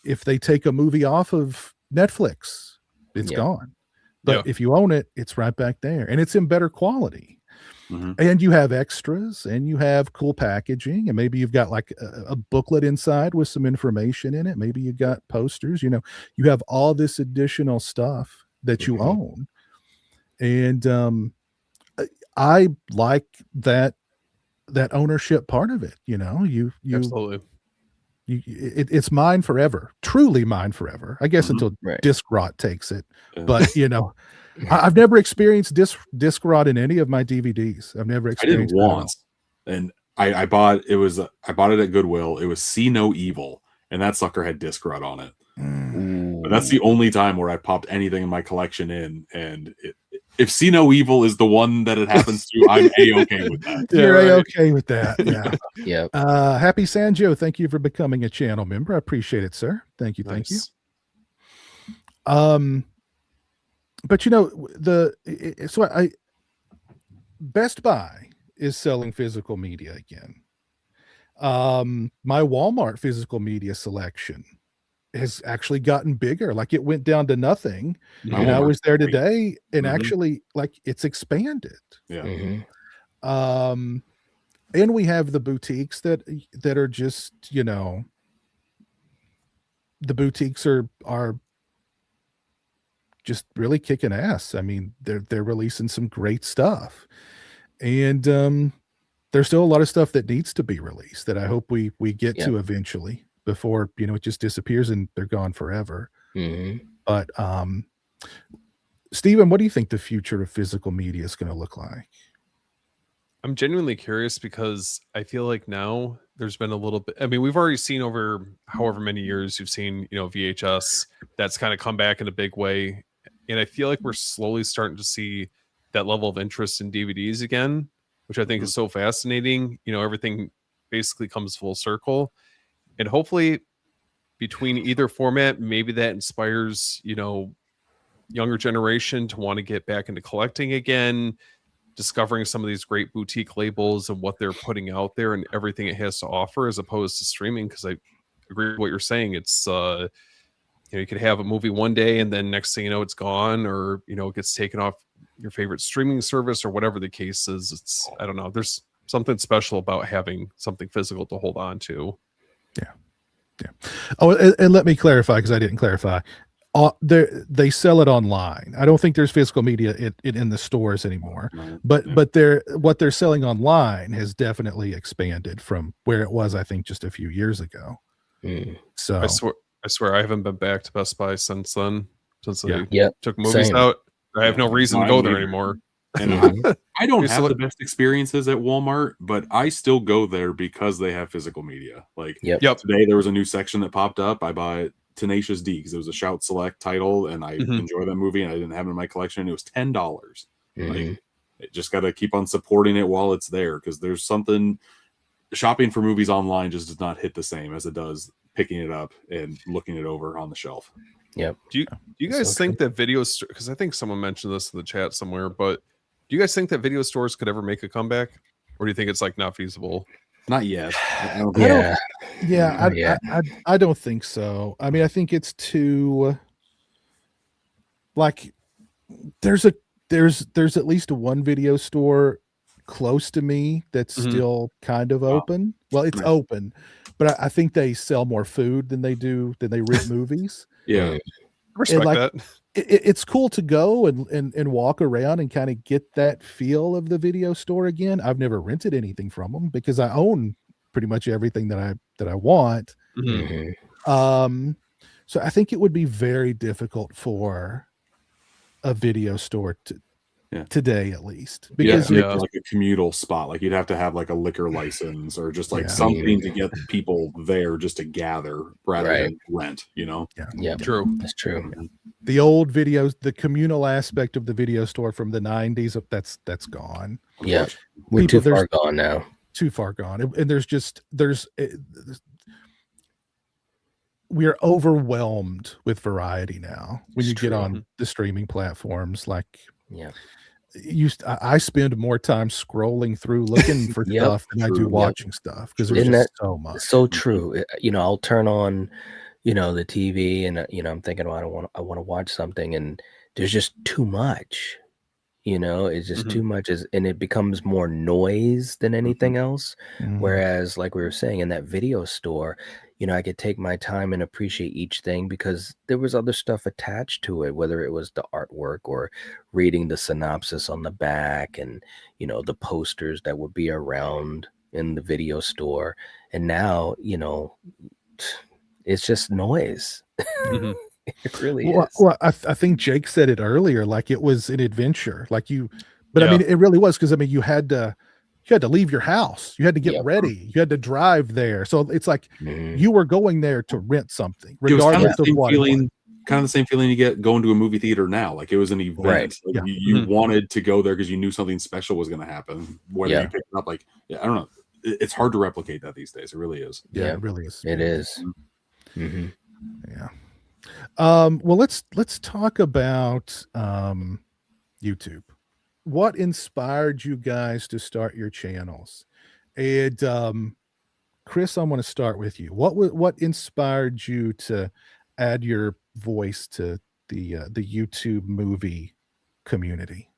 If they take a movie off of Netflix, it's Yeah. gone. But Yeah. if you own it, it's right back there, and it's in better quality. Mm-hmm. And you have extras, and you have cool packaging, and maybe you've got like a booklet inside with some information in it. Maybe you got posters. You have all this additional stuff that you Mhm. own, and I like that ownership part of it. Absolutely. It's mine forever, truly mine forever. I guess Mhm. until Right. disc rot takes it, Yeah. but I've never experienced disc rot in any of my DVDs. I've never I did experienced it at all. once, and I bought it at Goodwill. It was See No Evil, and that sucker had disc rot on it. But that's the only time where I popped anything in my collection in, and if See No Evil is the one that it happens to, I'm a-okay with that. Yeah, You're right. okay with that. Yeah. Yep. Happy Sanjo, thank you for becoming a channel member. I appreciate it, sir. Thank you. Thank you. Nice. But Best Buy is selling physical media again. My Walmart physical media selection has actually gotten bigger. Like it went down to nothing, My and I Walmart's was there great. today, and Mhm. actually, like, it's expanded. Yeah. Mhm. And we have the boutiques that are just, you know, the boutiques are just really kicking ass. I mean, they're releasing some great stuff. And there's still a lot of stuff that needs to be released that I hope we get Yep. to eventually before, you know, it just disappears and they're gone forever. hmm But Steven, what do you think the future of physical media is going to look like? I'm genuinely curious because I feel like now there's been a little bit. I mean, we've already seen over however many years you've seen, you know, VHS that's kind of come back in a big way. And I feel like we're slowly starting to see that level of interest in DVDs again, which I think is so fascinating. You know, everything basically comes full circle. And hopefully, between either format, maybe that inspires, you know, younger generation to want to get back into collecting again, discovering some of these great boutique labels and what they're putting out there and everything it has to offer, as opposed to streaming. Because I agree with what you're saying. It's you know, you could have a movie one day and then next thing you know it's gone, or you know, it gets taken off your favorite streaming service or whatever the case is. It's, I don't know, there's something special about having something physical to hold on to. Yeah. Oh, and let me clarify, because I didn't clarify. They sell it online. I don't think there's physical media in the stores anymore. But what they're selling online has definitely expanded from where it was, I think, just a few years ago. So I swear I haven't been back to Best Buy since then. Since they took movies Same. out. I have no reason to go there anymore. And I don't have the best experiences at Walmart, but I still go there because they have physical media. Like today, there was a new section that popped up. I bought Tenacious D because it was a Shout Select title, and I enjoy that movie, and I didn't have it in my collection. It was $10. Like, it just got to keep on supporting it while it's there, because there's something. Shopping for movies online just does not hit the same as it does picking it up and looking it over on the shelf. Yep. Do you guys think that videos? Because I think someone mentioned this in the chat somewhere, but do you guys think that video stores could ever make a comeback, or do you think it's like not feasible? Not yet. I don't think so. I mean, I think it's too, like, there's at least one video store close to me that's still kind of open. Well, it's open, but I think they sell more food than they rent movies. Yeah. Respect that. It's cool to go and walk around and kind of get that feel of the video store again. I've never rented anything from them because I own pretty much everything that I want. So I think it would be very difficult for a video store to today, at least, because like a communal spot, like you'd have to have like a liquor license or just like something to get people there just to gather rather than rent, you know. True. That's true. The old videos, the communal aspect of the video store from the 90s, that's gone. We're too far gone now. Too far gone. And we're overwhelmed with variety now when you get on the streaming platforms. Like, I spend more time scrolling through looking for stuff than I do watching stuff, because there's just so much. So true. You know, I'll turn on, you know, the TV, and you know, I'm thinking, oh, I want to watch something, and there's just too much. You know, it's just too much, and it becomes more noise than anything else. Whereas, like we were saying, in that video store, you know, I could take my time and appreciate each thing because there was other stuff attached to it, whether it was the artwork or reading the synopsis on the back, and, you know, the posters that would be around in the video store. And now, you know, it's just noise. It really is. Well, I think Jake said it earlier, like it was an adventure, like but I mean, it really was, because I mean, you had to leave your house, you had to get ready, you had to drive there. So it's like you were going there to rent something, regardless of what. Kind of the same feeling you get going to a movie theater now. Like, it was an event. Like, you wanted to go there because you knew something special was going to happen. Whether you picked it up, like, I don't know. It's hard to replicate that these days. It really is. Yeah, it really is. It is. Yeah. Well, let's talk about YouTube. What inspired you guys to start your channels? And Chris, I want to start with you. What inspired you to add your voice to the YouTube movie community?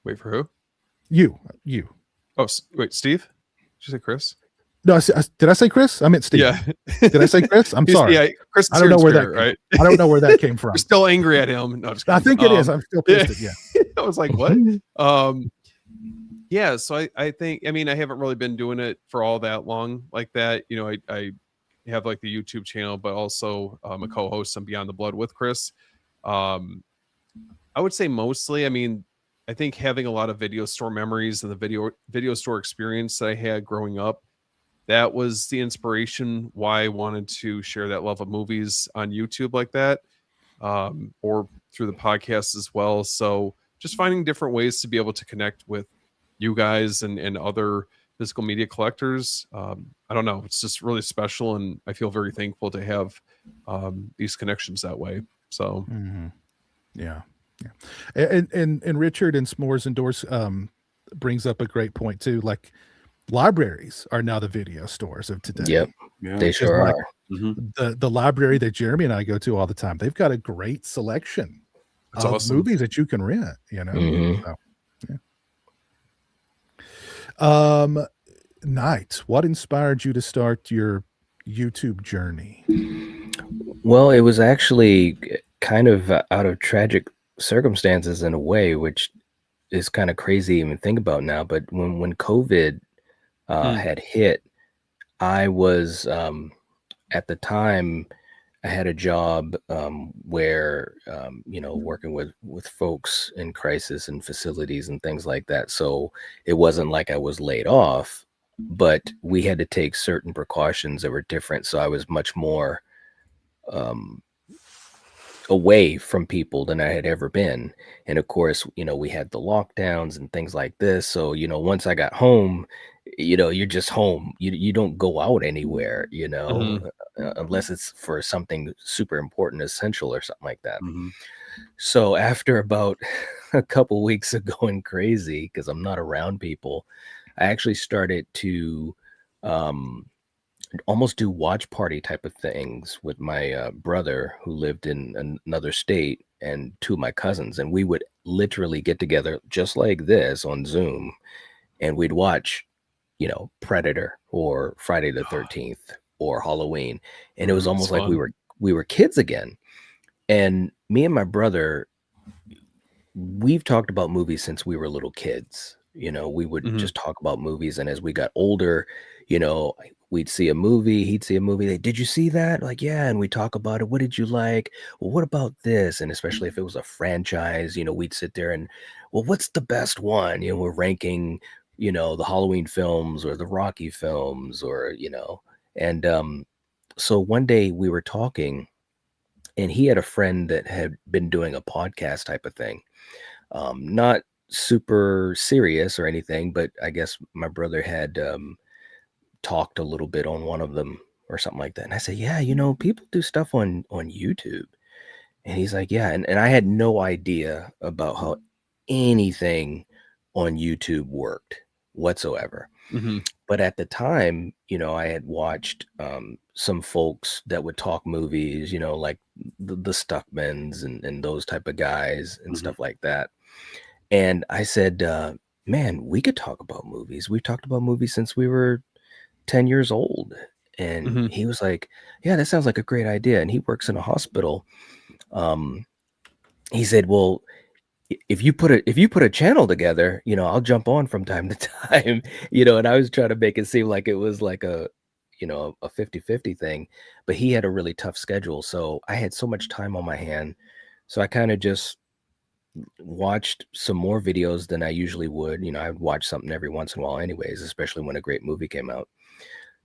Wait for who? You. Oh, wait, Steve? Did you say Chris? No, did I say Chris? I meant Steve. Yeah. Did I say Chris? I'm sorry. Yeah, Chris is I don't know where that right? I don't know where that came from. You're still angry at him. No, just I kidding. think it is. I'm still pissed at you. I was like, what? Yeah, so I think, I mean, I haven't really been doing it for all that long like that. You know, I have like the YouTube channel, but also a co-host on Beyond the Blood with Chris. I would say mostly, I mean, I think having a lot of video store memories and the video store experience that I had growing up, that was the inspiration why I wanted to share that love of movies on YouTube like that, or through the podcast as well. So just finding different ways to be able to connect with you guys and other physical media collectors. I don't know. It's just really special. And I feel very thankful to have these connections that way. So, yeah. And Richard and S'mores and Doors brings up a great point too. Like, libraries are now the video stores of today. Yep. Yeah. They sure Like, are. the library that Jeremy and I go to all the time, they've got a great selection That's of awesome. movies that you can rent, you know. Mhm. So, yeah. Knight, what inspired you to start your YouTube journey? Well, it was actually kind of out of tragic circumstances in a way, which is kind of crazy to even think about now. But when COVID had hit, I was at the time I had a job where working with folks in crisis and facilities and things like that. So it wasn't like I was laid off, but we had to take certain precautions that were different. So I was much more away from people than I had ever been. And of course, we had the lockdowns and things like this. So, once I got home, you're just home. You don't go out anywhere, unless it's for something super important, essential or something like that. So after about a couple weeks of going crazy, because I'm not around people, I actually started to almost do watch party type of things with my brother who lived in another state and two of my cousins. And we would literally get together just like this on Zoom, and we'd watch, Predator or Friday the 13th or Halloween. And it was almost like we were kids again. And me and my brother, we've talked about movies since we were little kids. We would just talk about movies. And as we got older, we'd see a movie, he'd see a movie. Did you see that? Like, yeah. And we talk about it. What did you like? Well, what about this? And especially if it was a franchise, we'd sit there and, well, what's the best one? We're ranking, the Halloween films or the Rocky films or, and so one day we were talking and he had a friend that had been doing a podcast type of thing. Not super serious or anything, but I guess my brother had talked a little bit on one of them or something like that. And I said, yeah, people do stuff on YouTube. And he's like, yeah. And I had no idea about how anything on YouTube worked whatsoever. But at the time, I had watched some folks that would talk movies, like the Stuckmans and those type of guys and stuff like that. And I said, man, we could talk about movies. We've talked about movies since we were 10 years old. And he was like, yeah, that sounds like a great idea. And he works in a hospital. He said, well, if you put a channel together, I'll jump on from time to time, and I was trying to make it seem like it was like a 50-50 thing, but he had a really tough schedule. So I had so much time on my hand. So I kind of just watched some more videos than I usually would. I'd watch something every once in a while anyways, especially when a great movie came out.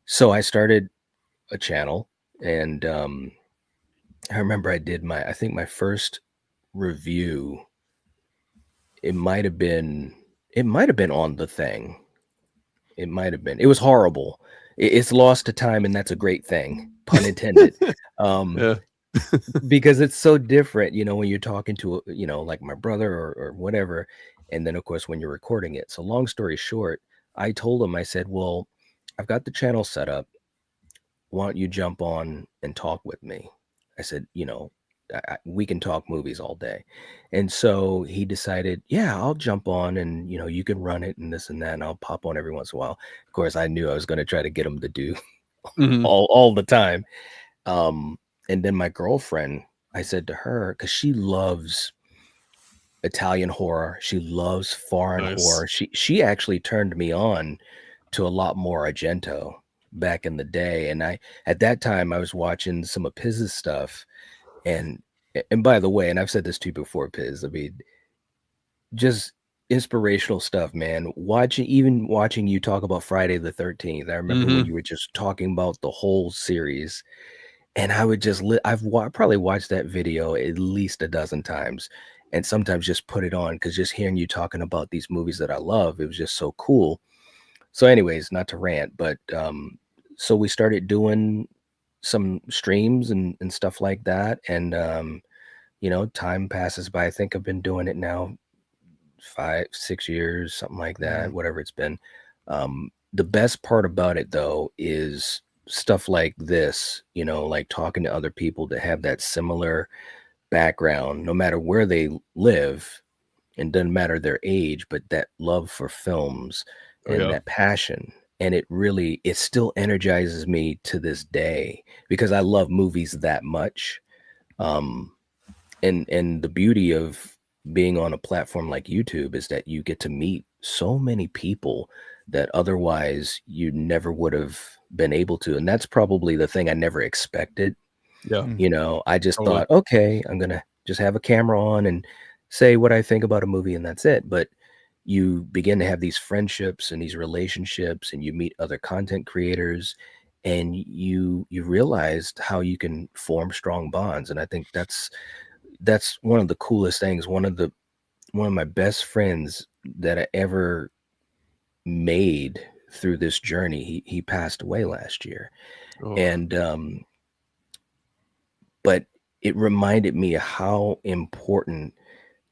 So I started a channel, and I remember I did I think my first review, it might have been on The Thing. It might have been. It was horrible. It's lost to time, and that's a great thing, pun intended. Yeah. Because it's so different, when you're talking to, like my brother or whatever. And then, of course, when you're recording it. So long story short, I told him, I said, well, I've got the channel set up. Why don't you jump on and talk with me? I said, we can talk movies all day. And so he decided, yeah, I'll jump on and, you know, you can run it and this and that, and I'll pop on every once in a while. Of course, I knew I was going to try to get him to do Mhm. all the time. And then my girlfriend, I said to her, because she loves Italian horror, she loves foreign Nice. horror. She actually turned me on to a lot more Argento back in the day. And at that time I was watching some of Piz's stuff. And by the way, and I've said this to you before, Piz, I mean, just inspirational stuff, man. Even watching you talk about Friday the 13th. I remember when Mhm. you were just talking about the whole series. And I would just probably watched that video at least a dozen times, and sometimes just put it on because just hearing you talking about these movies that I love, it was just so cool. So, anyways, not to rant, but so we started doing some streams and stuff like that, and you know, time passes by. I think I've been doing it now 5-6 years, something like that, whatever it's been. The best part about it though is stuff like this, you know, like talking to other people that have that similar background, no matter where they live, and doesn't matter their age, but that love for films Oh, and yeah. that passion. And it still energizes me to this day because I love movies that much. And the beauty of being on a platform like YouTube is that you get to meet so many people that otherwise you never would have been able to. And that's probably the thing I never expected. Yeah. You know, I just Totally. thought, okay, I'm going to just have a camera on and say what I think about a movie and that's it. But you begin to have these friendships and these relationships and you meet other content creators and you realized how you can form strong bonds. And I think that's one of the coolest things. One of my best friends that I ever made through this journey, he passed away last year. Oh. And but it reminded me of how important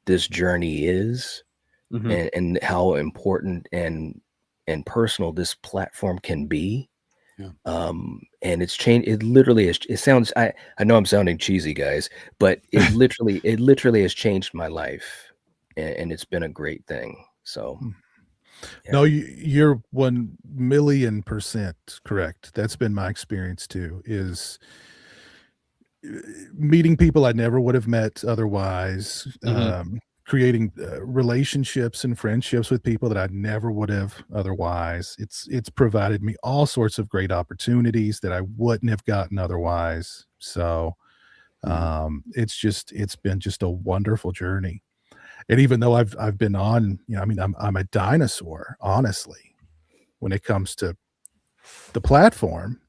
this journey is, Mhm. and how important and personal this platform can be. Yeah. And it's changed. It literally is. It sounds. I know I'm sounding cheesy, guys, but it literally has changed my life, and it's been a great thing. So No, yeah. you're 1,000,000% correct. That's been my experience too, is meeting people I never would have met otherwise, Mhm. creating relationships and friendships with people that I never would have otherwise. It's provided me all sorts of great opportunities that I wouldn't have gotten otherwise. So it's been just a wonderful journey. And even though I've been on, you know, I mean, I'm a dinosaur, honestly, when it comes to the platform.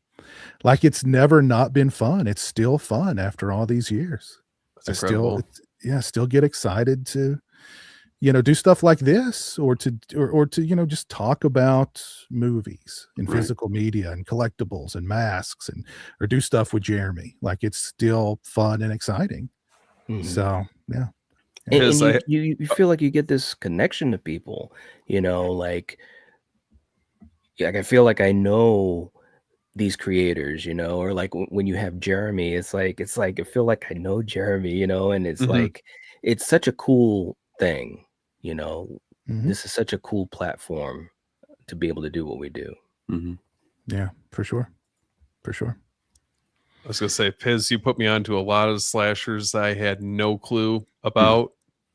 Like, it's never not been fun. It's still fun after all these years. That's incredible. Still get excited to, you know, do stuff like this or to, you know, just talk about movies and Right. physical media and collectibles and masks or do stuff with Jeremy. Like, it's still fun and exciting. Mhm. So, yeah. And Piz, you feel like you get this connection to people, you know, like I feel like I know these creators, you know, or like when you have Jeremy, it's like I feel like I know Jeremy, you know, and it's Mhm. like it's such a cool thing, you know. Mhm. This is such a cool platform to be able to do what we do. Mm-hmm. Yeah, for sure. For sure. I was gonna say, Piz, you put me onto a lot of slashers I had no clue about.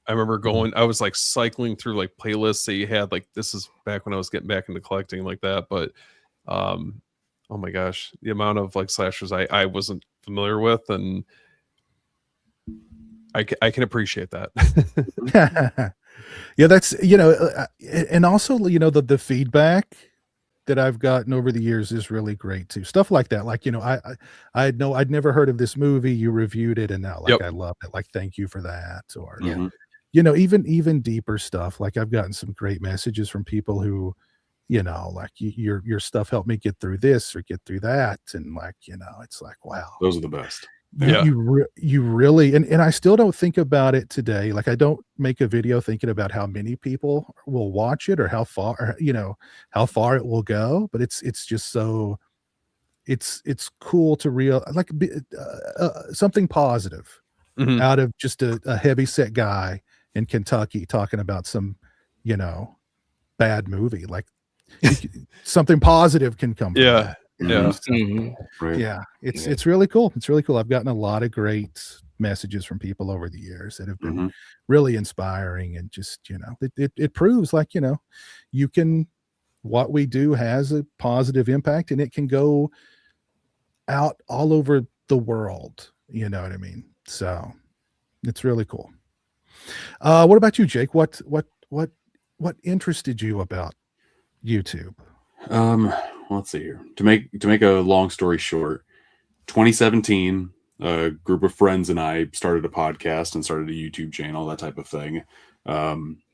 I remember I was like cycling through like playlists that you had. Like this is back when I was getting back into collecting like that. But oh my gosh, the amount of like slashers I wasn't familiar with, and I can appreciate that. Yeah, that's, you know, and also, you know, the feedback that I've gotten over the years is really great too. Stuff like that. Like, you know, I'd never heard of this movie. You reviewed it and now like Yep. I love it. Like, thank you for that. Or, Yeah. you know, even deeper stuff. Like, I've gotten some great messages from people who, you know, like, your stuff helped me get through this or get through that. And like, you know, it's like, wow. Those are the best. Yeah. You really, and I still don't think about it today. Like, I don't make a video thinking about how many people will watch it or how far, or, you know, how far it will go. But it's just so it's cool to something positive out of just a heavy set guy in Kentucky talking about some, you know, bad movie. Like something positive can come from Yeah. that. Yeah. Mhm. Right. Yeah, it's Yeah. it's really cool. It's really cool. I've gotten a lot of great messages from people over the years that have been Mhm. really inspiring, and just, you know, it proves, like, you know, you can, what we do has a positive impact, and it can go out all over the world. You know what I mean? So it's really cool. What about you, Jake? What interested you about YouTube? Let's see here. To make a long story short, 2017, a group of friends and I started a podcast and started a YouTube channel, that type of thing.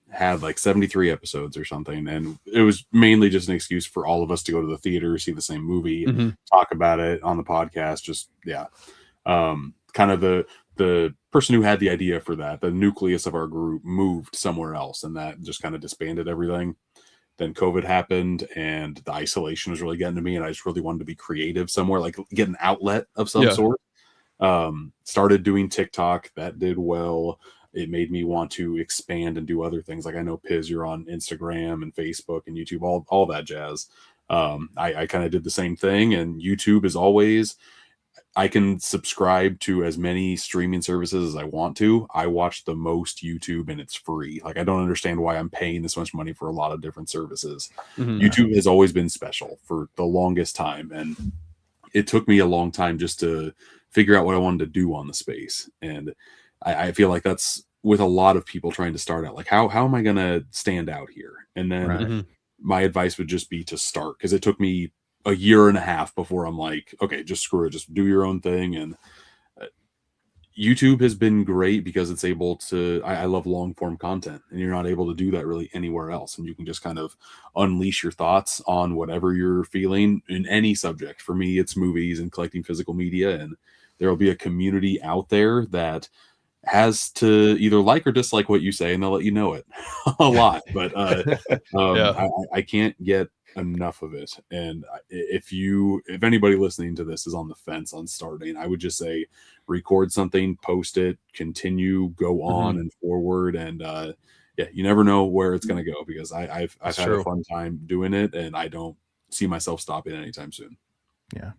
Had like 73 episodes or something, and it was mainly just an excuse for all of us to go to the theater, see the same movie, talk about it on the podcast. Just kind of the person who had the idea for that, the nucleus of our group, moved somewhere else, and that just kind of disbanded everything. Then COVID happened, and the isolation was really getting to me, and I just really wanted to be creative somewhere, like get an outlet of some sort. Started doing TikTok. That did well. It made me want to expand and do other things. Like, I know, Piz, you're on Instagram and Facebook and YouTube, all that jazz. I kind of did the same thing, and YouTube is always, I can subscribe to as many streaming services as I want to. I watch the most YouTube, and it's free. Like, I don't understand why I'm paying this much money for a lot of different services. YouTube has always been special for the longest time, and it took me a long time just to figure out what I wanted to do on the space. And I feel like that's with a lot of people trying to start out. Like, how am I going to stand out here? And then my advice would just be to start, because it took me a year and a half before I'm like, okay, just screw it, just do your own thing. And YouTube has been great because it's able to, I love long form content, and you're not able to do that really anywhere else. And you can just kind of unleash your thoughts on whatever you're feeling in any subject. For me, it's movies and collecting physical media, and there will be a community out there that has to either like or dislike what you say, and they'll let you know it a lot. But I can't get enough of it. And if anybody listening to this is on the fence on starting, I would just say record something, post it, continue, go on and forward. And you never know where it's going to go, because I've had a fun time doing it, and I don't see myself stopping anytime soon. Yeah.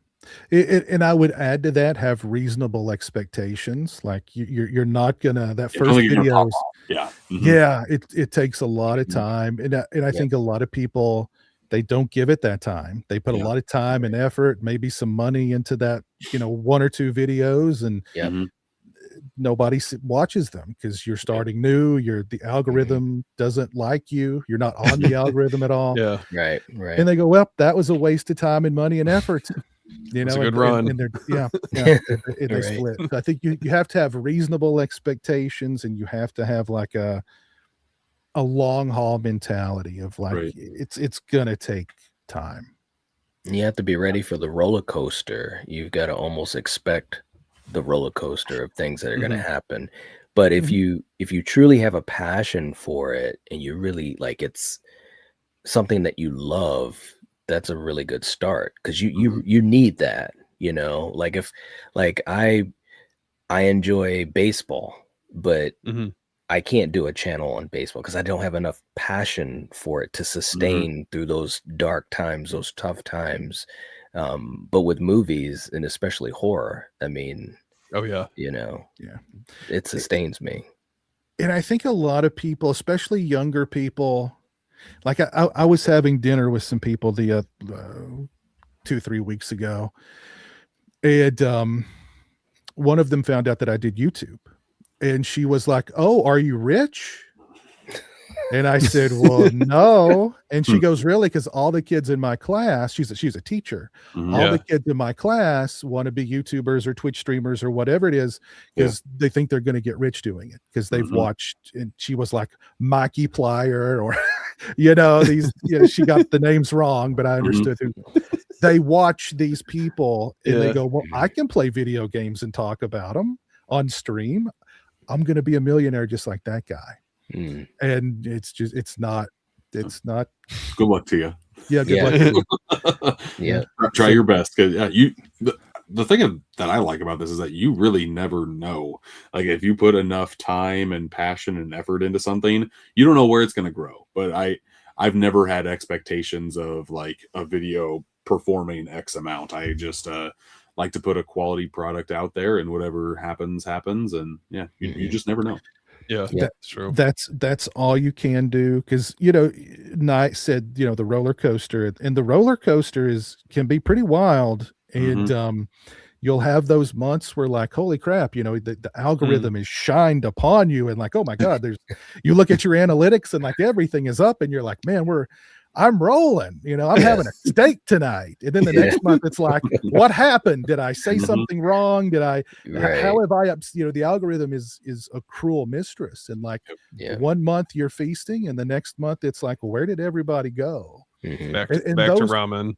And I would add to that, have reasonable expectations. Like, you're not gonna, that first videos. It takes a lot of time, and I think a lot of people, they don't give it that time. They put a lot of time and effort, maybe some money into that, you know, one or two videos, and nobody watches them because you're starting new. The algorithm doesn't like you. You're not on the algorithm at all. Right. And they go, well, that was a waste of time and money and effort. You know, a good run. And they split. So I think you have to have reasonable expectations, and you have to have like a long haul mentality of like, it's gonna take time. You have to be ready for the roller coaster. You've got to almost expect the roller coaster of things that are going to happen. But if you truly have a passion for it, and you really like, it's something that you love, that's a really good start, because you need that, you know. Like, if I enjoy baseball, but I can't do a channel on baseball because I don't have enough passion for it to sustain through those dark times, those tough times. But with movies, and especially horror, I mean, you know, it sustains me. And I think a lot of people, especially younger people, like I was having dinner with some people the 2-3 weeks ago, and one of them found out that I did YouTube, and she was like, "Oh, are you rich?" And I said, "Well, no." And she goes, "Really?" Because all the kids in my class, she's a teacher. All the kids in my class want to be YouTubers or Twitch streamers or whatever it is, because they think they're going to get rich doing it, because they've watched. And she was like Markiplier, or you know, these. You know, she got the names wrong, but I understood who. They watch these people, and they go, "Well, I can play video games and talk about them on stream. I'm going to be a millionaire just like that guy." And it's not good luck to you. Good luck to you. Try your best, because the thing that I like about this is that you really never know. Like if you put enough time and passion and effort into something, you don't know where it's going to grow. But I've never had expectations of like a video performing X amount. I just like to put a quality product out there, and whatever happens, happens. And yeah, you just never know. Yeah, Yeah. that's true. That's all you can do, because Knight said the roller coaster, and the roller coaster can be pretty wild, and you'll have those months where like, holy crap, the algorithm is shined upon you, and like, oh my god, you look at your analytics and like everything is up, and you're like, man, I'm rolling, I'm having a steak tonight. And then the next month it's like, what happened? Did I say something wrong? Did I how have I the algorithm is a cruel mistress, and like one month you're feasting and the next month it's like, well, where did everybody go? Back to ramen.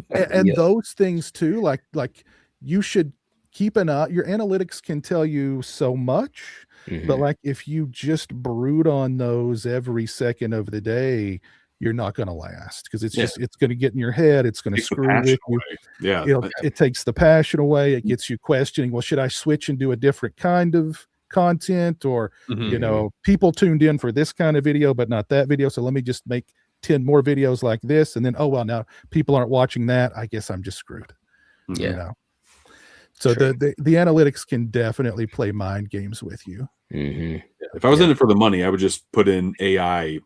and those things too, like you should keep an eye. Your analytics can tell you so much, but like if you just brood on those every second of the day, you're not going to last, because it's it's going to get in your head. It's going to screw with you. Yeah, it takes the passion away. It gets you questioning, well, should I switch and do a different kind of content, or people tuned in for this kind of video but not that video, so let me just make 10 more videos like this, and then now people aren't watching that, I guess I'm just screwed. So the analytics can definitely play mind games with you. If I was in it for the money, I would just put in AI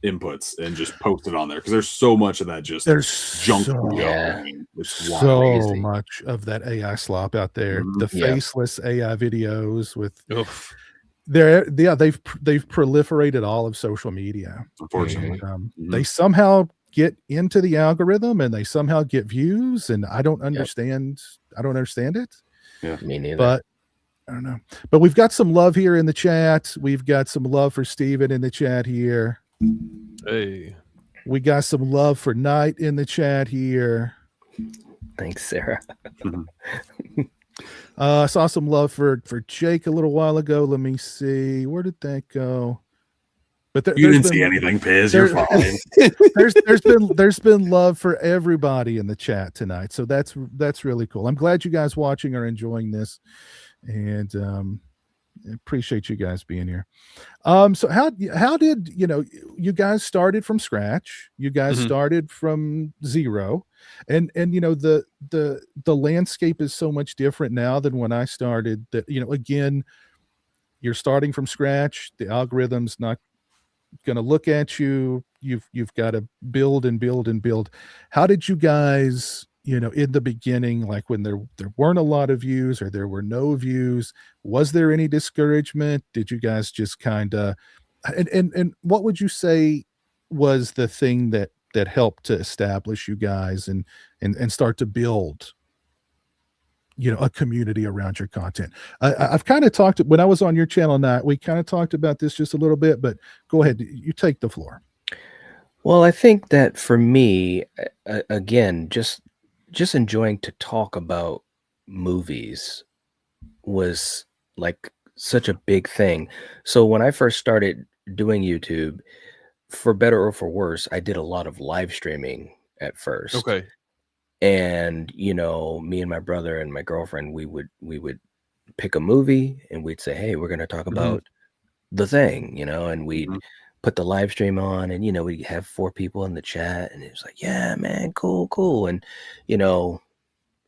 inputs and just post it on there, because there's so much of that there's junk. So much of that AI slop out there. The faceless AI videos with they've proliferated all of social media, unfortunately. They somehow get into the algorithm and they somehow get views, and I don't understand it. Me neither. But I don't know. But we've got some love here in the chat. We've got some love for Steven in the chat here. Hey, we got some love for Knight in the chat here. Thanks, Sarah. Saw some love for Jake a little while ago. Let me see, where did that go? But you didn't see anything, Piz. You're fine. there's been love for everybody in the chat tonight, so that's really cool. I'm glad you guys watching are enjoying this, and appreciate you guys being here. So how did you guys started from scratch? You guys started from zero, and the landscape is so much different now than when I started. That again, you're starting from scratch. The algorithm's not going to look at you. You've got to build and build and build. How did you guys, in the beginning, like when there weren't a lot of views or there were no views, was there any discouragement? Did you guys just kind of, and what would you say was the thing that helped to establish you guys and start to build a community around your content? I've kind of talked, when I was on your channel, Nat, we kind of talked about this just a little bit, but go ahead, you take the floor. Well, I think that for me, again, just enjoying to talk about movies was like such a big thing. So when I first started doing YouTube, for better or for worse, I did a lot of live streaming at first. Okay. And me and my brother and my girlfriend, we would pick a movie and we'd say, hey, we're going to talk about The Thing, and we'd put the live stream on, and we'd have 4 people in the chat, and it was like, yeah, man, cool. And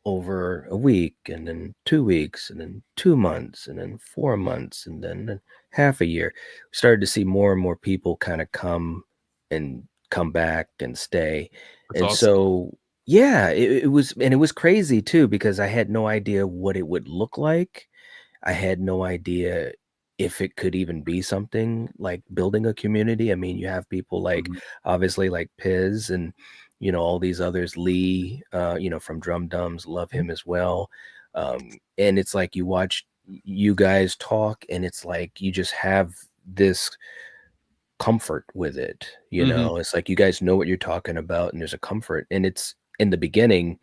over a week, and then 2 weeks, and then 2 months, and then 4 months, and then half a year, we started to see more and more people kind of come back and stay. That's and awesome. So yeah, it was crazy too, because I had no idea what it would look like. I had no idea if it could even be something like building a community. I mean, you have people like obviously like Piz and all these others, Lee, from Drum Dums, love him as well. And it's like you watch you guys talk, and it's like you just have this comfort with it. It's like you guys know what you're talking about, and there's a comfort. And it's, in the beginning,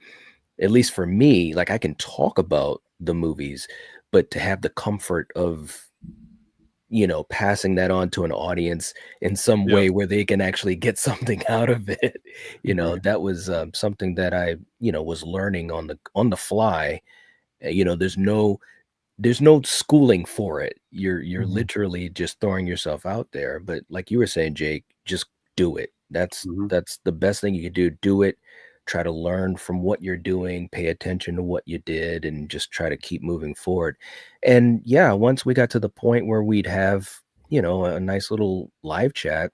at least for me, like I can talk about the movies, but to have the comfort of passing that on to an audience in some Yep. way where they can actually get something out of it. Right. That was something that I, was learning on the fly. There's no schooling for it. You're Mhm. literally just throwing yourself out there. But like you were saying, Jake, just do it. That's Mhm. that's the best thing you can do. Do it. Try to learn from what you're doing, pay attention to what you did, and just try to keep moving forward. And yeah, once we got to the point where we'd have, a nice little live chat,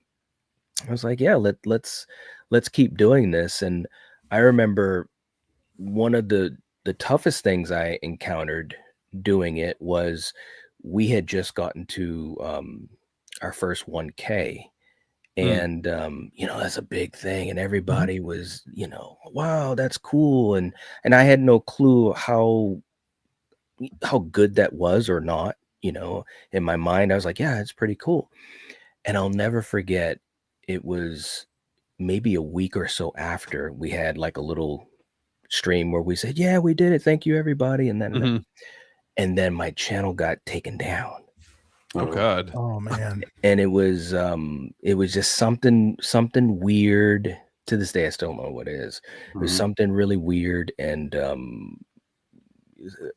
I was like, yeah, let's keep doing this. And I remember one of the toughest things I encountered doing it was we had just gotten to our first 1K. And that's a big thing, and Mhm. everybody was, wow, that's cool. And I had no clue how good that was or not. In my mind, I was like, yeah, it's pretty cool. And I'll never forget, it was maybe a week or so after we had like a little stream where we said, yeah, we did it, thank you everybody. Mhm. And then my channel got taken down. Oh God. Oh man. And it was just something weird. To this day I still don't know what it is. It was Mhm. something really weird. And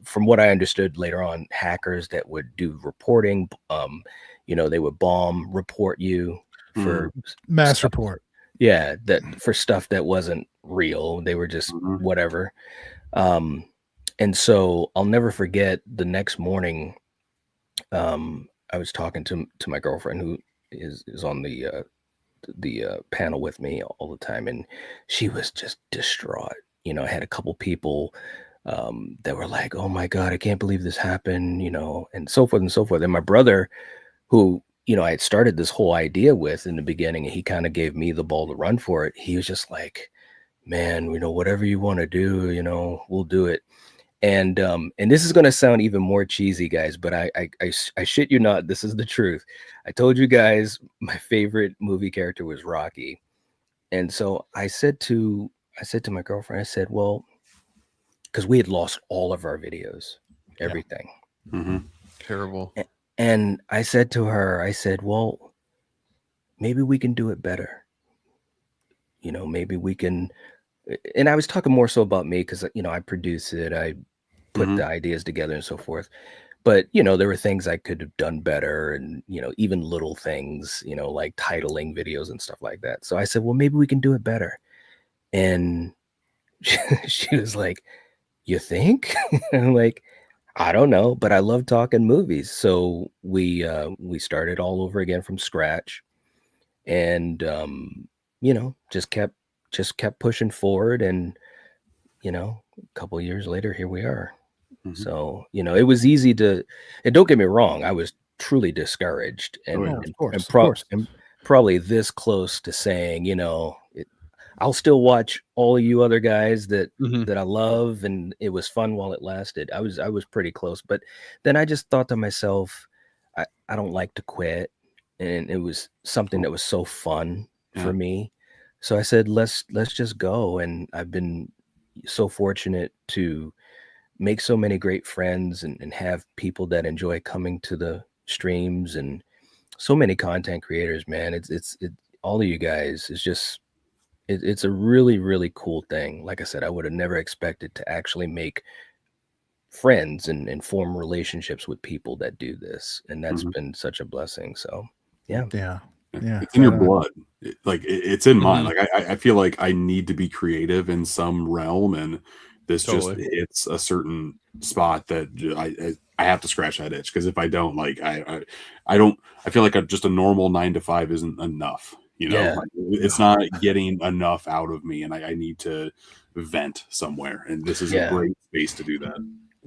from what I understood later on, hackers that would do reporting, they would bomb report you for Mass stuff. report. Yeah, that for stuff that wasn't real. They were just Mhm. whatever. And so I'll never forget the next morning. I was talking to my girlfriend, who is on the panel with me all the time, and she was just distraught. I had a couple people that were like, "Oh my God, I can't believe this happened," and so forth and so forth. And my brother, who I had started this whole idea with in the beginning, and he kind of gave me the ball to run for it. He was just like, "Man, whatever you want to do, we'll do it." And this is going to sound even more cheesy, guys, but I shit you not, this is the truth. I told you guys my favorite movie character was Rocky. And so I said to my girlfriend, I said, well, because we had lost all of our videos, Yeah. everything. Mhm. Terrible. And I said to her, I said, well, maybe we can do it better. Maybe we can. And I was talking more so about me because, I produce it, I put Mhm. the ideas together and so forth. But, there were things I could have done better, and, even little things, like titling videos and stuff like that. So I said, well, maybe we can do it better. And she was like, you think? And I'm like, I don't know, but I love talking movies. So we started all over again from scratch, and just kept pushing forward. And a couple of years later, here we are. Mhm. So, it was easy to, and don't get me wrong, I was truly discouraged, Oh, yeah. Oh, of course, and of course. probably this close to saying, I'll still watch all of you other guys that Mhm. I love, and it was fun while it lasted. I was pretty close, but then I just thought to myself, I don't like to quit, and it was something that was so fun for Yeah. me. So I said, let's just go. And I've been so fortunate to make so many great friends, and have people that enjoy coming to the streams, and so many content creators, man. It's all of you guys. It's just it's a really, really cool thing. Like I said, I would have never expected to actually make friends and form relationships with people that do this. And that's Mhm. been such a blessing. So yeah. Yeah. Yeah. It's in your Right on. blood. It's in mine. Mhm. Like I feel like I need to be creative in some realm, and this just Totally. it's a certain spot that I have to scratch that itch, because if I don't, like I don't, I feel like just a normal 9 to 5 isn't enough. Yeah. Like, it's not getting enough out of me, and I need to vent somewhere, and this is a Yeah. great space to do that.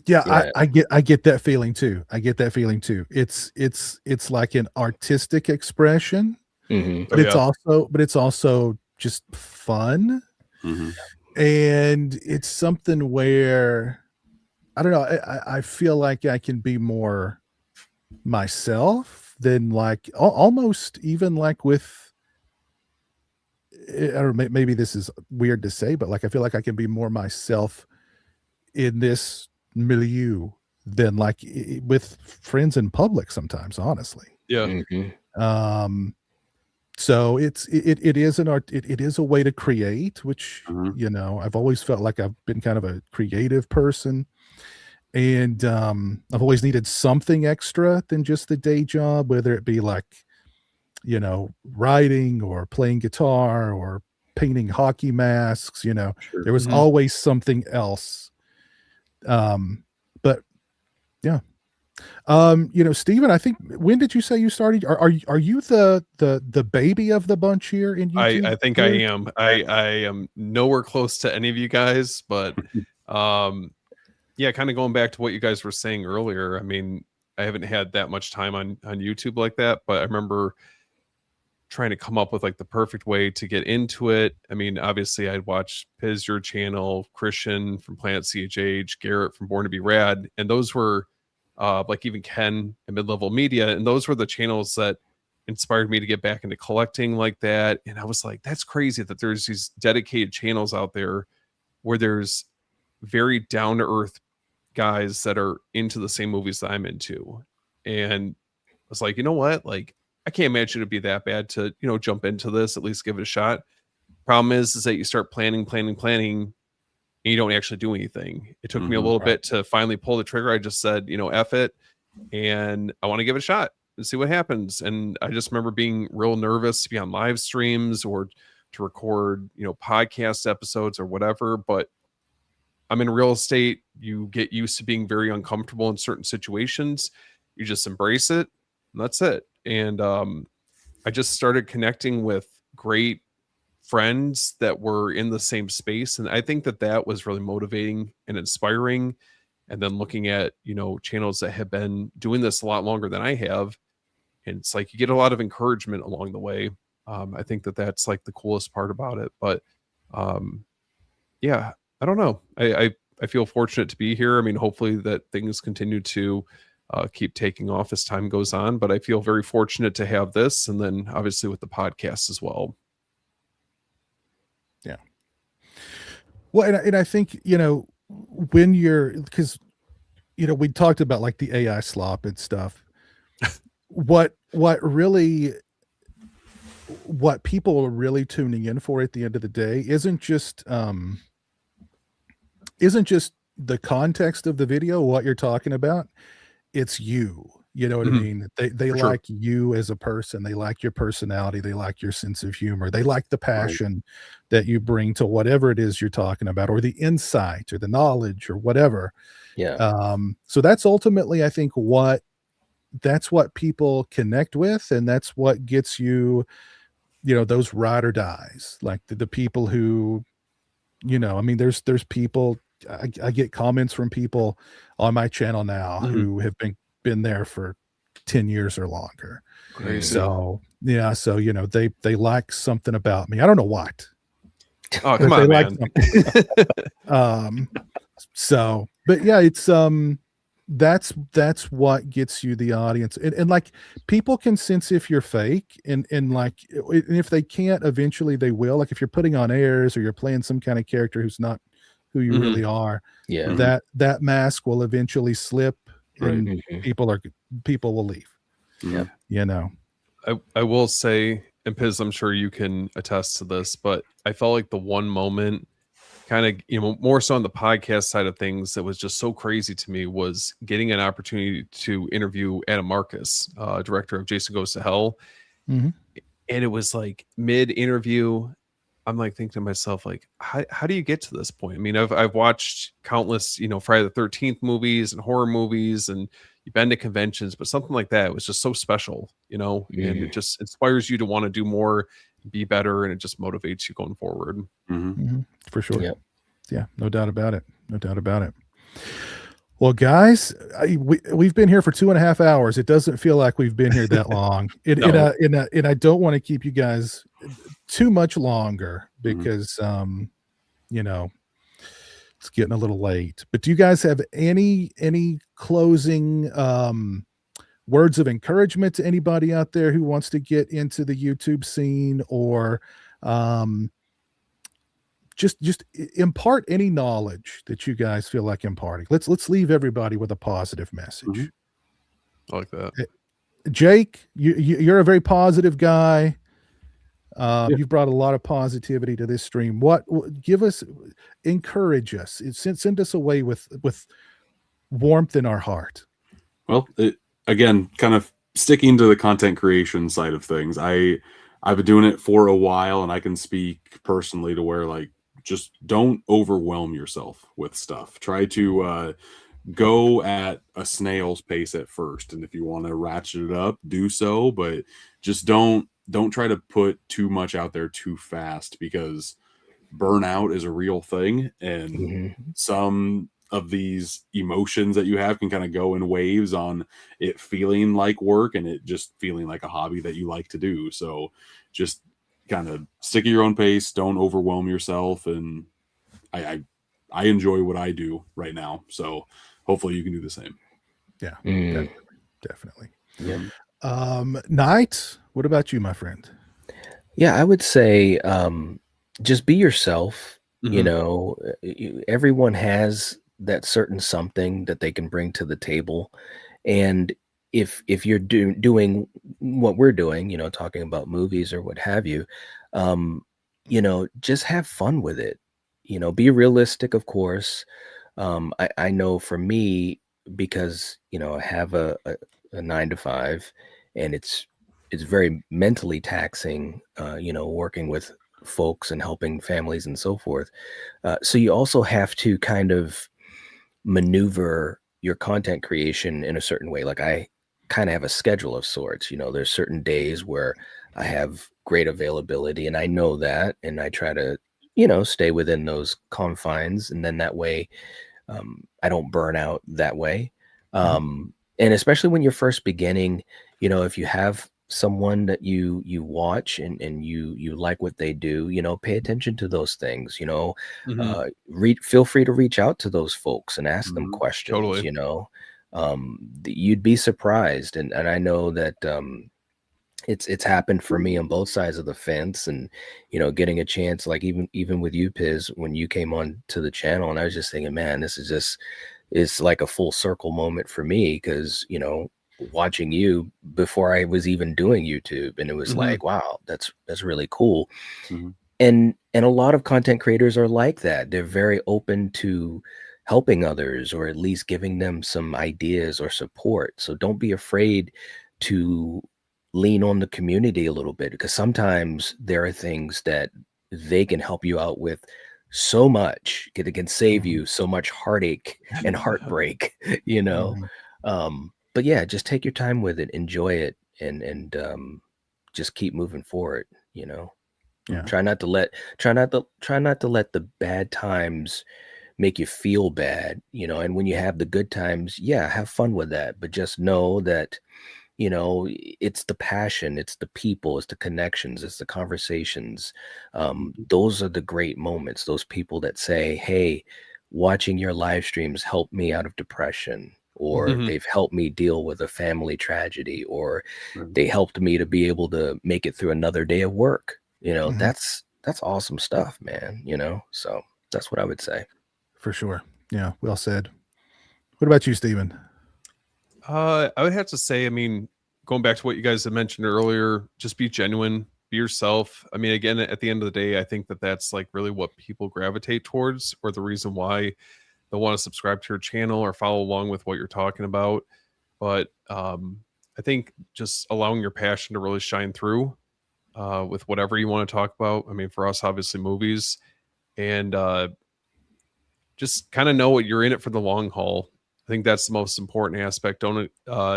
Yeah, Yeah. I get that feeling too. I get that feeling too. It's like an artistic expression, Hmm. but Oh, it's yeah. also just fun. Mhm. And it's something where I don't know, I feel like I can be more myself than like almost even like with or maybe this is weird to say, but like I feel like I can be more myself in this milieu than like with friends in public sometimes, honestly. Yeah. Mhm. So it is an art. It is a way to create, which Mhm. I've always felt like I've been kind of a creative person, and I've always needed something extra than just the day job, whether it be like writing or playing guitar or painting hockey masks. Sure. There was Mhm. always something else. But yeah. Steven, I think when did you say you started? Are you the baby of the bunch here in YouTube? I think I am. I am nowhere close to any of you guys, but yeah, kind of going back to what you guys were saying earlier. I mean, I haven't had that much time on YouTube like that, but I remember trying to come up with like the perfect way to get into it. I mean, obviously I'd watch Piz, your channel, Christian from Planet CHH, Garrett from Born to Be Rad, and those were like even Ken and Mid-Level Media, and those were the channels that inspired me to get back into collecting like that. And I was like, that's crazy that there's these dedicated channels out there where there's very down to earth guys that are into the same movies that I'm into. And I was like, you know what? Like, I can't imagine it'd be that bad to, jump into this, at least give it a shot. Problem is that you start planning, and you don't actually do anything. It took me a little Right. bit to finally pull the trigger. I just said, F it. And I want to give it a shot and see what happens. And I just remember being real nervous to be on live streams or to record, podcast episodes or whatever. But I'm in real estate. You get used to being very uncomfortable in certain situations. You just embrace it. And that's it. And I just started connecting with great friends that were in the same space. And I think that was really motivating and inspiring. And then looking at, channels that have been doing this a lot longer than I have. And it's like you get a lot of encouragement along the way. I think that's like the coolest part about it. But yeah, I don't know. I feel fortunate to be here. I mean, hopefully that things continue to keep taking off as time goes on. But I feel very fortunate to have this, and then obviously with the podcast as well. Yeah. Well, and I think when because we talked about like the AI slop and stuff. What people are really tuning in for at the end of the day isn't just the context of the video, what you're talking about. It's you. You know what I mean? They For sure. like you as a person. They like your personality. They like your sense of humor. They like the passion that you bring to whatever it is you're talking about, or the insight or the knowledge or whatever. Yeah. So that's ultimately, I think, that's what people connect with, and that's what gets you, those ride or dies, like the people who, I mean, there's people. I get comments from people on my channel now who have been there for 10 years or longer. Crazy. So yeah, so they like something about me. I don't know what. Oh, come on, man. So, but yeah, it's that's what gets you the audience, and like people can sense if you're fake, and like, and if they can't, eventually they will. Like if you're putting on airs or you're playing some kind of character who's not who you really are, Yeah. that mask will eventually slip, and people will leave. Yeah. I will say, and Piz, I'm sure you can attest to this, but I felt like the one moment kind of, more so on the podcast side of things that was just so crazy to me was getting an opportunity to interview Adam Marcus, director of Jason Goes to Hell. Mhm. And it was like mid interview, I'm like thinking to myself, like, how do you get to this point? I mean, I've watched countless, Friday the 13th movies and horror movies, and you've been to conventions, but something like that was just so special, and it just inspires you to want to do more, be better, and it just motivates you going forward. For sure. Yep. Yeah, no doubt about it. Well, guys, we've been here for 2.5 hours. It doesn't feel like we've been here that long. And I don't want to keep you guys too much longer because, it's getting a little late. But do you guys have any closing words of encouragement to anybody out there who wants to get into the YouTube scene, or just impart any knowledge that you guys feel like imparting? Let's leave everybody with a positive message. I like that. Jake, you're a very positive guy. Yeah. You've brought a lot of positivity to this stream. Give us, encourage us, send us away with warmth in our heart. Well, again, kind of sticking to the content creation side of things. I've been doing it for a while, and I can speak personally to where, like, just don't overwhelm yourself with stuff. Try to go at a snail's pace at first, and if you want to ratchet it up, do so, but just don't try to put too much out there too fast, because burnout is a real thing, and Mm-hmm. some of these emotions that you have can kind of go in waves on it feeling like work and it just feeling like a hobby that you like to do. So just kind of stick at your own pace, don't overwhelm yourself, and I enjoy what I do right now, so hopefully you can do the same. Yeah, Mm. definitely. Yep. Knight, what about you, my friend? Yeah, I would say just be yourself. You Mhm. know, everyone has that certain something that they can bring to the table, and if you're doing what we're doing, you know, talking about movies or what have you, um, you know, just have fun with it. You know, be realistic, of course. I know for me, because you know I have a 9 to 5, and it's very mentally taxing. You know, working with folks and helping families and so forth. So you also have to kind of maneuver your content creation in a certain way. Like I kind of have a schedule of sorts. You know, there's certain days where I have great availability, and I know that, and I try to, you know, stay within those confines, and then that way I don't burn out that way. And especially when you're first beginning, you know, if you have someone that you watch and you like what they do, you know, pay attention to those things, you know, Mhm. feel free to reach out to those folks and ask them Mhm. questions, Totally. you know. You'd be surprised. And I know that it's happened for me on both sides of the fence, and you know, getting a chance, like even with you, Piz, when you came on to the channel, and I was just thinking, man, this is just, it's like a full circle moment for me, because you know, watching you before I was even doing YouTube, and it was Mhm. like, wow, that's really cool. Mhm. And a lot of content creators are like that. They're very open to helping others, or at least giving them some ideas or support. So don't be afraid to lean on the community a little bit, because sometimes there are things that they can help you out with so much. It can save Mhm. you so much heartache and heartbreak, you know. Mhm. But yeah, just take your time with it, enjoy it, and just keep moving forward, you know. Yeah. Try not to let the bad times make you feel bad, you know. And when you have the good times, yeah, have fun with that, but just know that, you know, it's the passion, it's the people, it's the connections, it's the conversations. Mhm. Those are the great moments, those people that say, hey, watching your live streams helped me out of depression, or Mhm. they've helped me deal with a family tragedy, or Right. they helped me to be able to make it through another day of work. You know, Mhm. that's awesome stuff, man, you know. So that's what I would say. For sure. Yeah. Well said. What about you, Steven? I would have to say, I mean, going back to what you guys had mentioned earlier, just be genuine, be yourself. I mean, again, at the end of the day, I think that that's like really what people gravitate towards, or the reason why they'll want to subscribe to your channel or follow along with what you're talking about. But I think just allowing your passion to really shine through with whatever you want to talk about. I mean, for us, obviously, movies, and just kind of know what you're in it for the long haul. I think that's the most important aspect. Don't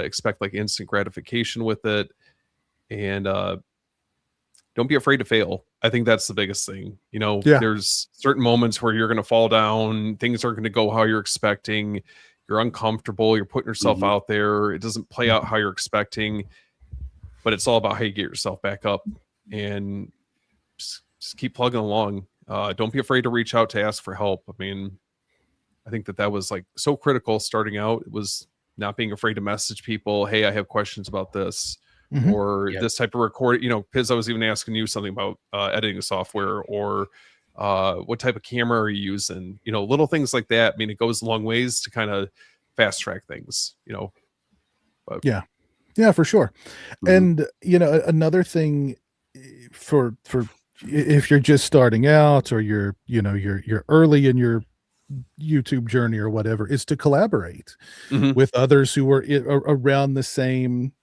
expect like instant gratification with it, and don't be afraid to fail. I think that's the biggest thing. You know, Yeah. there's certain moments where you're going to fall down, things aren't going to go how you're expecting. You're uncomfortable. You're putting yourself Mhm. out there. It doesn't play out how you're expecting, but it's all about how you get yourself back up and just keep plugging along. Don't be afraid to reach out to ask for help. I mean, I think that was like so critical starting out. It was not being afraid to message people. Hey, I have questions about this Mhm. or Yep. this type of record. You know, Piz, I was even asking you something about editing software or what type of camera are you using? You know, little things like that. I mean, it goes a long ways to kind of fast track things. You know, but Yeah. Yeah, for sure. Mhm. And another thing for if you're just starting out or you're early in your YouTube journey or whatever, is to collaborate Mhm. with others who are around the same,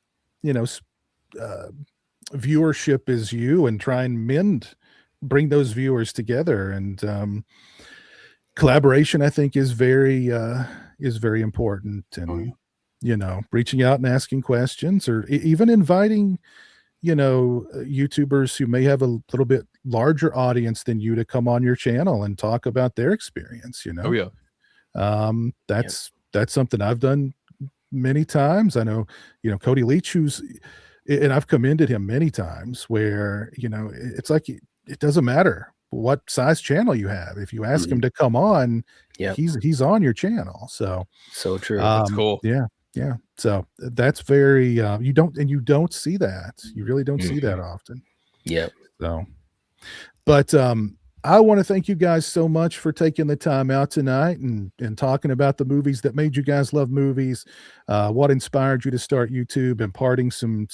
you know, uh, viewership as you, and try and bring those viewers together. And collaboration, I think, is very important. Oh, yeah. And reaching out and asking questions, or even inviting YouTubers who may have a little bit larger audience than you to come on your channel and talk about their experience. Oh yeah. That's something I've done many times. I know, Cody Leach, and I've commended him many times, where, it's like, it doesn't matter what size channel you have. If you ask him to come on, Yep. he's on your channel. So, So true. That's cool. yeah. Yeah. So that's very, you don't see that. You really don't see that often. Yep. So, but, I want to thank you guys so much for taking the time out tonight and talking about the movies that made you guys love movies, what inspired you to start YouTube, imparting some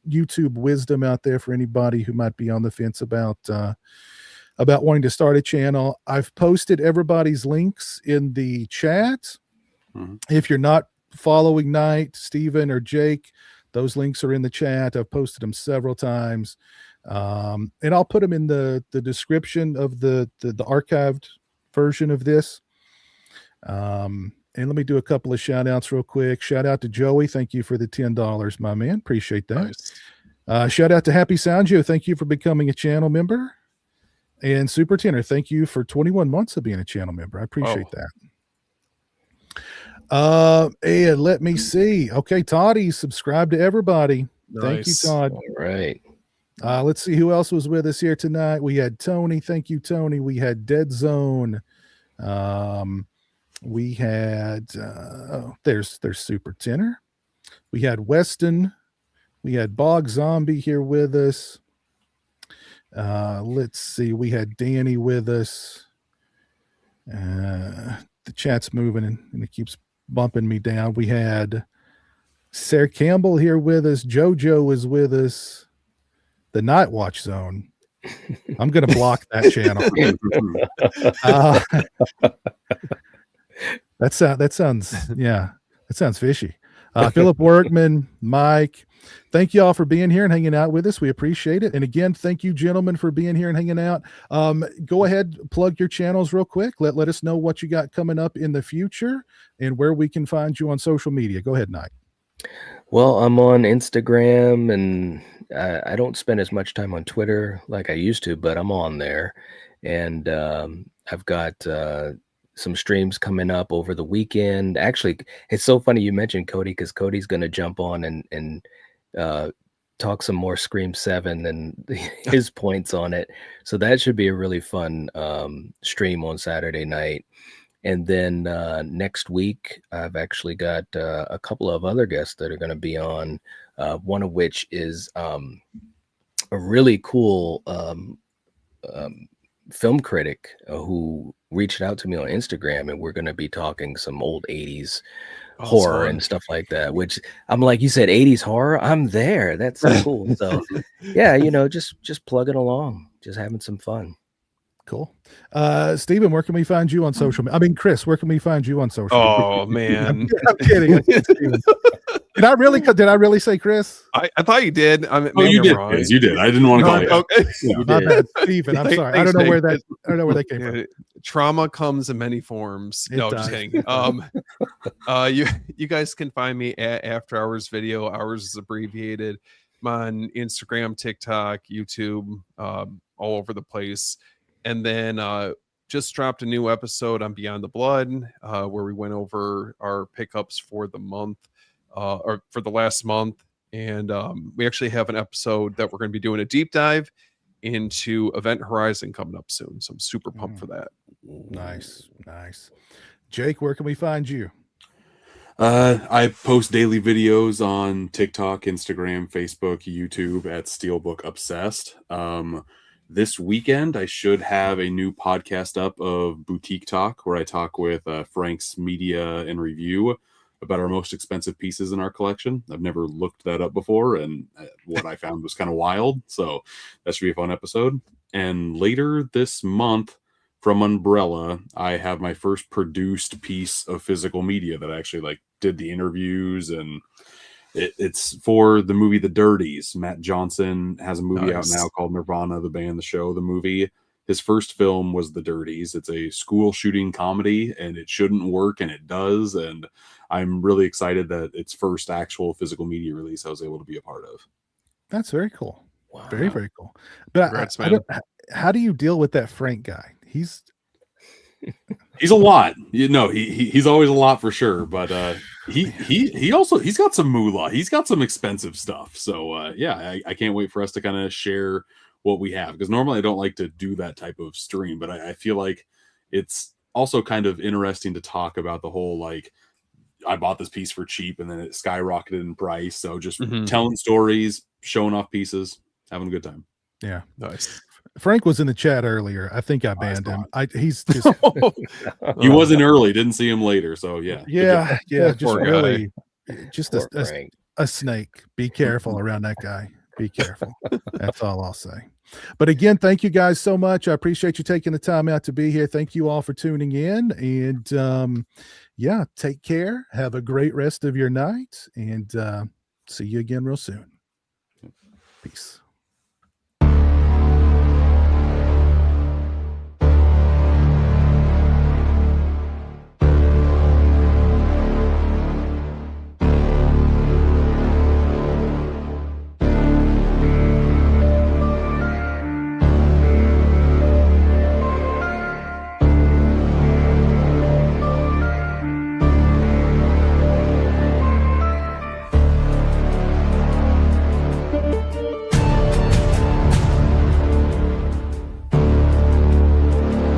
YouTube wisdom out there for anybody who might be on the fence about wanting to start a channel. I've posted everybody's links in the chat. Mhm. If you're not following Knight, Steven, or Jake, those links are in the chat. I've posted them several times. And I'll put them in the description of the archived version of this. And let me do a couple of shout outs real quick. Shout out to Joey. Thank you for the $10, my man. Appreciate that. Nice. Shout out to Happy Soundjo. Thank you for becoming a channel member. And Super Tenor, thank you for 21 months of being a channel member. I appreciate that. And let me see. Okay, Toddy, subscribe to everybody. Nice. Thank you, Todd. All right. Let's see who else was with us here tonight. We had Tony. Thank you, Tony. We had Dead Zone. We had there's Super Tenor. We had Weston. We had Bog Zombie here with us. Let's see. We had Danny with us. The chat's moving and it keeps bumping me down. We had Sarah Campbell here with us. JoJo is with us. The Night Watch Zone. I'm going to block that channel. That sounds fishy. Philip Workman, Mike, thank you all for being here and hanging out with us. We appreciate it. And again, thank you, gentlemen, for being here and hanging out. Go ahead, plug your channels real quick. Let us know what you got coming up in the future and where we can find you on social media. Go ahead, Knight. Well, I'm on Instagram, and I don't spend as much time on Twitter like I used to, but I'm on there. And I've got some streams coming up over the weekend. Actually, it's so funny you mentioned Cody, because Cody's going to jump on and talk some more Scream 7 and his points on it. So that should be a really fun stream on Saturday night. And then next week, I've actually got a couple of other guests that are going to be on, one of which is a really cool film critic who reached out to me on Instagram, and we're going to be talking some old 80s horror and stuff like that, which I'm like, you said 80s horror? I'm there. That's so cool. So yeah, just plugging along, just having some fun. Cool. Steven, where can we find you on social media? I mean, Chris, where can we find you on social media? Oh man. I'm kidding. Did I really say Chris? I thought you did. You did. Wrong. You did. I didn't want to call you. Okay. Yeah. My bad, Steven. I'm sorry. I don't know where that came from. Trauma comes in many forms. It No, does. just kidding. You guys can find me at After Hours Video. Hours is abbreviated. I'm on Instagram, TikTok, YouTube, all over the place. And then just dropped a new episode on Beyond the Blood, where we went over our pickups for the month, or for the last month. And we actually have an episode that we're going to be doing a deep dive into Event Horizon coming up soon. So I'm super pumped for that. Nice. Jake, where can we find you? I post daily videos on TikTok, Instagram, Facebook, YouTube at Steelbook Obsessed. This weekend, I should have a new podcast up of Boutique Talk, where I talk with Frank's Media and Review. about our most expensive pieces in our collection. I've never looked that up before, and what I found was kind of wild. So that should be a fun episode. And later this month, from Umbrella, I have my first produced piece of physical media that I actually like did the interviews, and it's for the movie The Dirties. Matt Johnson has a movie out now called Nirvana, the band, the show, the movie. His first film was The Dirties. It's a school shooting comedy, and it shouldn't work, and it does. And I'm really excited that its first actual physical media release I was able to be a part of. That's very cool. Wow. Very, very cool. But Congrats, I man. how do you deal with that Frank guy? He's a lot. He's always a lot for sure. But he's got some moolah. He's got some expensive stuff. So I can't wait for us to kind of share what we have, because normally I don't like to do that type of stream, but I feel like it's also kind of interesting to talk about the whole, like, I bought this piece for cheap and then it skyrocketed in price. So just telling stories, showing off pieces, having a good time. Yeah. Nice. Frank was in the chat earlier. I think I banned him. He's just he wasn't early, didn't see him later. So yeah, just Poor guy. really just Poor Frank. a snake. Be careful around that guy. Be careful. That's all I'll say. But again, thank you guys so much. I appreciate you taking the time out to be here. Thank you all for tuning in. And take care. Have a great rest of your night. And see you again real soon. Peace.